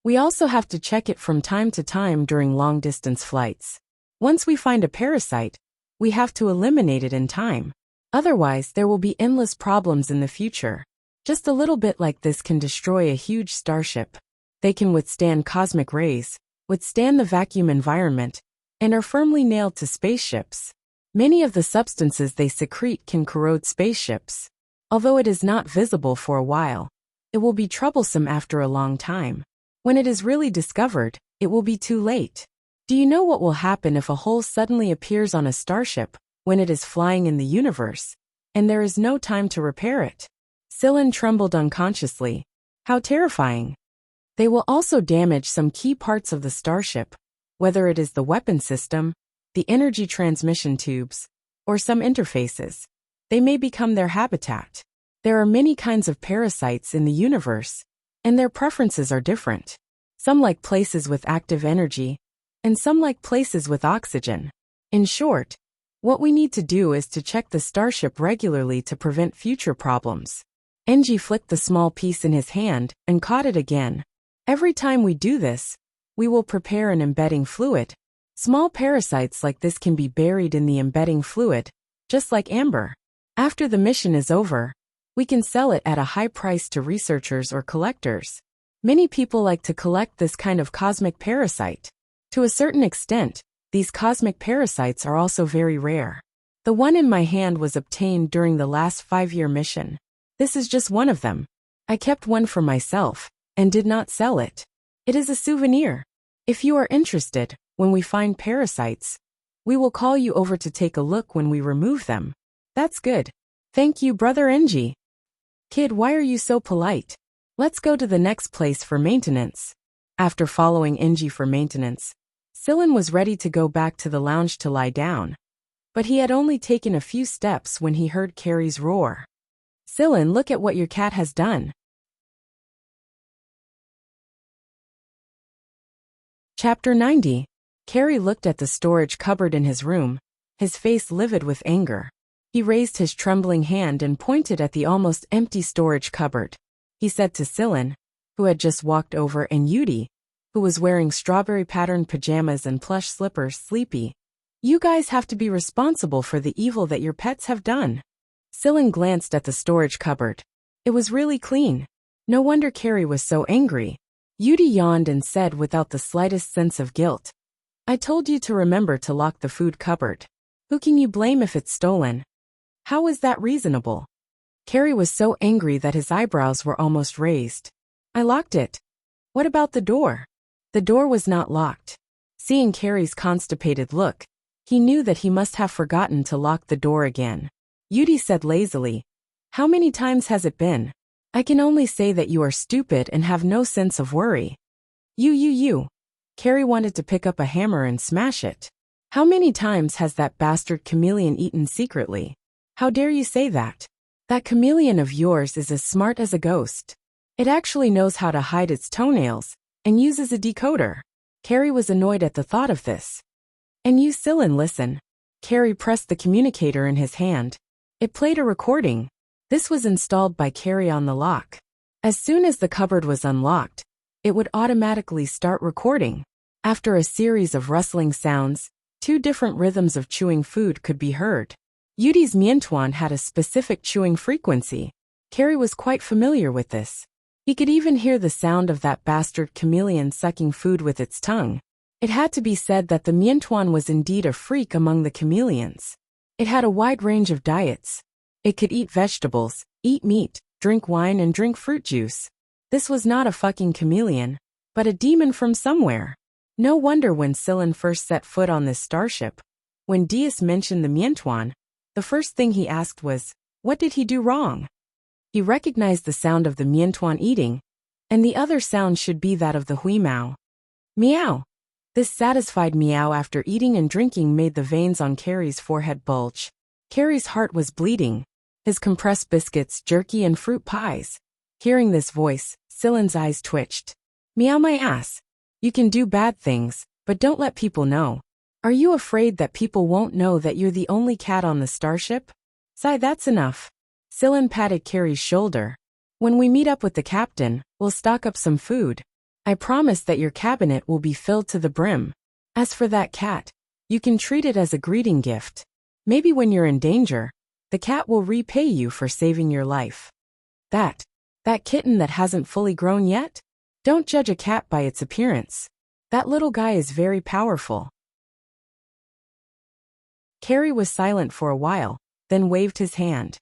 We also have to check it from time to time during long-distance flights. Once we find a parasite, we have to eliminate it in time. Otherwise, there will be endless problems in the future. Just a little bit like this can destroy a huge starship. They can withstand cosmic rays, withstand the vacuum environment, and are firmly nailed to spaceships. Many of the substances they secrete can corrode spaceships. Although it is not visible for a while, It will be troublesome after a long time. When it is really discovered, it will be too late. Do you know what will happen if a hole suddenly appears on a starship when it is flying in the universe, and there is no time to repair it? Scylla trembled unconsciously. How terrifying. They will also damage some key parts of the starship, whether it is the weapon system, the energy transmission tubes, or some interfaces. They may become their habitat. There are many kinds of parasites in the universe, and their preferences are different. Some like places with active energy, and some like places with oxygen. In short, what we need to do is to check the starship regularly to prevent future problems. Engie flicked the small piece in his hand and caught it again. Every time we do this, we will prepare an embedding fluid. Small parasites like this can be buried in the embedding fluid, just like amber. After the mission is over, we can sell it at a high price to researchers or collectors. Many people like to collect this kind of cosmic parasite. To a certain extent, these cosmic parasites are also very rare. The one in my hand was obtained during the last 5-year mission. This is just one of them. I kept one for myself, and did not sell it. It is a souvenir. If you are interested, when we find parasites, we will call you over to take a look when we remove them. That's good. Thank you, Brother Engie. Kid, why are you so polite? Let's go to the next place for maintenance. After following Engie for maintenance, Scylla was ready to go back to the lounge to lie down. But he had only taken a few steps when he heard Carrie's roar. Scylla, look at what your cat has done. Chapter 90. Carrie looked at the storage cupboard in his room, his face livid with anger. He raised his trembling hand and pointed at the almost empty storage cupboard. He said to Scylla, who had just walked over, and Yudi, who was wearing strawberry-patterned pajamas and plush slippers, sleepy, "You guys have to be responsible for the evil that your pets have done." Scylla glanced at the storage cupboard. It was really clean. No wonder Carrie was so angry. Yudi yawned and said without the slightest sense of guilt, "I told you to remember to lock the food cupboard. Who can you blame if it's stolen? How is that reasonable?" Carrie was so angry that his eyebrows were almost raised. "I locked it." "What about the door?" The door was not locked. Seeing Carrie's constipated look, he knew that he must have forgotten to lock the door again. Yudi said lazily, "How many times has it been? I can only say that you are stupid and have no sense of worry." You. Carrie wanted to pick up a hammer and smash it. "How many times has that bastard chameleon eaten secretly? How dare you say that? That chameleon of yours is as smart as a ghost. It actually knows how to hide its toenails, and uses a decoder." Carrie was annoyed at the thought of this. "And you, Scylla, listen." Carrie pressed the communicator in his hand. It played a recording. This was installed by Carrie on the lock. As soon as the cupboard was unlocked, it would automatically start recording. After a series of rustling sounds, 2 different rhythms of chewing food could be heard. Yudi's miantuan had a specific chewing frequency. Carrie was quite familiar with this. He could even hear the sound of that bastard chameleon sucking food with its tongue. It had to be said that the miantuan was indeed a freak among the chameleons. It had a wide range of diets. It could eat vegetables, eat meat, drink wine, and drink fruit juice. This was not a fucking chameleon, but a demon from somewhere. No wonder when Scylla first set foot on this starship, when Diaz mentioned the miantuan, the first thing he asked was, what did he do wrong? He recognized the sound of the miantuan eating, and the other sound should be that of the huimao. Meow. This satisfied meow after eating and drinking made the veins on Carrie's forehead bulge. Carrie's heart was bleeding. His compressed biscuits, jerky, and fruit pies. Hearing this voice, Scylla's eyes twitched. Meow my ass. You can do bad things, but don't let people know. Are you afraid that people won't know that you're the only cat on the starship? Sigh, that's enough. Scylla patted Carrie's shoulder. When we meet up with the captain, we'll stock up some food. I promise that your cabinet will be filled to the brim. As for that cat, you can treat it as a greeting gift. Maybe when you're in danger, the cat will repay you for saving your life. That kitten that hasn't fully grown yet? Don't judge a cat by its appearance. That little guy is very powerful. Carrie was silent for a while, then waved his hand.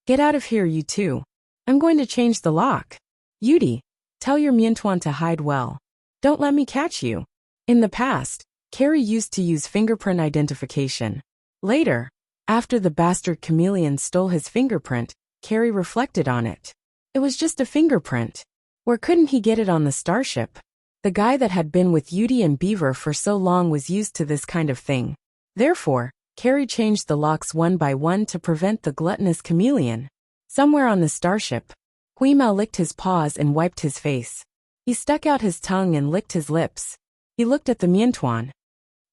Get out of here, you two. I'm going to change the lock. Yudi, tell your Miantuan to hide well. Don't let me catch you. In the past, Carrie used to use fingerprint identification. Later, after the bastard chameleon stole his fingerprint, Carrie reflected on it. It was just a fingerprint. Where couldn't he get it on the starship? The guy that had been with Yudi and Beaver for so long was used to this kind of thing. Therefore, Carrie changed the locks one by one to prevent the gluttonous chameleon. Somewhere on the starship, Huimao licked his paws and wiped his face. He stuck out his tongue and licked his lips. He looked at the Miantuan.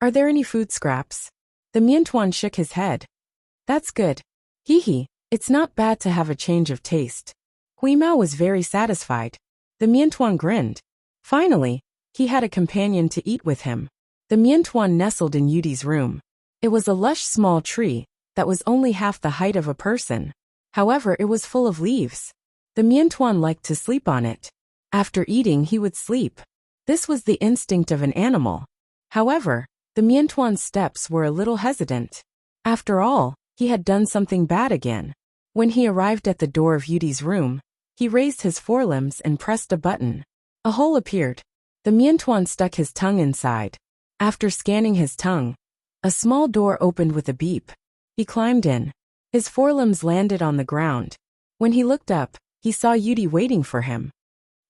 Are there any food scraps? The Miantuan shook his head. That's good. Hee, it's not bad to have a change of taste. Huimao was very satisfied. The Miantuan grinned. Finally, he had a companion to eat with him. The Miantuan nestled in Yudi's room. It was a lush small tree that was only half the height of a person. However, it was full of leaves. The Miantuan liked to sleep on it. After eating, he would sleep. This was the instinct of an animal. However, the Miantuan's steps were a little hesitant. After all, he had done something bad again. When he arrived at the door of Yudi's room, he raised his forelimbs and pressed a button. A hole appeared. The Miantuan stuck his tongue inside. After scanning his tongue, a small door opened with a beep. He climbed in. His forelimbs landed on the ground. When he looked up, he saw Yudi waiting for him.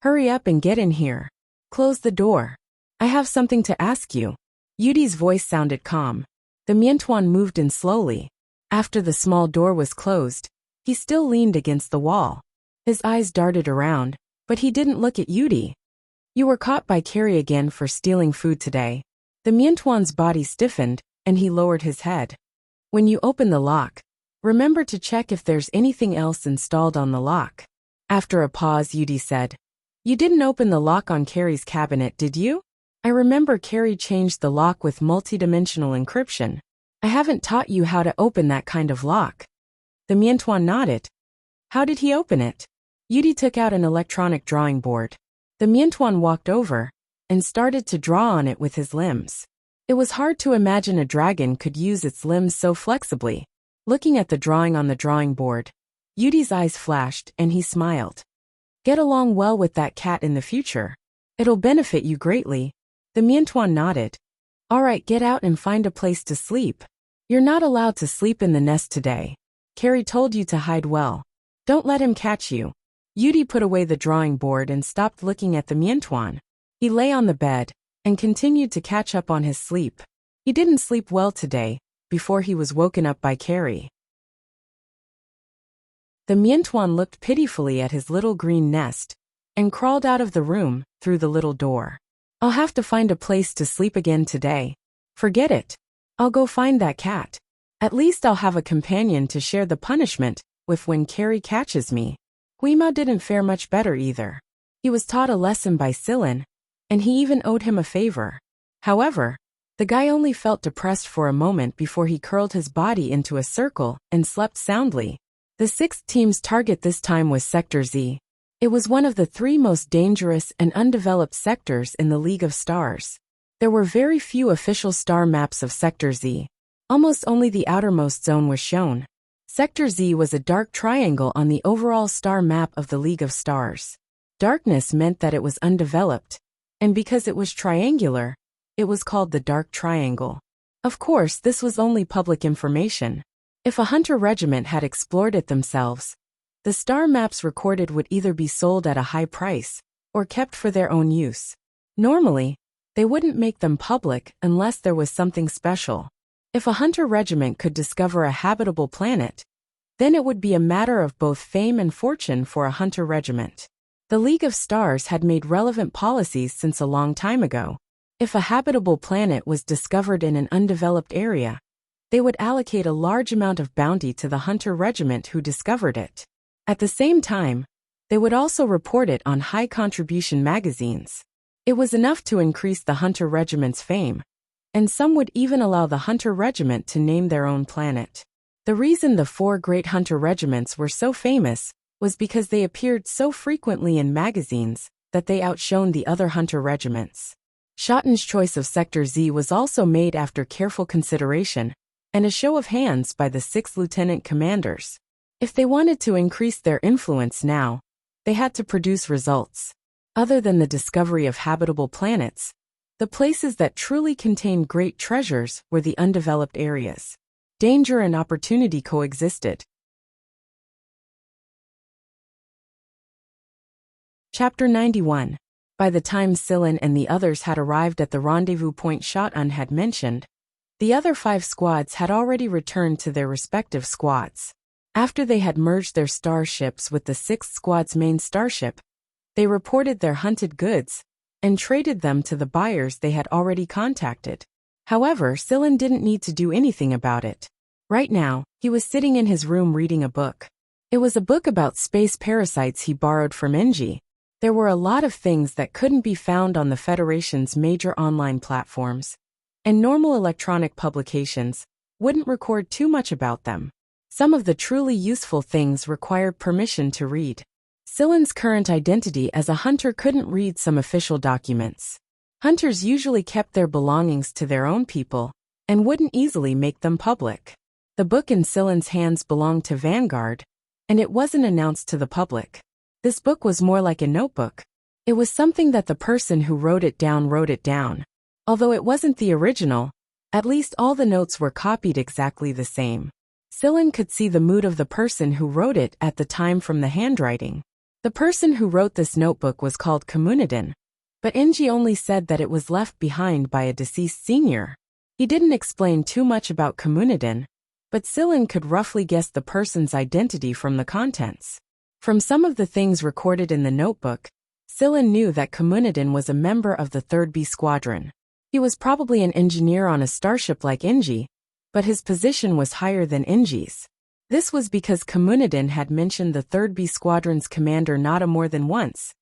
Hurry up and get in here. Close the door. I have something to ask you. Yudi's voice sounded calm. The Miantuan moved in slowly. After the small door was closed, he still leaned against the wall. His eyes darted around, but he didn't look at Yudi. You were caught by Carrie again for stealing food today. The Miantuan's body stiffened, and he lowered his head. When you open the lock, remember to check if there's anything else installed on the lock. After a pause, Yudi said, You didn't open the lock on Carrie's cabinet, did you? I remember Carrie changed the lock with multidimensional encryption. I haven't taught you how to open that kind of lock. The Miantuan nodded. How did he open it? Yudi took out an electronic drawing board. The Miantuan walked over and started to draw on it with his limbs. It was hard to imagine a dragon could use its limbs so flexibly. Looking at the drawing on the drawing board, Yudi's eyes flashed and he smiled. Get along well with that cat in the future. It'll benefit you greatly. The Miantuan nodded. All right, get out and find a place to sleep. You're not allowed to sleep in the nest today. Carrie told you to hide well. Don't let him catch you. Yudi put away the drawing board and stopped looking at the Miantuan. He lay on the bed and continued to catch up on his sleep. He didn't sleep well today, before he was woken up by Carrie. The Miantuan looked pitifully at his little green nest and crawled out of the room through the little door. I'll have to find a place to sleep again today. Forget it. I'll go find that cat. At least I'll have a companion to share the punishment with when Carrie catches me. Huimao didn't fare much better either. He was taught a lesson by Silin, and he even owed him a favor. However, the guy only felt depressed for a moment before he curled his body into a circle and slept soundly. The sixth team's target this time was Sector Z. It was one of the 3 most dangerous and undeveloped sectors in the League of Stars. There were very few official star maps of Sector Z. Almost only the outermost zone was shown. Sector Z was a dark triangle on the overall star map of the League of Stars. Darkness meant that it was undeveloped, and because it was triangular, it was called the Dark Triangle. Of course, this was only public information. If a hunter regiment had explored it themselves, the star maps recorded would either be sold at a high price or kept for their own use. Normally, they wouldn't make them public unless there was something special. If a hunter regiment could discover a habitable planet, then it would be a matter of both fame and fortune for a hunter regiment. The League of Stars had made relevant policies since a long time ago. If a habitable planet was discovered in an undeveloped area, they would allocate a large amount of bounty to the hunter regiment who discovered it. At the same time, they would also report it on high contribution magazines. It was enough to increase the hunter regiment's fame, and some would even allow the hunter regiment to name their own planet. The reason the 4 great hunter regiments were so famous was because they appeared so frequently in magazines that they outshone the other hunter regiments. Schotten's choice of Sector Z was also made after careful consideration and a show of hands by the 6 lieutenant commanders. If they wanted to increase their influence now, They had to produce results. Other than the discovery of habitable planets, the places that truly contained great treasures were the undeveloped areas. Danger and opportunity coexisted. Chapter 91. By the time Sillin and the others had arrived at the rendezvous point Shot-Un had mentioned, the other 5 squads had already returned to their respective squads. After they had merged their starships with the 6th squad's main starship, they reported their hunted goods and traded them to the buyers they had already contacted. However, Sillin didn't need to do anything about it. Right now, he was sitting in his room reading a book. It was a book about space parasites he borrowed from Engie. There were a lot of things that couldn't be found on the Federation's major online platforms, and normal electronic publications wouldn't record too much about them. Some of the truly useful things required permission to read. Sillin's current identity as a hunter couldn't read some official documents. Hunters usually kept their belongings to their own people and wouldn't easily make them public. The book in Sillin's hands belonged to Vanguard, and it wasn't announced to the public. This book was more like a notebook. It was something that the person who wrote it down. Although it wasn't the original, at least all the notes were copied exactly the same. Sillin could see the mood of the person who wrote it at the time from the handwriting. The person who wrote this notebook was called Communidin, but Engie only said that it was left behind by a deceased senior. He didn't explain too much about Communidin, but Sillin could roughly guess the person's identity from the contents. From some of the things recorded in the notebook, Sillin knew that Communidin was a member of the 3rd B Squadron. He was probably an engineer on a starship like Engie, but his position was higher than Engie's. This was because Communidin had mentioned the 3rd B Squadron's commander Nada more than once,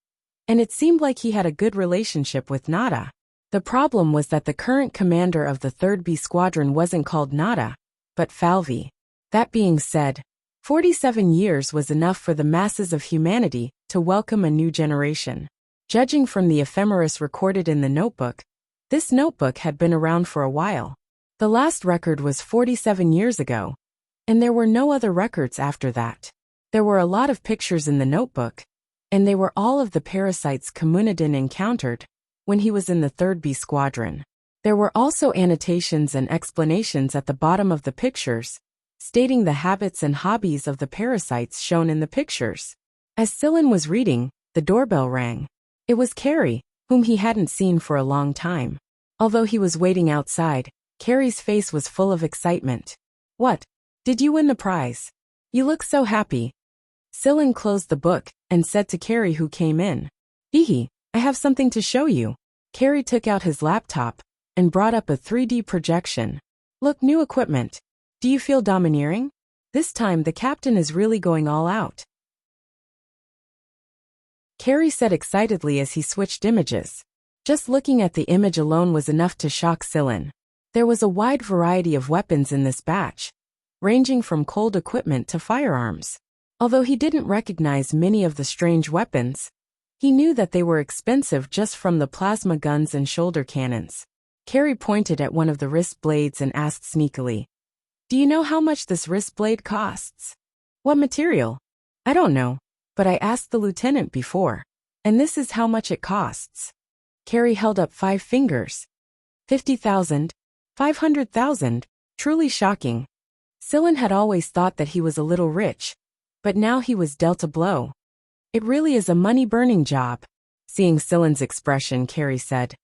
and it seemed like he had a good relationship with Nada. The problem was that the current commander of the 3rd B Squadron wasn't called Nada, but Falvi. That being said, 47 years was enough for the masses of humanity to welcome a new generation. Judging from the ephemeris recorded in the notebook, this notebook had been around for a while. The last record was 47 years ago, and there were no other records after that. There were a lot of pictures in the notebook, and they were all of the parasites Communidin encountered when he was in the 3rd B Squadron. There were also annotations and explanations at the bottom of the pictures, stating the habits and hobbies of the parasites shown in the pictures. As Sillin was reading, the doorbell rang. It was Carrie, whom he hadn't seen for a long time. Although he was waiting outside, Carrie's face was full of excitement. "What? Did you win the prize? You look so happy." Sillin closed the book and said to Carrie, who came in, "Hihi, I have something to show you." Carrie took out his laptop and brought up a 3D projection. "Look, new equipment. Do you feel domineering? This time the captain is really going all out." Carrie said excitedly as he switched images. Just looking at the image alone was enough to shock Sillin. There was a wide variety of weapons in this batch, ranging from cold equipment to firearms. Although he didn't recognize many of the strange weapons, he knew that they were expensive just from the plasma guns and shoulder cannons. Carrie pointed at one of the wrist blades and asked sneakily, "Do you know how much this wrist blade costs?" "What material?" "I don't know, but I asked the lieutenant before, and this is how much it costs." Carrie held up 5 fingers. 50,000, 500,000, truly shocking. Sillin had always thought that he was a little rich, but now he was dealt a blow. "It really is a money-burning job." Seeing Sillin's expression, Carrie said,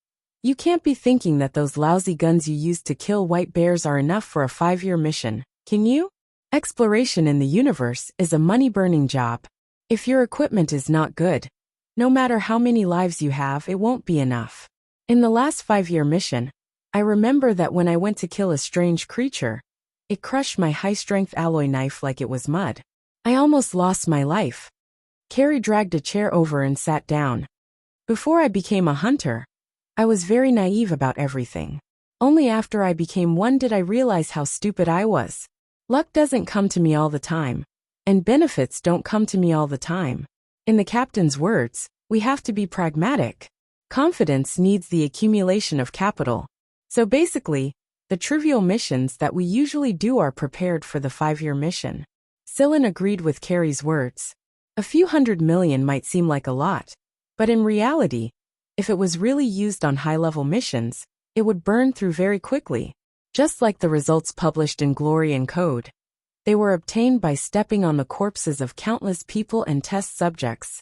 "You can't be thinking that those lousy guns you used to kill white bears are enough for a 5-year mission, can you? Exploration in the universe is a money-burning job. If your equipment is not good, no matter how many lives you have, it won't be enough. In the last 5-year mission, I remember that when I went to kill a strange creature, it crushed my high-strength alloy knife like it was mud. I almost lost my life." Carrie dragged a chair over and sat down. "Before I became a hunter, I was very naive about everything. Only after I became one did I realize how stupid I was. Luck doesn't come to me all the time, and benefits don't come to me all the time. In the captain's words, we have to be pragmatic. Confidence needs the accumulation of capital. So basically, the trivial missions that we usually do are prepared for the 5-year mission." Sillin agreed with Carrie's words. A few 100 million might seem like a lot, but in reality, if it was really used on high-level missions, it would burn through very quickly. Just like the results published in Glory and Code. They were obtained by stepping on the corpses of countless people and test subjects,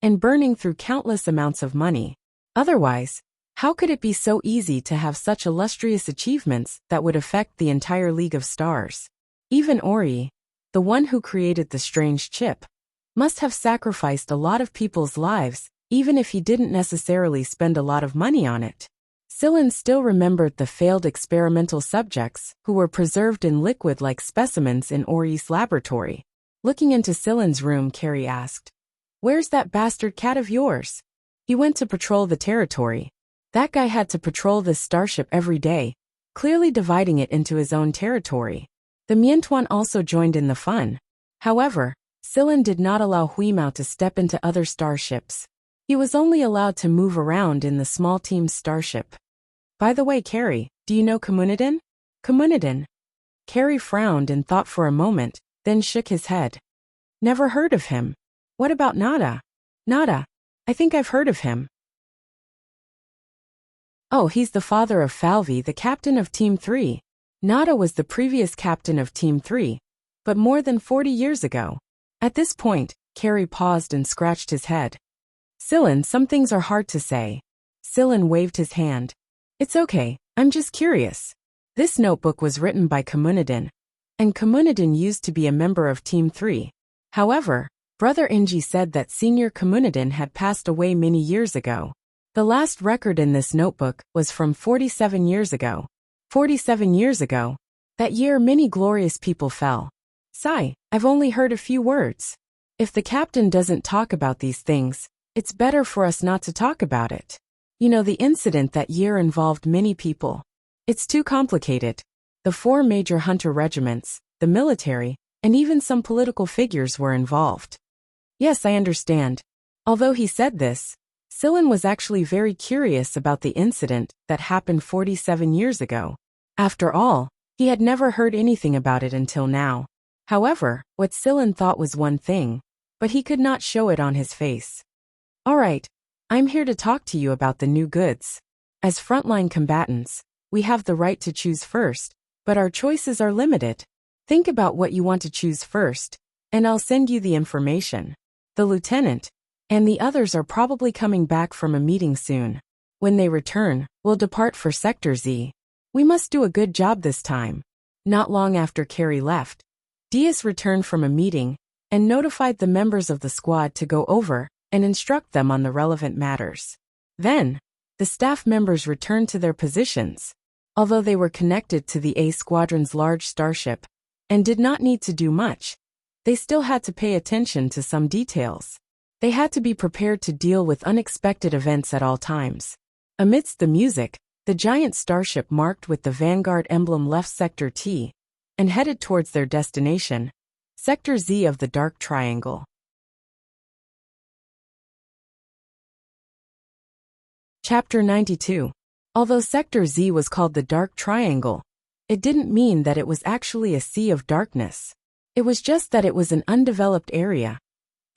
and burning through countless amounts of money. Otherwise, how could it be so easy to have such illustrious achievements that would affect the entire League of Stars? Even Ori, the one who created the strange chip, must have sacrificed a lot of people's lives, even if he didn't necessarily spend a lot of money on it. Sillin still remembered the failed experimental subjects who were preserved in liquid-like specimens in Ori's laboratory. Looking into Sillin's room, Carrie asked, "Where's that bastard cat of yours?" "He went to patrol the territory." That guy had to patrol this starship every day, clearly dividing it into his own territory. The Miantuan also joined in the fun. However, Sillin did not allow Huimao to step into other starships. He was only allowed to move around in the small team's starship. By the way, Carrie, do you know Komunidin? Komunidin. Carrie frowned and thought for a moment, then shook his head. Never heard of him. What about Nada? Nada. I think I've heard of him. Oh, he's the father of Falvi, the captain of Team 3. Nada was the previous captain of Team 3, but more than 40 years ago. At this point, Carrie paused and scratched his head. Sillin, some things are hard to say. Sillin waved his hand. It's okay, I'm just curious. This notebook was written by Komunidin, and Komunidin used to be a member of Team 3. However, Brother Inji said that Senior Komunidin had passed away many years ago. The last record in this notebook was from 47 years ago. 47 years ago. That year many glorious people fell. Sigh, I've only heard a few words. If the captain doesn't talk about these things, it's better for us not to talk about it. You know, the incident that year involved many people. It's too complicated. The 4 major hunter regiments, the military, and even some political figures were involved. Yes, I understand. Although he said this, Sillin was actually very curious about the incident that happened 47 years ago. After all, he had never heard anything about it until now. However, what Sillin thought was one thing, but he could not show it on his face. All right, I'm here to talk to you about the new goods. As frontline combatants, we have the right to choose first, but our choices are limited. Think about what you want to choose first, and I'll send you the information. The lieutenant and the others are probably coming back from a meeting soon. When they return, we'll depart for Sector Z. We must do a good job this time. Not long after Carrie left, Diaz returned from a meeting and notified the members of the squad to go over and instruct them on the relevant matters. Then, the staff members returned to their positions. Although they were connected to the A Squadron's large starship and did not need to do much, they still had to pay attention to some details. They had to be prepared to deal with unexpected events at all times. Amidst the music, the giant starship marked with the Vanguard emblem left Sector T and headed towards their destination, Sector Z of the Dark Triangle. Chapter 92. Although Sector Z was called the Dark Triangle, it didn't mean that it was actually a sea of darkness. It was just that it was an undeveloped area,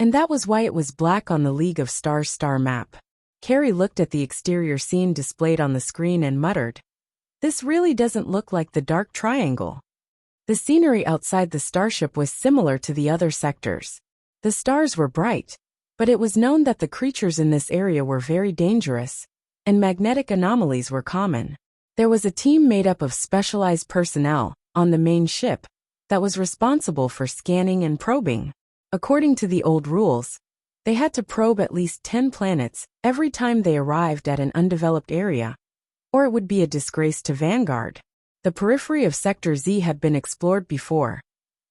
and that was why it was black on the League of Stars star map. Carrie looked at the exterior scene displayed on the screen and muttered, "This really doesn't look like the Dark Triangle." The scenery outside the starship was similar to the other sectors. The stars were bright, but it was known that the creatures in this area were very dangerous, and magnetic anomalies were common. There was a team made up of specialized personnel on the main ship that was responsible for scanning and probing. According to the old rules, they had to probe at least 10 planets every time they arrived at an undeveloped area, or it would be a disgrace to Vanguard. The periphery of Sector Z had been explored before,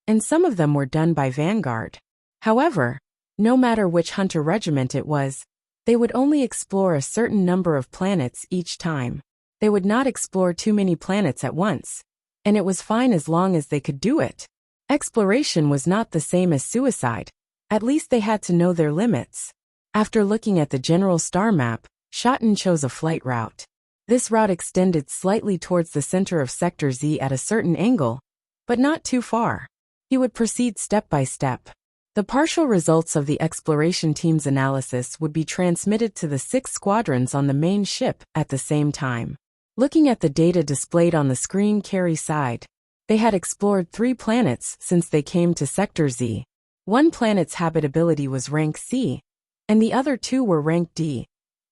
and some of them were done by Vanguard. However, no matter which hunter regiment it was, they would only explore a certain number of planets each time. They would not explore too many planets at once, and it was fine as long as they could do it. Exploration was not the same as suicide. At least they had to know their limits. After looking at the general star map, Shotten chose a flight route. This route extended slightly towards the center of Sector Z at a certain angle, but not too far. He would proceed step by step. The partial results of the exploration team's analysis would be transmitted to the 6 squadrons on the main ship at the same time. Looking at the data displayed on the screen, Carrie sighed. They had explored 3 planets since they came to Sector Z. One planet's habitability was rank C, and the other 2 were rank D.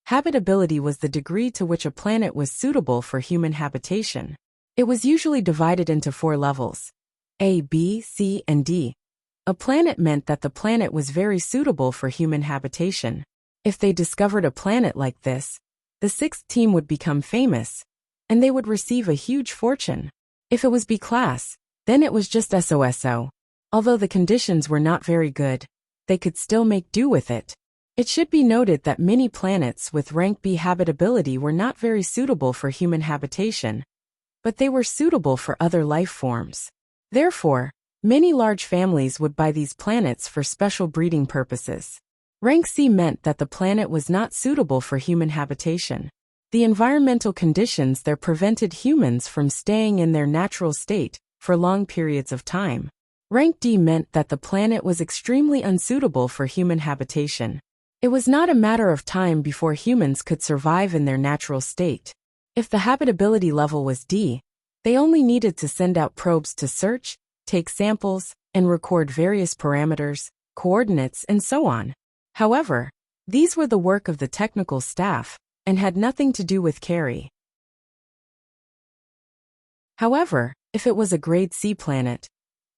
Habitability was the degree to which a planet was suitable for human habitation. It was usually divided into 4 levels: A, B, C, and D. A planet meant that the planet was very suitable for human habitation. If they discovered a planet like this, the 6th team would become famous, and they would receive a huge fortune. If it was B class, then it was just SOSO. Although the conditions were not very good, they could still make do with it. It should be noted that many planets with rank B habitability were not very suitable for human habitation, but they were suitable for other life forms. Therefore, many large families would buy these planets for special breeding purposes. Rank C meant that the planet was not suitable for human habitation. The environmental conditions there prevented humans from staying in their natural state for long periods of time. Rank D meant that the planet was extremely unsuitable for human habitation. It was not a matter of time before humans could survive in their natural state. If the habitability level was D, they only needed to send out probes to search, take samples, and record various parameters, coordinates, and so on. However, these were the work of the technical staff, and had nothing to do with Carrie. However, if it was a grade C planet,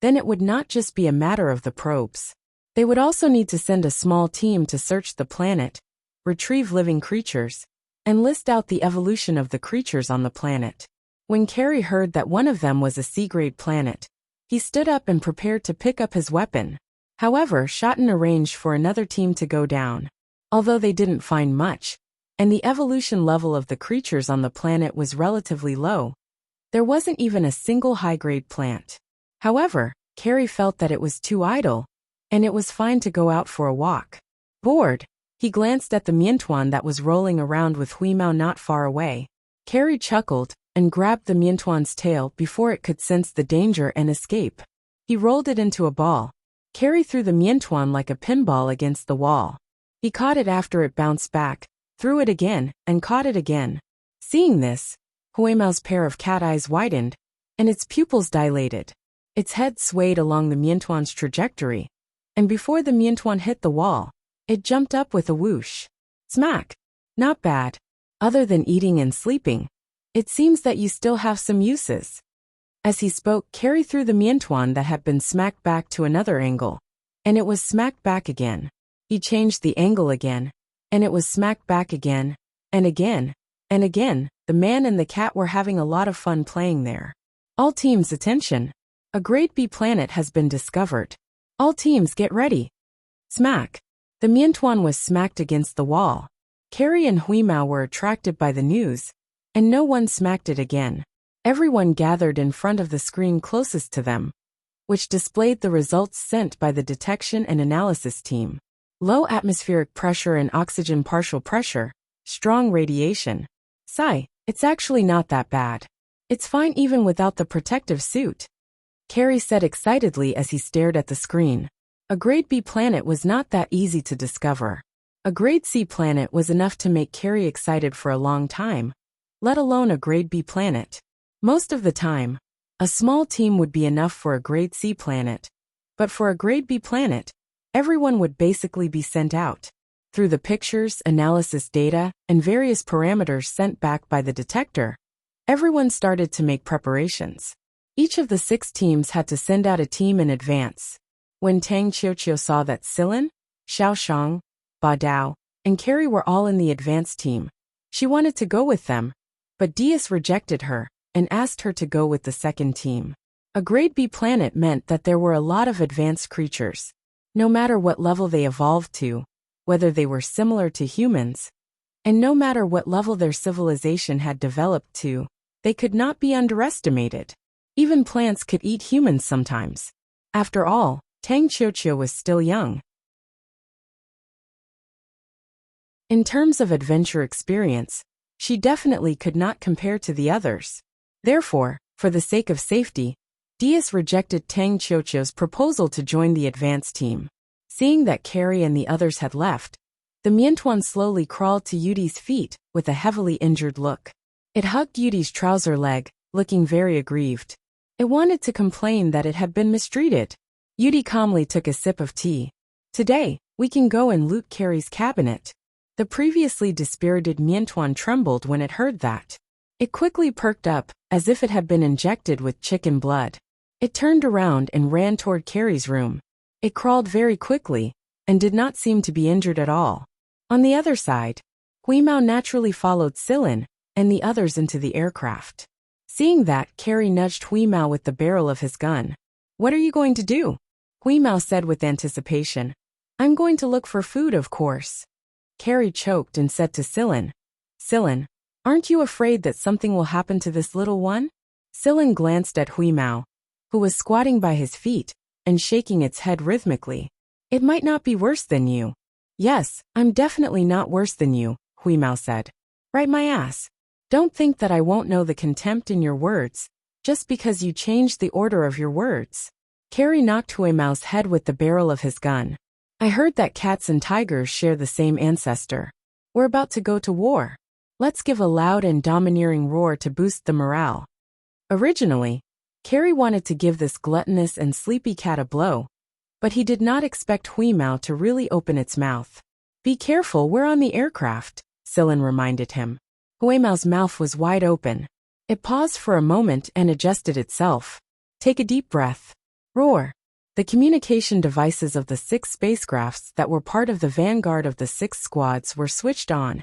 then it would not just be a matter of the probes. They would also need to send a small team to search the planet, retrieve living creatures, and list out the evolution of the creatures on the planet. When Carrie heard that one of them was a C-grade planet, he stood up and prepared to pick up his weapon. However, Shotten arranged for another team to go down. Although they didn't find much, and the evolution level of the creatures on the planet was relatively low, there wasn't even a single high-grade plant. However, Carrie felt that it was too idle, and it was fine to go out for a walk. Bored, he glanced at the Miantuan that was rolling around with Huimao not far away. Carrie chuckled and grabbed the Miantuan's tail before it could sense the danger and escape. He rolled it into a ball. Carrie threw the Miantuan like a pinball against the wall. He caught it after it bounced back, threw it again, and caught it again. Seeing this, Huimao's pair of cat eyes widened, and its pupils dilated. Its head swayed along the Miantuan's trajectory, and before the Miantuan hit the wall, it jumped up with a whoosh. Smack! Not bad. Other than eating and sleeping, it seems that you still have some uses. As he spoke, Carrie threw the Miantuan that had been smacked back to another angle, and it was smacked back again. He changed the angle again, and it was smacked back again, and again, and again. The man and the cat were having a lot of fun playing there. All teams, attention! A grade B planet has been discovered. All teams, get ready. Smack! The Miantuan was smacked against the wall. Carrie and Huimao were attracted by the news, and no one smacked it again. Everyone gathered in front of the screen closest to them, which displayed the results sent by the detection and analysis team. Low atmospheric pressure and oxygen partial pressure, strong radiation. Sigh, it's actually not that bad. It's fine even without the protective suit, Carrie said excitedly as he stared at the screen. A grade B planet was not that easy to discover. A grade C planet was enough to make Carrie excited for a long time, let alone a grade B planet. Most of the time, a small team would be enough for a grade C planet, but for a grade B planet, everyone would basically be sent out. Through the pictures, analysis data, and various parameters sent back by the detector, everyone started to make preparations. Each of the 6 teams had to send out a team in advance. When Tang Qiuqiu saw that Silan, Xiaoshang, Ba Dao, and Carrie were all in the advance team, she wanted to go with them, but Diaz rejected her and asked her to go with the second team. A grade B planet meant that there were a lot of advanced creatures. No matter what level they evolved to, whether they were similar to humans, and no matter what level their civilization had developed to, they could not be underestimated. Even plants could eat humans sometimes. After all, Tang Qiuqiu was still young. In terms of adventure experience, she definitely could not compare to the others. Therefore, for the sake of safety, Diaz rejected Tang Qiuqiu's proposal to join the advance team. Seeing that Carrie and the others had left, the Miantuan slowly crawled to Yudi's feet with a heavily injured look. It hugged Yudi's trouser leg, looking very aggrieved. It wanted to complain that it had been mistreated. Yudi calmly took a sip of tea. Today, we can go and loot Carrie's cabinet. The previously dispirited Miantuan trembled when it heard that. It quickly perked up, as if it had been injected with chicken blood. It turned around and ran toward Carrie's room. It crawled very quickly, and did not seem to be injured at all. On the other side, Huimao naturally followed Silin and the others into the aircraft. Seeing that, Carrie nudged Huimao with the barrel of his gun. "What are you going to do?" Huimao said with anticipation. "I'm going to look for food, of course." Carrie choked and said to Silin, "Silin, aren't you afraid that something will happen to this little one?" Silin glanced at Huimao, who was squatting by his feet and shaking its head rhythmically. "It might not be worse than you." "Yes, I'm definitely not worse than you," Huimao said. "Right my ass. Don't think that I won't know the contempt in your words, just because you changed the order of your words." Carrie knocked Huimao's head with the barrel of his gun. "I heard that cats and tigers share the same ancestor. We're about to go to war. Let's give a loud and domineering roar to boost the morale." Originally, Carrie wanted to give this gluttonous and sleepy cat a blow, but he did not expect Huimao to really open its mouth. "Be careful, we're on the aircraft," Silin reminded him. Huimao's mouth was wide open. It paused for a moment and adjusted itself. "Take a deep breath. Roar." The communication devices of the 6 spacecrafts that were part of the vanguard of the 6 squads were switched on,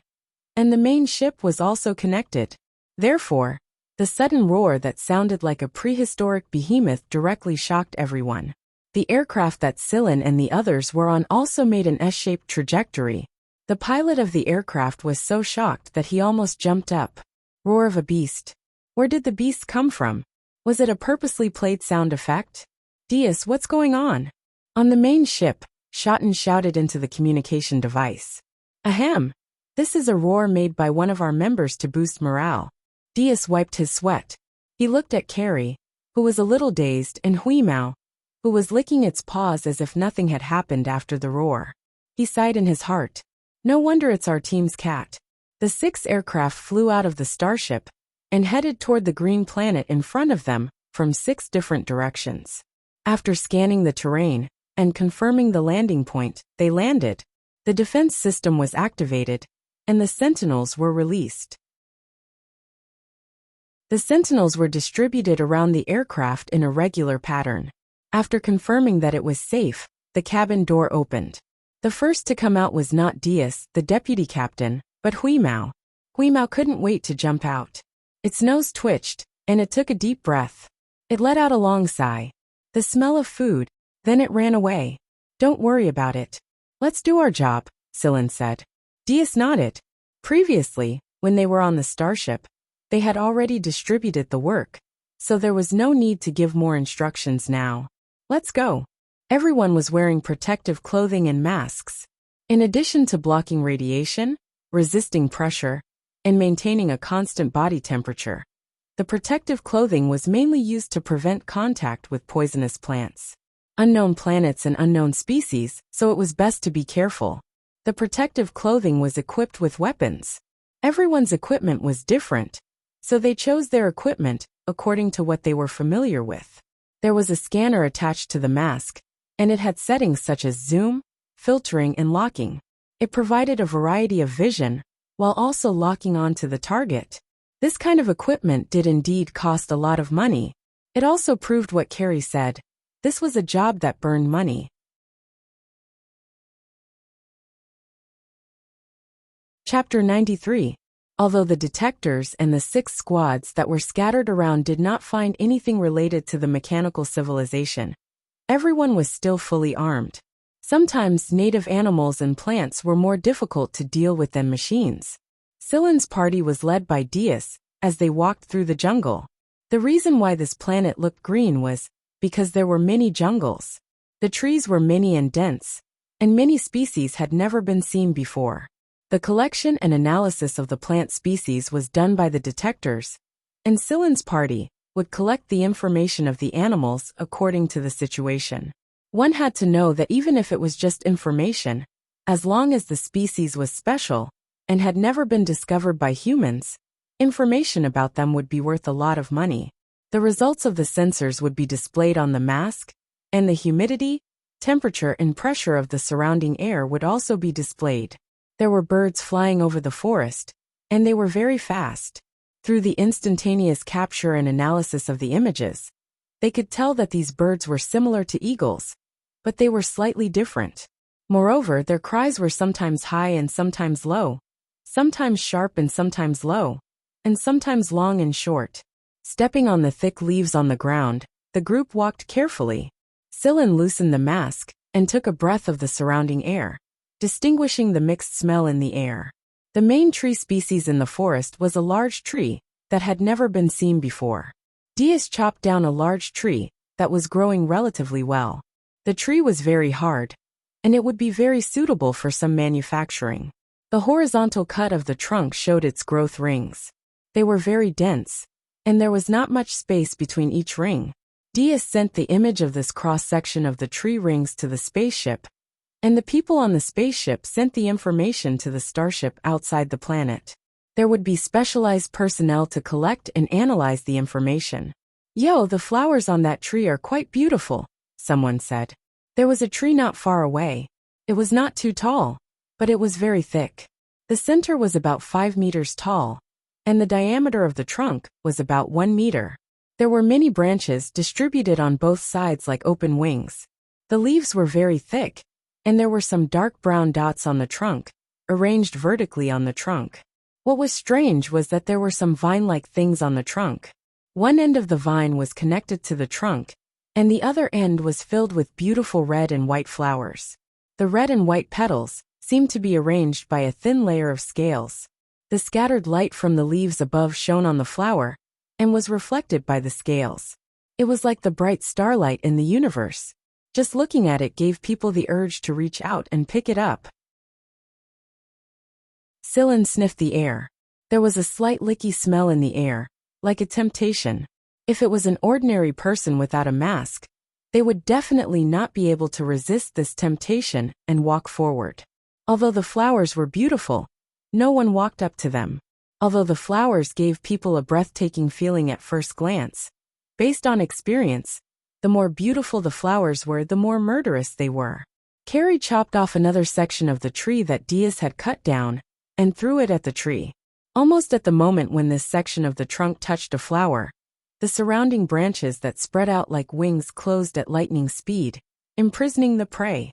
and the main ship was also connected. Therefore, the sudden roar that sounded like a prehistoric behemoth directly shocked everyone. The aircraft that Silin and the others were on also made an S-shaped trajectory. The pilot of the aircraft was so shocked that he almost jumped up. Roar of a beast. Where did the beast come from? Was it a purposely played sound effect? "Diaz, what's going on?" On the main ship, Shotten shouted into the communication device. "Ahem. This is a roar made by one of our members to boost morale." Diaz wiped his sweat. He looked at Carrie, who was a little dazed, and Huimao, who was licking its paws as if nothing had happened after the roar. He sighed in his heart. "No wonder it's our team's cat." The 6 aircraft flew out of the starship and headed toward the green planet in front of them from 6 different directions. After scanning the terrain and confirming the landing point, they landed. The defense system was activated, and the Sentinels were released. The Sentinels were distributed around the aircraft in a regular pattern. After confirming that it was safe, the cabin door opened. The first to come out was not Diaz, the deputy captain, but Huimao. Huimao couldn't wait to jump out. Its nose twitched, and it took a deep breath. It let out a long sigh. The smell of food, then it ran away. "Don't worry about it. Let's do our job," Silin said. Diaz nodded. Previously, when they were on the starship, they had already distributed the work, so there was no need to give more instructions now. "Let's go." Everyone was wearing protective clothing and masks. In addition to blocking radiation, resisting pressure, and maintaining a constant body temperature, the protective clothing was mainly used to prevent contact with poisonous plants, unknown planets and unknown species, so it was best to be careful. The protective clothing was equipped with weapons. Everyone's equipment was different, so they chose their equipment according to what they were familiar with. There was a scanner attached to the mask, and it had settings such as zoom, filtering, and locking. It provided a variety of vision, while also locking on to the target. This kind of equipment did indeed cost a lot of money. It also proved what Carrie said. This was a job that burned money. Chapter 93. Although the detectors and the 6 squads that were scattered around did not find anything related to the mechanical civilization, everyone was still fully armed. Sometimes native animals and plants were more difficult to deal with than machines. Silin's party was led by Diaz as they walked through the jungle. The reason why this planet looked green was because there were many jungles. The trees were many and dense, and many species had never been seen before. The collection and analysis of the plant species was done by the detectors, and Silin's party would collect the information of the animals according to the situation. One had to know that even if it was just information, as long as the species was special and had never been discovered by humans, information about them would be worth a lot of money. The results of the sensors would be displayed on the mask, and the humidity, temperature and pressure of the surrounding air would also be displayed. There were birds flying over the forest, and they were very fast. Through the instantaneous capture and analysis of the images, they could tell that these birds were similar to eagles, but they were slightly different. Moreover, their cries were sometimes high and sometimes low, sometimes sharp and sometimes low, and sometimes long and short. Stepping on the thick leaves on the ground, the group walked carefully. Sillin loosened the mask and took a breath of the surrounding air, distinguishing the mixed smell in the air. The main tree species in the forest was a large tree that had never been seen before. Diaz chopped down a large tree that was growing relatively well. The tree was very hard, and it would be very suitable for some manufacturing. The horizontal cut of the trunk showed its growth rings. They were very dense, and there was not much space between each ring. Diaz sent the image of this cross-section of the tree rings to the spaceship, and the people on the spaceship sent the information to the starship outside the planet. There would be specialized personnel to collect and analyze the information. "Yo, the flowers on that tree are quite beautiful," someone said. There was a tree not far away. It was not too tall, but it was very thick. The center was about 5 meters tall, and the diameter of the trunk was about 1 meter. There were many branches distributed on both sides like open wings. The leaves were very thick, and there were some dark brown dots on the trunk, arranged vertically on the trunk. What was strange was that there were some vine-like things on the trunk. One end of the vine was connected to the trunk, and the other end was filled with beautiful red and white flowers. The red and white petals seemed to be arranged by a thin layer of scales. The scattered light from the leaves above shone on the flower, and was reflected by the scales. It was like the bright starlight in the universe. Just looking at it gave people the urge to reach out and pick it up. Sillin sniffed the air. There was a slight licky smell in the air, like a temptation. If it was an ordinary person without a mask, they would definitely not be able to resist this temptation and walk forward. Although the flowers were beautiful, no one walked up to them. Although the flowers gave people a breathtaking feeling at first glance, based on experience, the more beautiful the flowers were, the more murderous they were. Carrie chopped off another section of the tree that Diaz had cut down, and threw it at the tree. Almost at the moment when this section of the trunk touched a flower, the surrounding branches that spread out like wings closed at lightning speed, imprisoning the prey.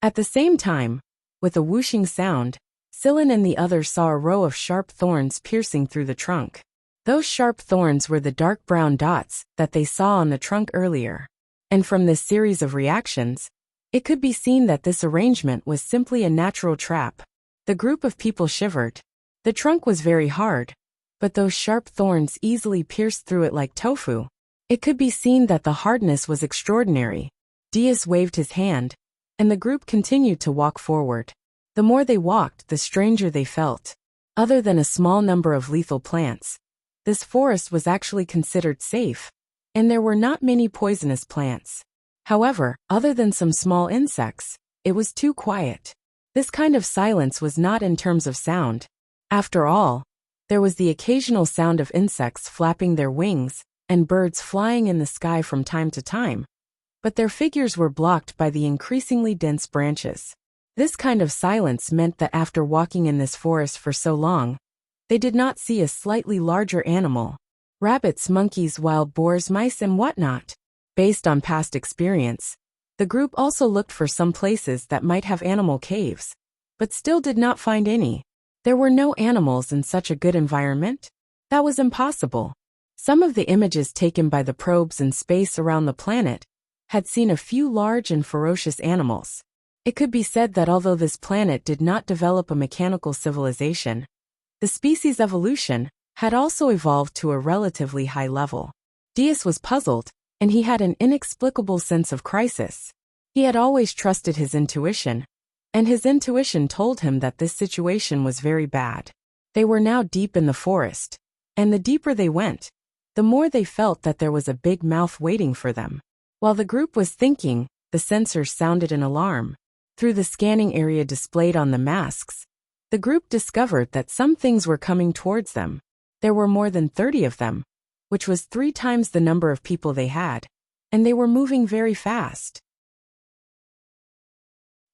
At the same time, with a whooshing sound, Sillin and the others saw a row of sharp thorns piercing through the trunk. Those sharp thorns were the dark brown dots that they saw on the trunk earlier. And from this series of reactions, it could be seen that this arrangement was simply a natural trap. The group of people shivered. The trunk was very hard, but those sharp thorns easily pierced through it like tofu. It could be seen that the hardness was extraordinary. Diaz waved his hand, and the group continued to walk forward. The more they walked, the stranger they felt. Other than a small number of lethal plants, this forest was actually considered safe, and there were not many poisonous plants. However, other than some small insects, it was too quiet. This kind of silence was not in terms of sound. After all, there was the occasional sound of insects flapping their wings and birds flying in the sky from time to time, but their figures were blocked by the increasingly dense branches. This kind of silence meant that after walking in this forest for so long, they did not see a slightly larger animal. Rabbits, monkeys, wild boars, mice, and whatnot. Based on past experience, the group also looked for some places that might have animal caves, but still did not find any. There were no animals in such a good environment. That was impossible. Some of the images taken by the probes in space around the planet had seen a few large and ferocious animals. It could be said that although this planet did not develop a mechanical civilization, the species evolution had also evolved to a relatively high level. Diaz was puzzled, and he had an inexplicable sense of crisis. He had always trusted his intuition, and his intuition told him that this situation was very bad. They were now deep in the forest, and the deeper they went, the more they felt that there was a big mouth waiting for them. While the group was thinking, the sensors sounded an alarm. Through the scanning area displayed on the masks, the group discovered that some things were coming towards them. There were more than 30 of them, which was 3 times the number of people they had, and they were moving very fast.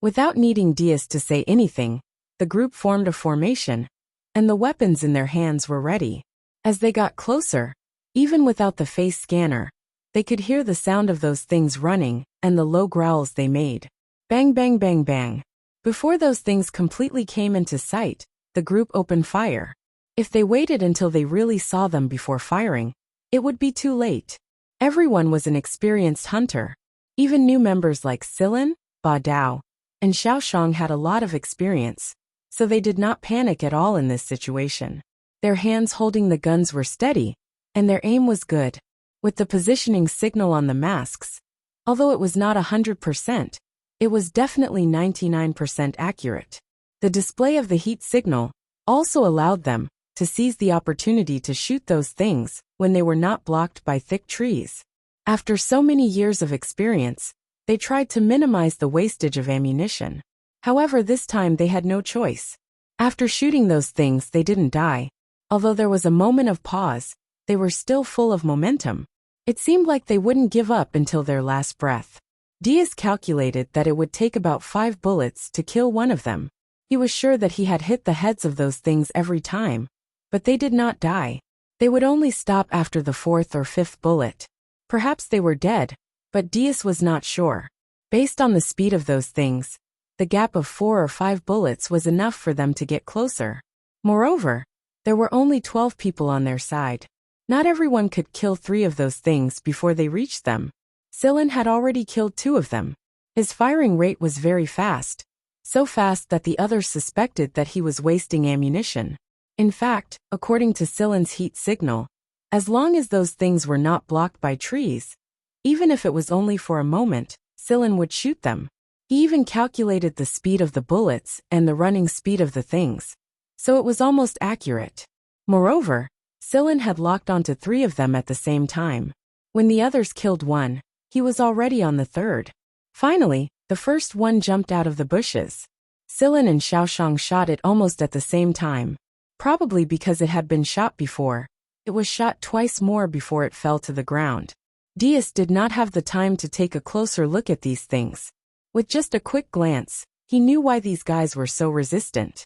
Without needing Diaz to say anything, the group formed a formation, and the weapons in their hands were ready. As they got closer, even without the face scanner, they could hear the sound of those things running and the low growls they made. Bang bang bang bang. Before those things completely came into sight, the group opened fire. If they waited until they really saw them before firing, it would be too late. Everyone was an experienced hunter. Even new members like Silin, Ba Dao, and Xiaoshang had a lot of experience, so they did not panic at all in this situation. Their hands holding the guns were steady, and their aim was good. With the positioning signal on the masks, although it was not 100%, it was definitely 99% accurate. The display of the heat signal also allowed them to seize the opportunity to shoot those things when they were not blocked by thick trees. After so many years of experience, they tried to minimize the wastage of ammunition. However, this time they had no choice. After shooting those things, they didn't die. Although there was a moment of pause, they were still full of momentum. It seemed like they wouldn't give up until their last breath. Diaz calculated that it would take about 5 bullets to kill one of them. He was sure that he had hit the heads of those things every time, but they did not die. They would only stop after the 4th or 5th bullet. Perhaps they were dead, but Diaz was not sure. Based on the speed of those things, the gap of 4 or 5 bullets was enough for them to get closer. Moreover, there were only 12 people on their side. Not everyone could kill 3 of those things before they reached them. Silin had already killed 2 of them. His firing rate was very fast, so fast that the others suspected that he was wasting ammunition. In fact, according to Silin's heat signal, as long as those things were not blocked by trees, even if it was only for a moment, Silin would shoot them. He even calculated the speed of the bullets and the running speed of the things, so it was almost accurate. Moreover, Silin had locked onto 3 of them at the same time. When the others killed one, he was already on the 3rd. Finally, the first one jumped out of the bushes. Silin and Xiaoshang shot it almost at the same time. Probably because it had been shot before, it was shot twice more before it fell to the ground. Diaz did not have the time to take a closer look at these things. With just a quick glance, he knew why these guys were so resistant.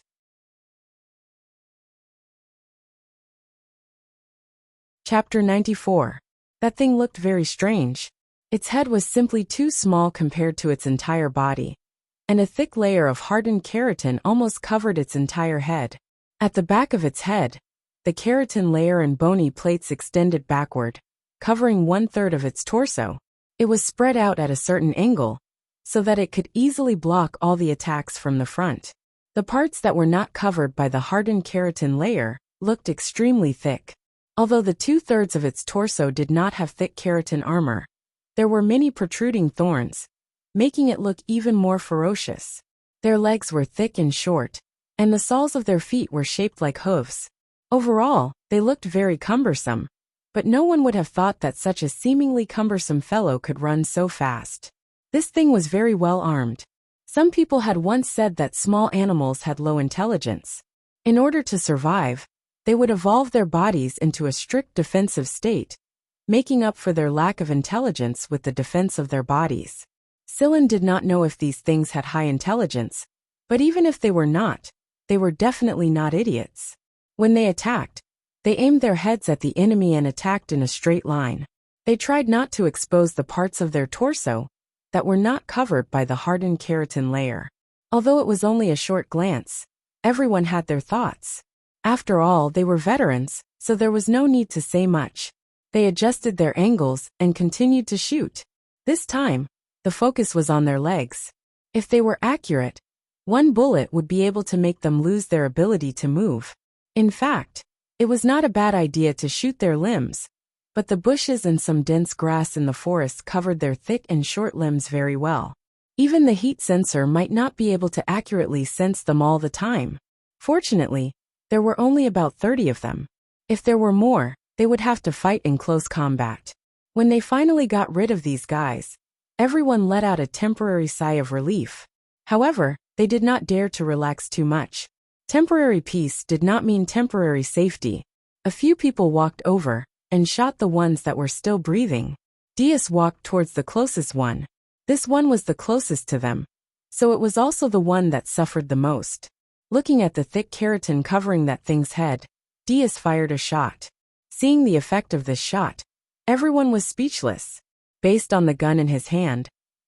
Chapter 94. That thing looked very strange. Its head was simply too small compared to its entire body, and a thick layer of hardened keratin almost covered its entire head. At the back of its head, the keratin layer and bony plates extended backward, covering 1/3 of its torso. It was spread out at a certain angle, so that it could easily block all the attacks from the front. The parts that were not covered by the hardened keratin layer looked extremely thick. Although the 2/3 of its torso did not have thick keratin armor, there were many protruding thorns, making it look even more ferocious. Their legs were thick and short, and the soles of their feet were shaped like hooves. Overall, they looked very cumbersome, but no one would have thought that such a seemingly cumbersome fellow could run so fast. This thing was very well armed. Some people had once said that small animals had low intelligence. In order to survive, they would evolve their bodies into a strict defensive state, making up for their lack of intelligence with the defense of their bodies. Silin did not know if these things had high intelligence, but even if they were not, they were definitely not idiots. When they attacked, they aimed their heads at the enemy and attacked in a straight line. They tried not to expose the parts of their torso that were not covered by the hardened keratin layer. Although it was only a short glance, everyone had their thoughts. After all, they were veterans, so there was no need to say much. They adjusted their angles and continued to shoot. This time, the focus was on their legs. If they were accurate, one bullet would be able to make them lose their ability to move. In fact, it was not a bad idea to shoot their limbs, but the bushes and some dense grass in the forest covered their thick and short limbs very well. Even the heat sensor might not be able to accurately sense them all the time. Fortunately, there were only about 30 of them. If there were more, they would have to fight in close combat. When they finally got rid of these guys, Everyone let out a temporary sigh of relief. However, they did not dare to relax too much. Temporary peace did not mean temporary safety. A few people walked over and shot the ones that were still breathing. Diaz walked towards the closest one. This one was the closest to them, so it was also the one that suffered the most. Looking at the thick keratin covering that thing's head, Diaz fired a shot. Seeing the effect of this shot, everyone was speechless. Based on the gun in his hand,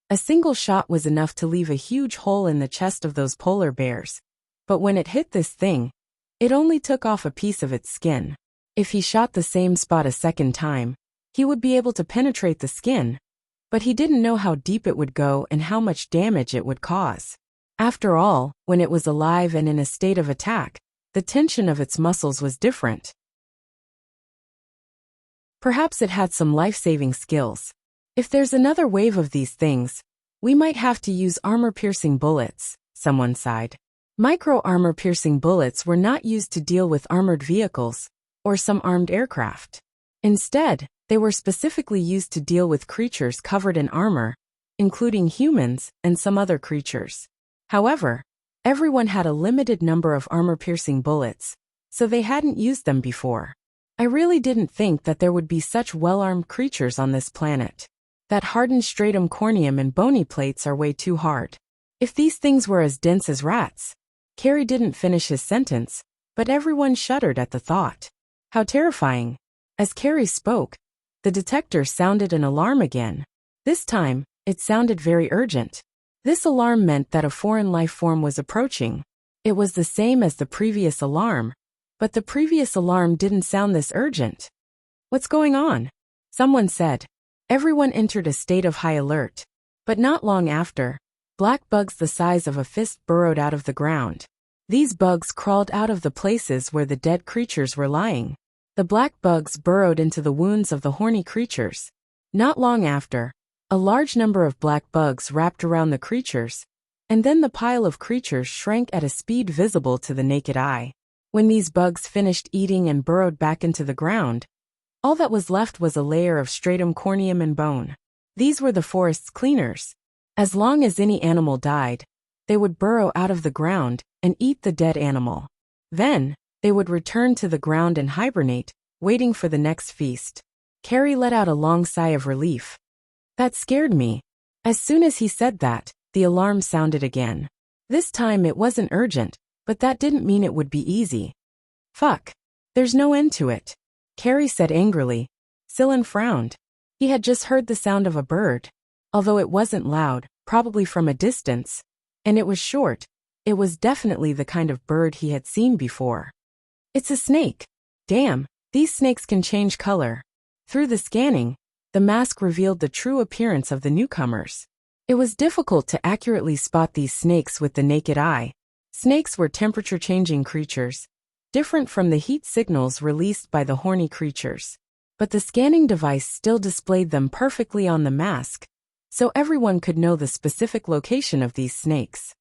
a single shot was enough to leave a huge hole in the chest of those polar bears. But when it hit this thing, it only took off a piece of its skin. If he shot the same spot a second time, he would be able to penetrate the skin, but he didn't know how deep it would go and how much damage it would cause. After all, when it was alive and in a state of attack, the tension of its muscles was different. Perhaps it had some life-saving skills. If there's another wave of these things, we might have to use armor-piercing bullets, someone sighed. Micro-armor-piercing bullets were not used to deal with armored vehicles or some armed aircraft. Instead, they were specifically used to deal with creatures covered in armor, including humans and some other creatures. However, everyone had a limited number of armor-piercing bullets, so they hadn't used them before. I really didn't think that there would be such well-armed creatures on this planet. That hardened stratum corneum and bony plates are way too hard. If these things were as dense as rats. Carrie didn't finish his sentence, but everyone shuddered at the thought. How terrifying. As Carrie spoke, the detector sounded an alarm again. This time, it sounded very urgent. This alarm meant that a foreign life form was approaching. It was the same as the previous alarm, but the previous alarm didn't sound this urgent. What's going on? Someone said. Everyone entered a state of high alert. But not long after, black bugs the size of a fist burrowed out of the ground. These bugs crawled out of the places where the dead creatures were lying. The black bugs burrowed into the wounds of the horny creatures. Not long after, a large number of black bugs wrapped around the creatures, and then the pile of creatures shrank at a speed visible to the naked eye. When these bugs finished eating and burrowed back into the ground, all that was left was a layer of stratum corneum and bone. These were the forest's cleaners. As long as any animal died, they would burrow out of the ground and eat the dead animal. Then, they would return to the ground and hibernate, waiting for the next feast. Carrie let out a long sigh of relief. That scared me. As soon as he said that, the alarm sounded again. This time it wasn't urgent, but that didn't mean it would be easy. Fuck. There's no end to it. Carrie said angrily. Sillin frowned. He had just heard the sound of a bird. Although it wasn't loud, probably from a distance, and it was short, it was definitely the kind of bird he had seen before. It's a snake. Damn, these snakes can change color. Through the scanning, the mask revealed the true appearance of the newcomers. It was difficult to accurately spot these snakes with the naked eye. Snakes were temperature-changing creatures, different from the heat signals released by the horny creatures. But the scanning device still displayed them perfectly on the mask, so everyone could know the specific location of these snakes.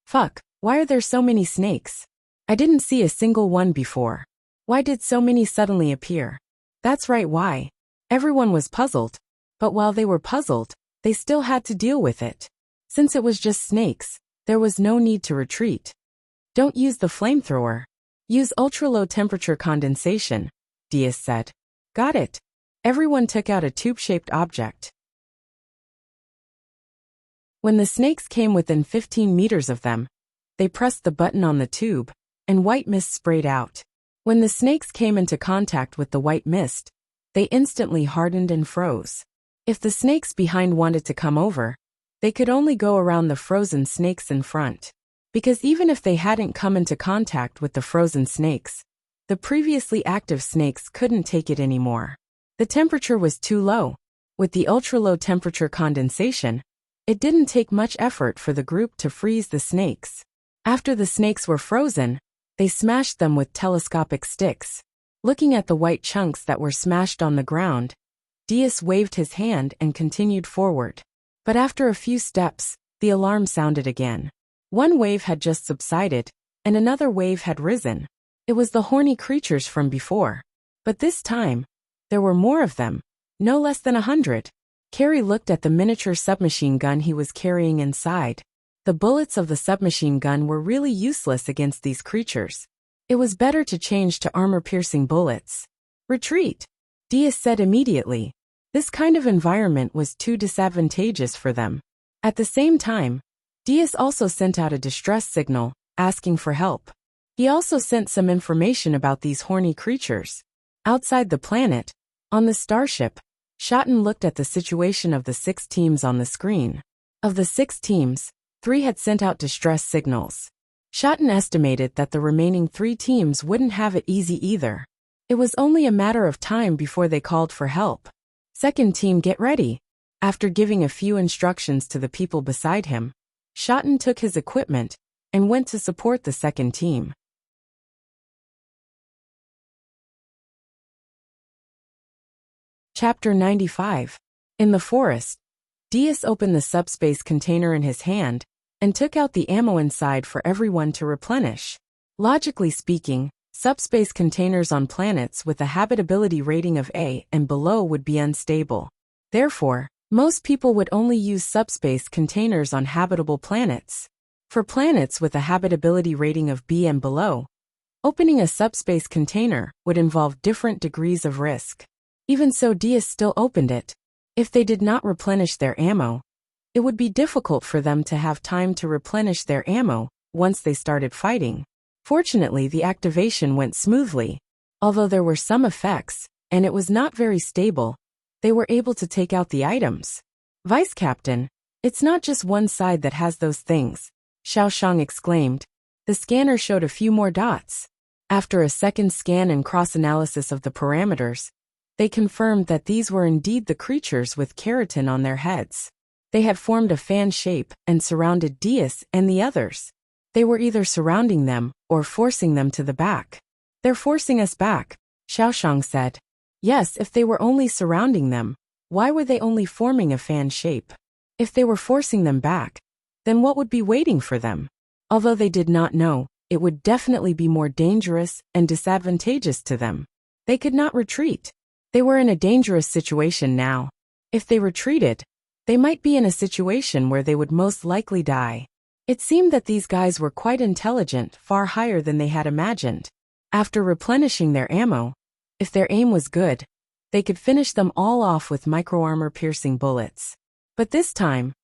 Fuck, why are there so many snakes? I didn't see a single one before. Why did so many suddenly appear? That's right, why. Everyone was puzzled, but while they were puzzled, they still had to deal with it. Since it was just snakes, there was no need to retreat. Don't use the flamethrower. Use ultra-low temperature condensation, Diaz said. Got it. Everyone took out a tube-shaped object. When the snakes came within 15 meters of them, they pressed the button on the tube, and white mist sprayed out. When the snakes came into contact with the white mist, they instantly hardened and froze. If the snakes behind wanted to come over, they could only go around the frozen snakes in front. Because even if they hadn't come into contact with the frozen snakes, the previously active snakes couldn't take it anymore. The temperature was too low. With the ultra-low temperature condensation, it didn't take much effort for the group to freeze the snakes. After the snakes were frozen, they smashed them with telescopic sticks. Looking at the white chunks that were smashed on the ground, Diaz waved his hand and continued forward. But after a few steps, the alarm sounded again. One wave had just subsided, and another wave had risen. It was the horny creatures from before. But this time, there were more of them, no less than 100. Carrie looked at the miniature submachine gun he was carrying inside. The bullets of the submachine gun were really useless against these creatures. It was better to change to armor-piercing bullets. Retreat, Diaz said immediately. This kind of environment was too disadvantageous for them. At the same time, Diaz also sent out a distress signal, asking for help. He also sent some information about these horny creatures. Outside the planet, on the starship, Shotten looked at the situation of the 6 teams on the screen. Of the 6 teams, 3 had sent out distress signals. Shotten estimated that the remaining 3 teams wouldn't have it easy either. It was only a matter of time before they called for help. Second team, get ready. After giving a few instructions to the people beside him, Shotten took his equipment and went to support the second team. Chapter 95. In the forest, Diaz opened the subspace container in his hand and took out the ammo inside for everyone to replenish. Logically speaking, subspace containers on planets with a habitability rating of A and below would be unstable. Therefore, most people would only use subspace containers on habitable planets. For planets with a habitability rating of B and below, opening a subspace container would involve different degrees of risk. Even so, Diaz still opened it. If they did not replenish their ammo, it would be difficult for them to have time to replenish their ammo once they started fighting. Fortunately, the activation went smoothly. Although there were some effects, and it was not very stable, they were able to take out the items. Vice Captain, it's not just one side that has those things, Xiao Shang exclaimed. The scanner showed a few more dots. After a second scan and cross-analysis of the parameters, they confirmed that these were indeed the creatures with keratin on their heads. They had formed a fan shape and surrounded Diaz and the others. They were either surrounding them or forcing them to the back. They're forcing us back, Xiao Shang said. Yes, if they were only surrounding them, why were they only forming a fan shape? If they were forcing them back, then what would be waiting for them? Although they did not know, it would definitely be more dangerous and disadvantageous to them. They could not retreat. They were in a dangerous situation now. If they retreated, they might be in a situation where they would most likely die. It seemed that these guys were quite intelligent, far higher than they had imagined. After replenishing their ammo, if their aim was good, they could finish them all off with micro-armor-piercing bullets. But this time,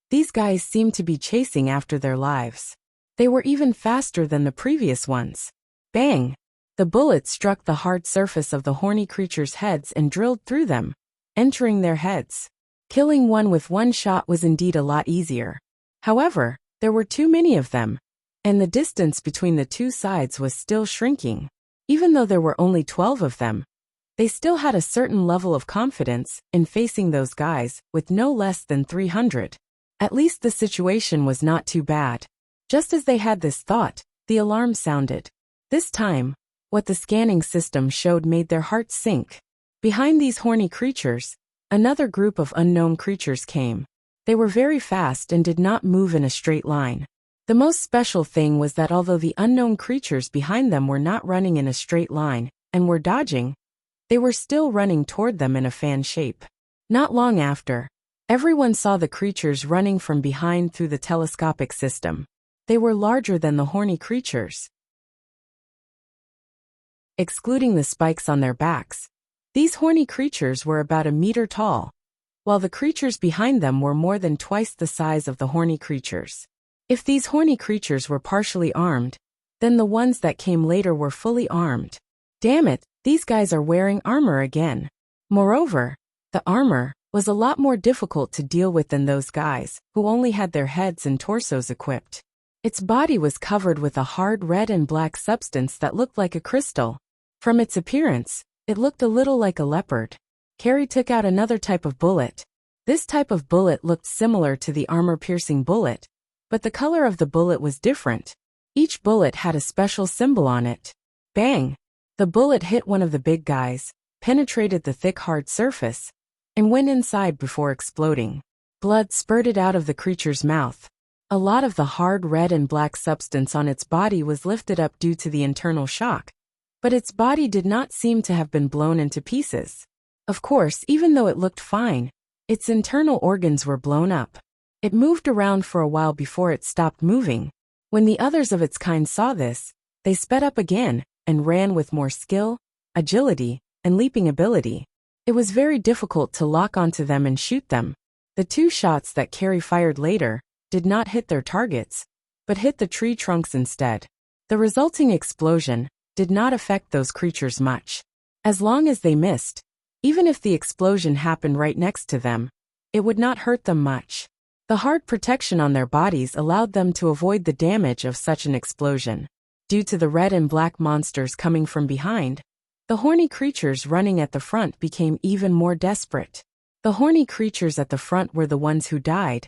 these guys seemed to be chasing after their lives. They were even faster than the previous ones. Bang! The bullet struck the hard surface of the horny creatures' heads and drilled through them, entering their heads. Killing one with one shot was indeed a lot easier. However, there were too many of them, and the distance between the two sides was still shrinking. Even though there were only 12 of them, they still had a certain level of confidence in facing those guys with no less than 300. At least the situation was not too bad. Just as they had this thought, the alarm sounded. This time, what the scanning system showed made their hearts sink. Behind these horny creatures, another group of unknown creatures came. They were very fast and did not move in a straight line. The most special thing was that although the unknown creatures behind them were not running in a straight line and were dodging, they were still running toward them in a fan shape. Not long after, everyone saw the creatures running from behind through the telescopic system. They were larger than the horny creatures. Excluding the spikes on their backs, these horny creatures were about a meter tall, while the creatures behind them were more than twice the size of the horny creatures. If these horny creatures were partially armed, then the ones that came later were fully armed. Damn it, these guys are wearing armor again. Moreover, the armor was a lot more difficult to deal with than those guys, who only had their heads and torsos equipped. Its body was covered with a hard red and black substance that looked like a crystal. From its appearance, it looked a little like a leopard. Carrie took out another type of bullet. This type of bullet looked similar to the armor-piercing bullet, but the color of the bullet was different. Each bullet had a special symbol on it. Bang! The bullet hit one of the big guys, penetrated the thick hard surface, and went inside before exploding. Blood spurted out of the creature's mouth. A lot of the hard red and black substance on its body was lifted up due to the internal shock, but its body did not seem to have been blown into pieces. Of course, even though it looked fine, Its internal organs were blown up. It moved around for a while before it stopped moving. When the others of its kind saw this, they sped up again and ran with more skill, agility, and leaping ability. It was very difficult to lock onto them and shoot them. The 2 shots that Carrie fired later did not hit their targets, but hit the tree trunks instead. The resulting explosion did not affect those creatures much. As long as they missed, even if the explosion happened right next to them, it would not hurt them much. The hard protection on their bodies allowed them to avoid the damage of such an explosion. Due to the red and black monsters coming from behind, the horny creatures running at the front became even more desperate. The horny creatures at the front were the ones who died,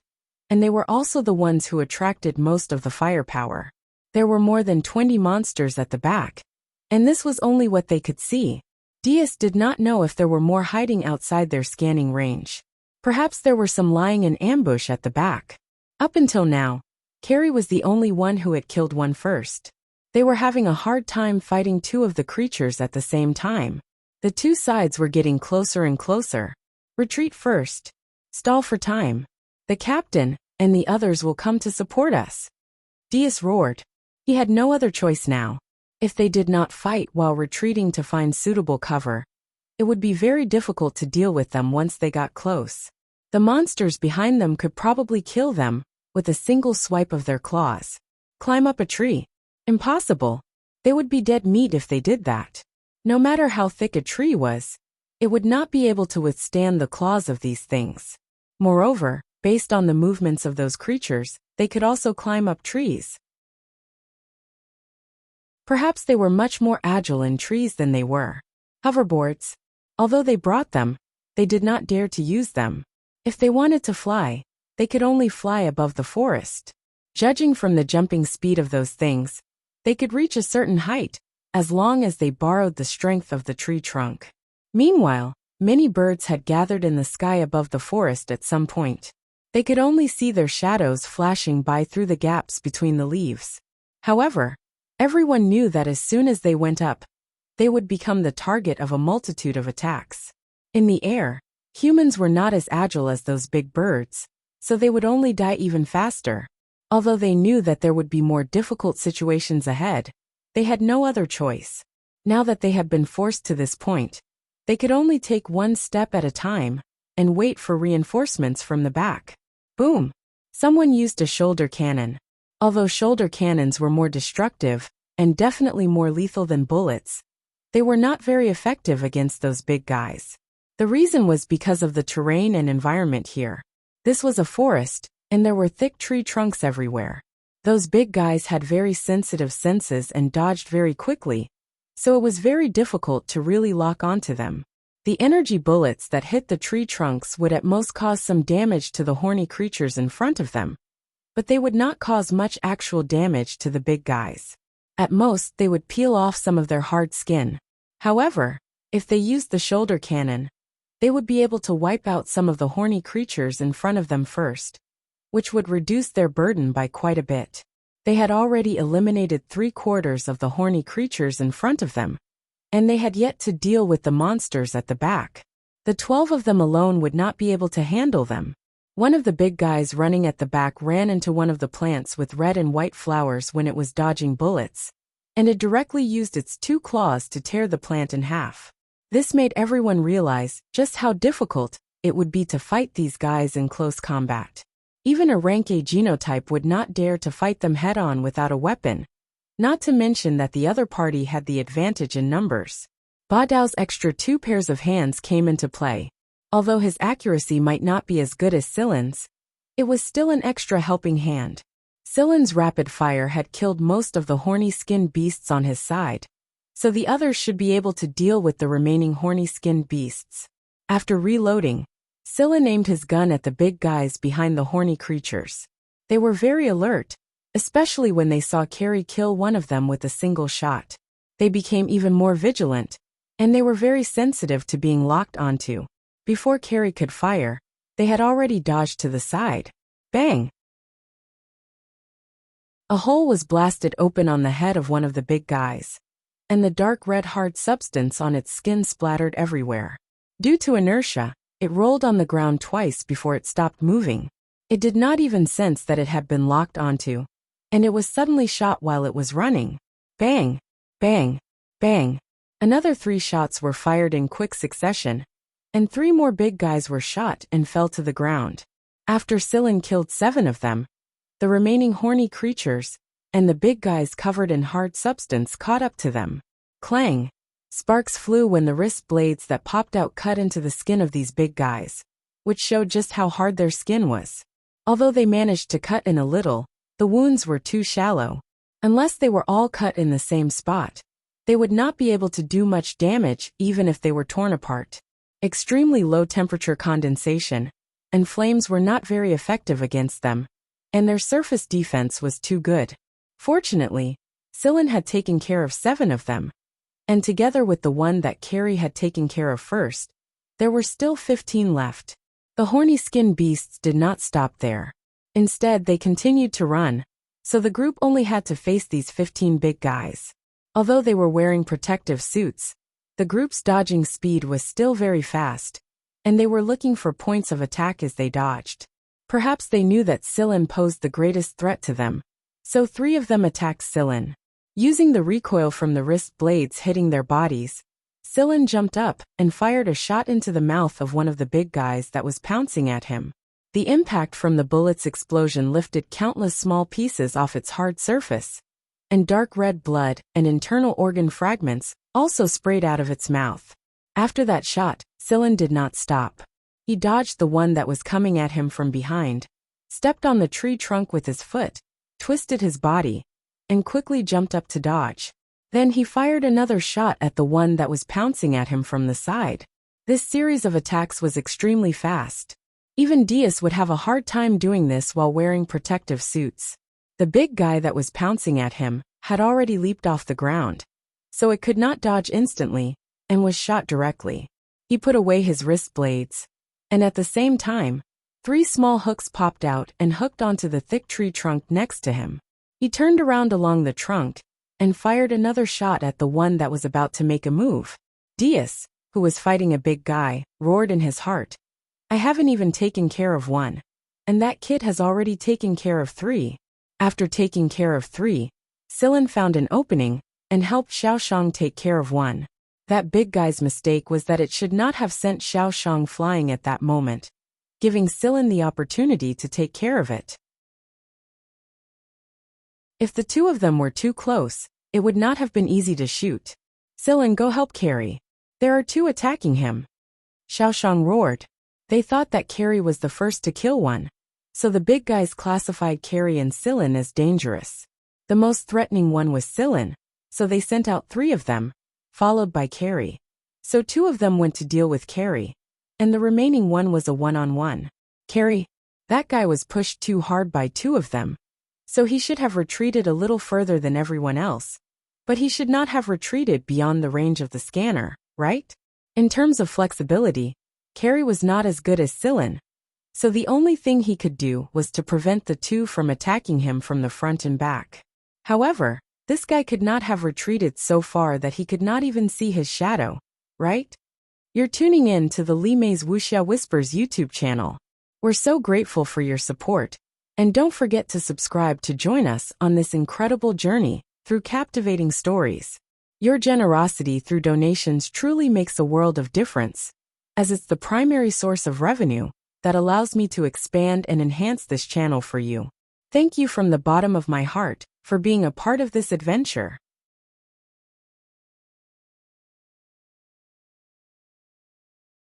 and they were also the ones who attracted most of the firepower. There were more than 20 monsters at the back, and this was only what they could see. Diaz did not know if there were more hiding outside their scanning range. Perhaps there were some lying in ambush at the back. Up until now, Carrie was the only one who had killed one first. They were having a hard time fighting 2 of the creatures at the same time. The 2 sides were getting closer and closer. Retreat first. Stall for time. The captain and the others will come to support us. Diaz roared. He had no other choice now. If they did not fight while retreating to find suitable cover, it would be very difficult to deal with them once they got close. The monsters behind them could probably kill them with a single swipe of their claws. Climb up a tree? Impossible. They would be dead meat if they did that. No matter how thick a tree was, it would not be able to withstand the claws of these things. Moreover, based on the movements of those creatures, they could also climb up trees. Perhaps they were much more agile in trees than they were. Hoverboards. Although they brought them, they did not dare to use them. If they wanted to fly, they could only fly above the forest. Judging from the jumping speed of those things, they could reach a certain height, as long as they borrowed the strength of the tree trunk. Meanwhile, many birds had gathered in the sky above the forest at some point. They could only see their shadows flashing by through the gaps between the leaves. However, everyone knew that as soon as they went up, they would become the target of a multitude of attacks. In the air, humans were not as agile as those big birds, so they would only die even faster. Although they knew that there would be more difficult situations ahead, they had no other choice. Now that they had been forced to this point, they could only take one step at a time and wait for reinforcements from the back. Boom! Someone used a shoulder cannon. Although shoulder cannons were more destructive and definitely more lethal than bullets, they were not very effective against those big guys. The reason was because of the terrain and environment here. This was a forest, and there were thick tree trunks everywhere. Those big guys had very sensitive senses and dodged very quickly, so it was very difficult to really lock onto them. The energy bullets that hit the tree trunks would at most cause some damage to the horny creatures in front of them, but they would not cause much actual damage to the big guys. At most, they would peel off some of their hard skin. However, if they used the shoulder cannon, they would be able to wipe out some of the horny creatures in front of them first, which would reduce their burden by quite a bit. They had already eliminated 3/4 of the horny creatures in front of them, and they had yet to deal with the monsters at the back. The 12 of them alone would not be able to handle them. One of the big guys running at the back ran into one of the plants with red and white flowers when it was dodging bullets, and it directly used its 2 claws to tear the plant in half. This made everyone realize just how difficult it would be to fight these guys in close combat. Even a rank A genotype would not dare to fight them head-on without a weapon, not to mention that the other party had the advantage in numbers. Ba Dao's extra 2 pairs of hands came into play. Although his accuracy might not be as good as Silen's, it was still an extra helping hand. Silen's rapid fire had killed most of the horny-skinned beasts on his side, so the others should be able to deal with the remaining horny-skinned beasts. After reloading, Silen aimed his gun at the big guys behind the horny creatures. They were very alert, especially when they saw Carrie kill one of them with a single shot. They became even more vigilant, and they were very sensitive to being locked onto. Before Carrie could fire, they had already dodged to the side. Bang! A hole was blasted open on the head of one of the big guys, and the dark red hard substance on its skin splattered everywhere. Due to inertia, It rolled on the ground twice before it stopped moving. It did not even sense that it had been locked onto, and it was suddenly shot while it was running. Bang! Bang! Bang! Another 3 shots were fired in quick succession, and 3 more big guys were shot and fell to the ground. After Sillin killed 7 of them, the remaining horny creatures and the big guys covered in hard substance caught up to them. Clang! Sparks flew when the wrist blades that popped out cut into the skin of these big guys, which showed just how hard their skin was. Although they managed to cut in a little, the wounds were too shallow. Unless they were all cut in the same spot, they would not be able to do much damage even if they were torn apart. Extremely low temperature condensation and flames were not very effective against them, and their surface defense was too good. Fortunately, Sillin had taken care of 7 of them, and together with the one that Carrie had taken care of first, there were still 15 left. The horny skin beasts did not stop there. Instead, they continued to run, so the group only had to face these 15 big guys. Although they were wearing protective suits, the group's dodging speed was still very fast, and they were looking for points of attack as they dodged. Perhaps they knew that Sillin posed the greatest threat to them, so 3 of them attacked Sillin. Using the recoil from the wrist blades hitting their bodies, Sillin jumped up and fired a shot into the mouth of one of the big guys that was pouncing at him. The impact from the bullet's explosion lifted countless small pieces off its hard surface, and dark red blood and internal organ fragments also sprayed out of its mouth. After that shot, Sillin did not stop. He dodged the one that was coming at him from behind, stepped on the tree trunk with his foot, twisted his body, and quickly jumped up to dodge. Then he fired another shot at the one that was pouncing at him from the side. This series of attacks was extremely fast. Even Diaz would have a hard time doing this while wearing protective suits. The big guy that was pouncing at him had already leaped off the ground, so it could not dodge instantly, and was shot directly. He put away his wrist blades, and at the same time, 3 small hooks popped out and hooked onto the thick tree trunk next to him. He turned around along the trunk and fired another shot at the one that was about to make a move. Diaz, who was fighting a big guy, roared in his heart, "I haven't even taken care of one, and that kid has already taken care of 3. After taking care of 3, Sillin found an opening and helped Xiaoshang take care of 1. That big guy's mistake was that it should not have sent Xiaoshang flying at that moment, giving Sillin the opportunity to take care of it. If the 2 of them were too close, it would not have been easy to shoot. "Sillin, go help Carrie. There are 2 attacking him." Xiaoshang roared. They thought that Carrie was the first to kill one, so the big guys classified Carrie and Sillin as dangerous. The most threatening one was Sillin, so they sent out 3 of them, followed by Carrie. So 2 of them went to deal with Carrie, and the remaining one was a one-on-one. Carrie, that guy was pushed too hard by 2 of them, so he should have retreated a little further than everyone else, but he should not have retreated beyond the range of the scanner, right? In terms of flexibility, Carrie was not as good as Sillin, so the only thing he could do was to prevent the 2 from attacking him from the front and back. However, this guy could not have retreated so far that he could not even see his shadow, right? You're tuning in to the Li Mei's Wuxia Whispers YouTube channel. We're so grateful for your support, and don't forget to subscribe to join us on this incredible journey through captivating stories. Your generosity through donations truly makes a world of difference, as it's the primary source of revenue that allows me to expand and enhance this channel for you. Thank you from the bottom of my heart for being a part of this adventure.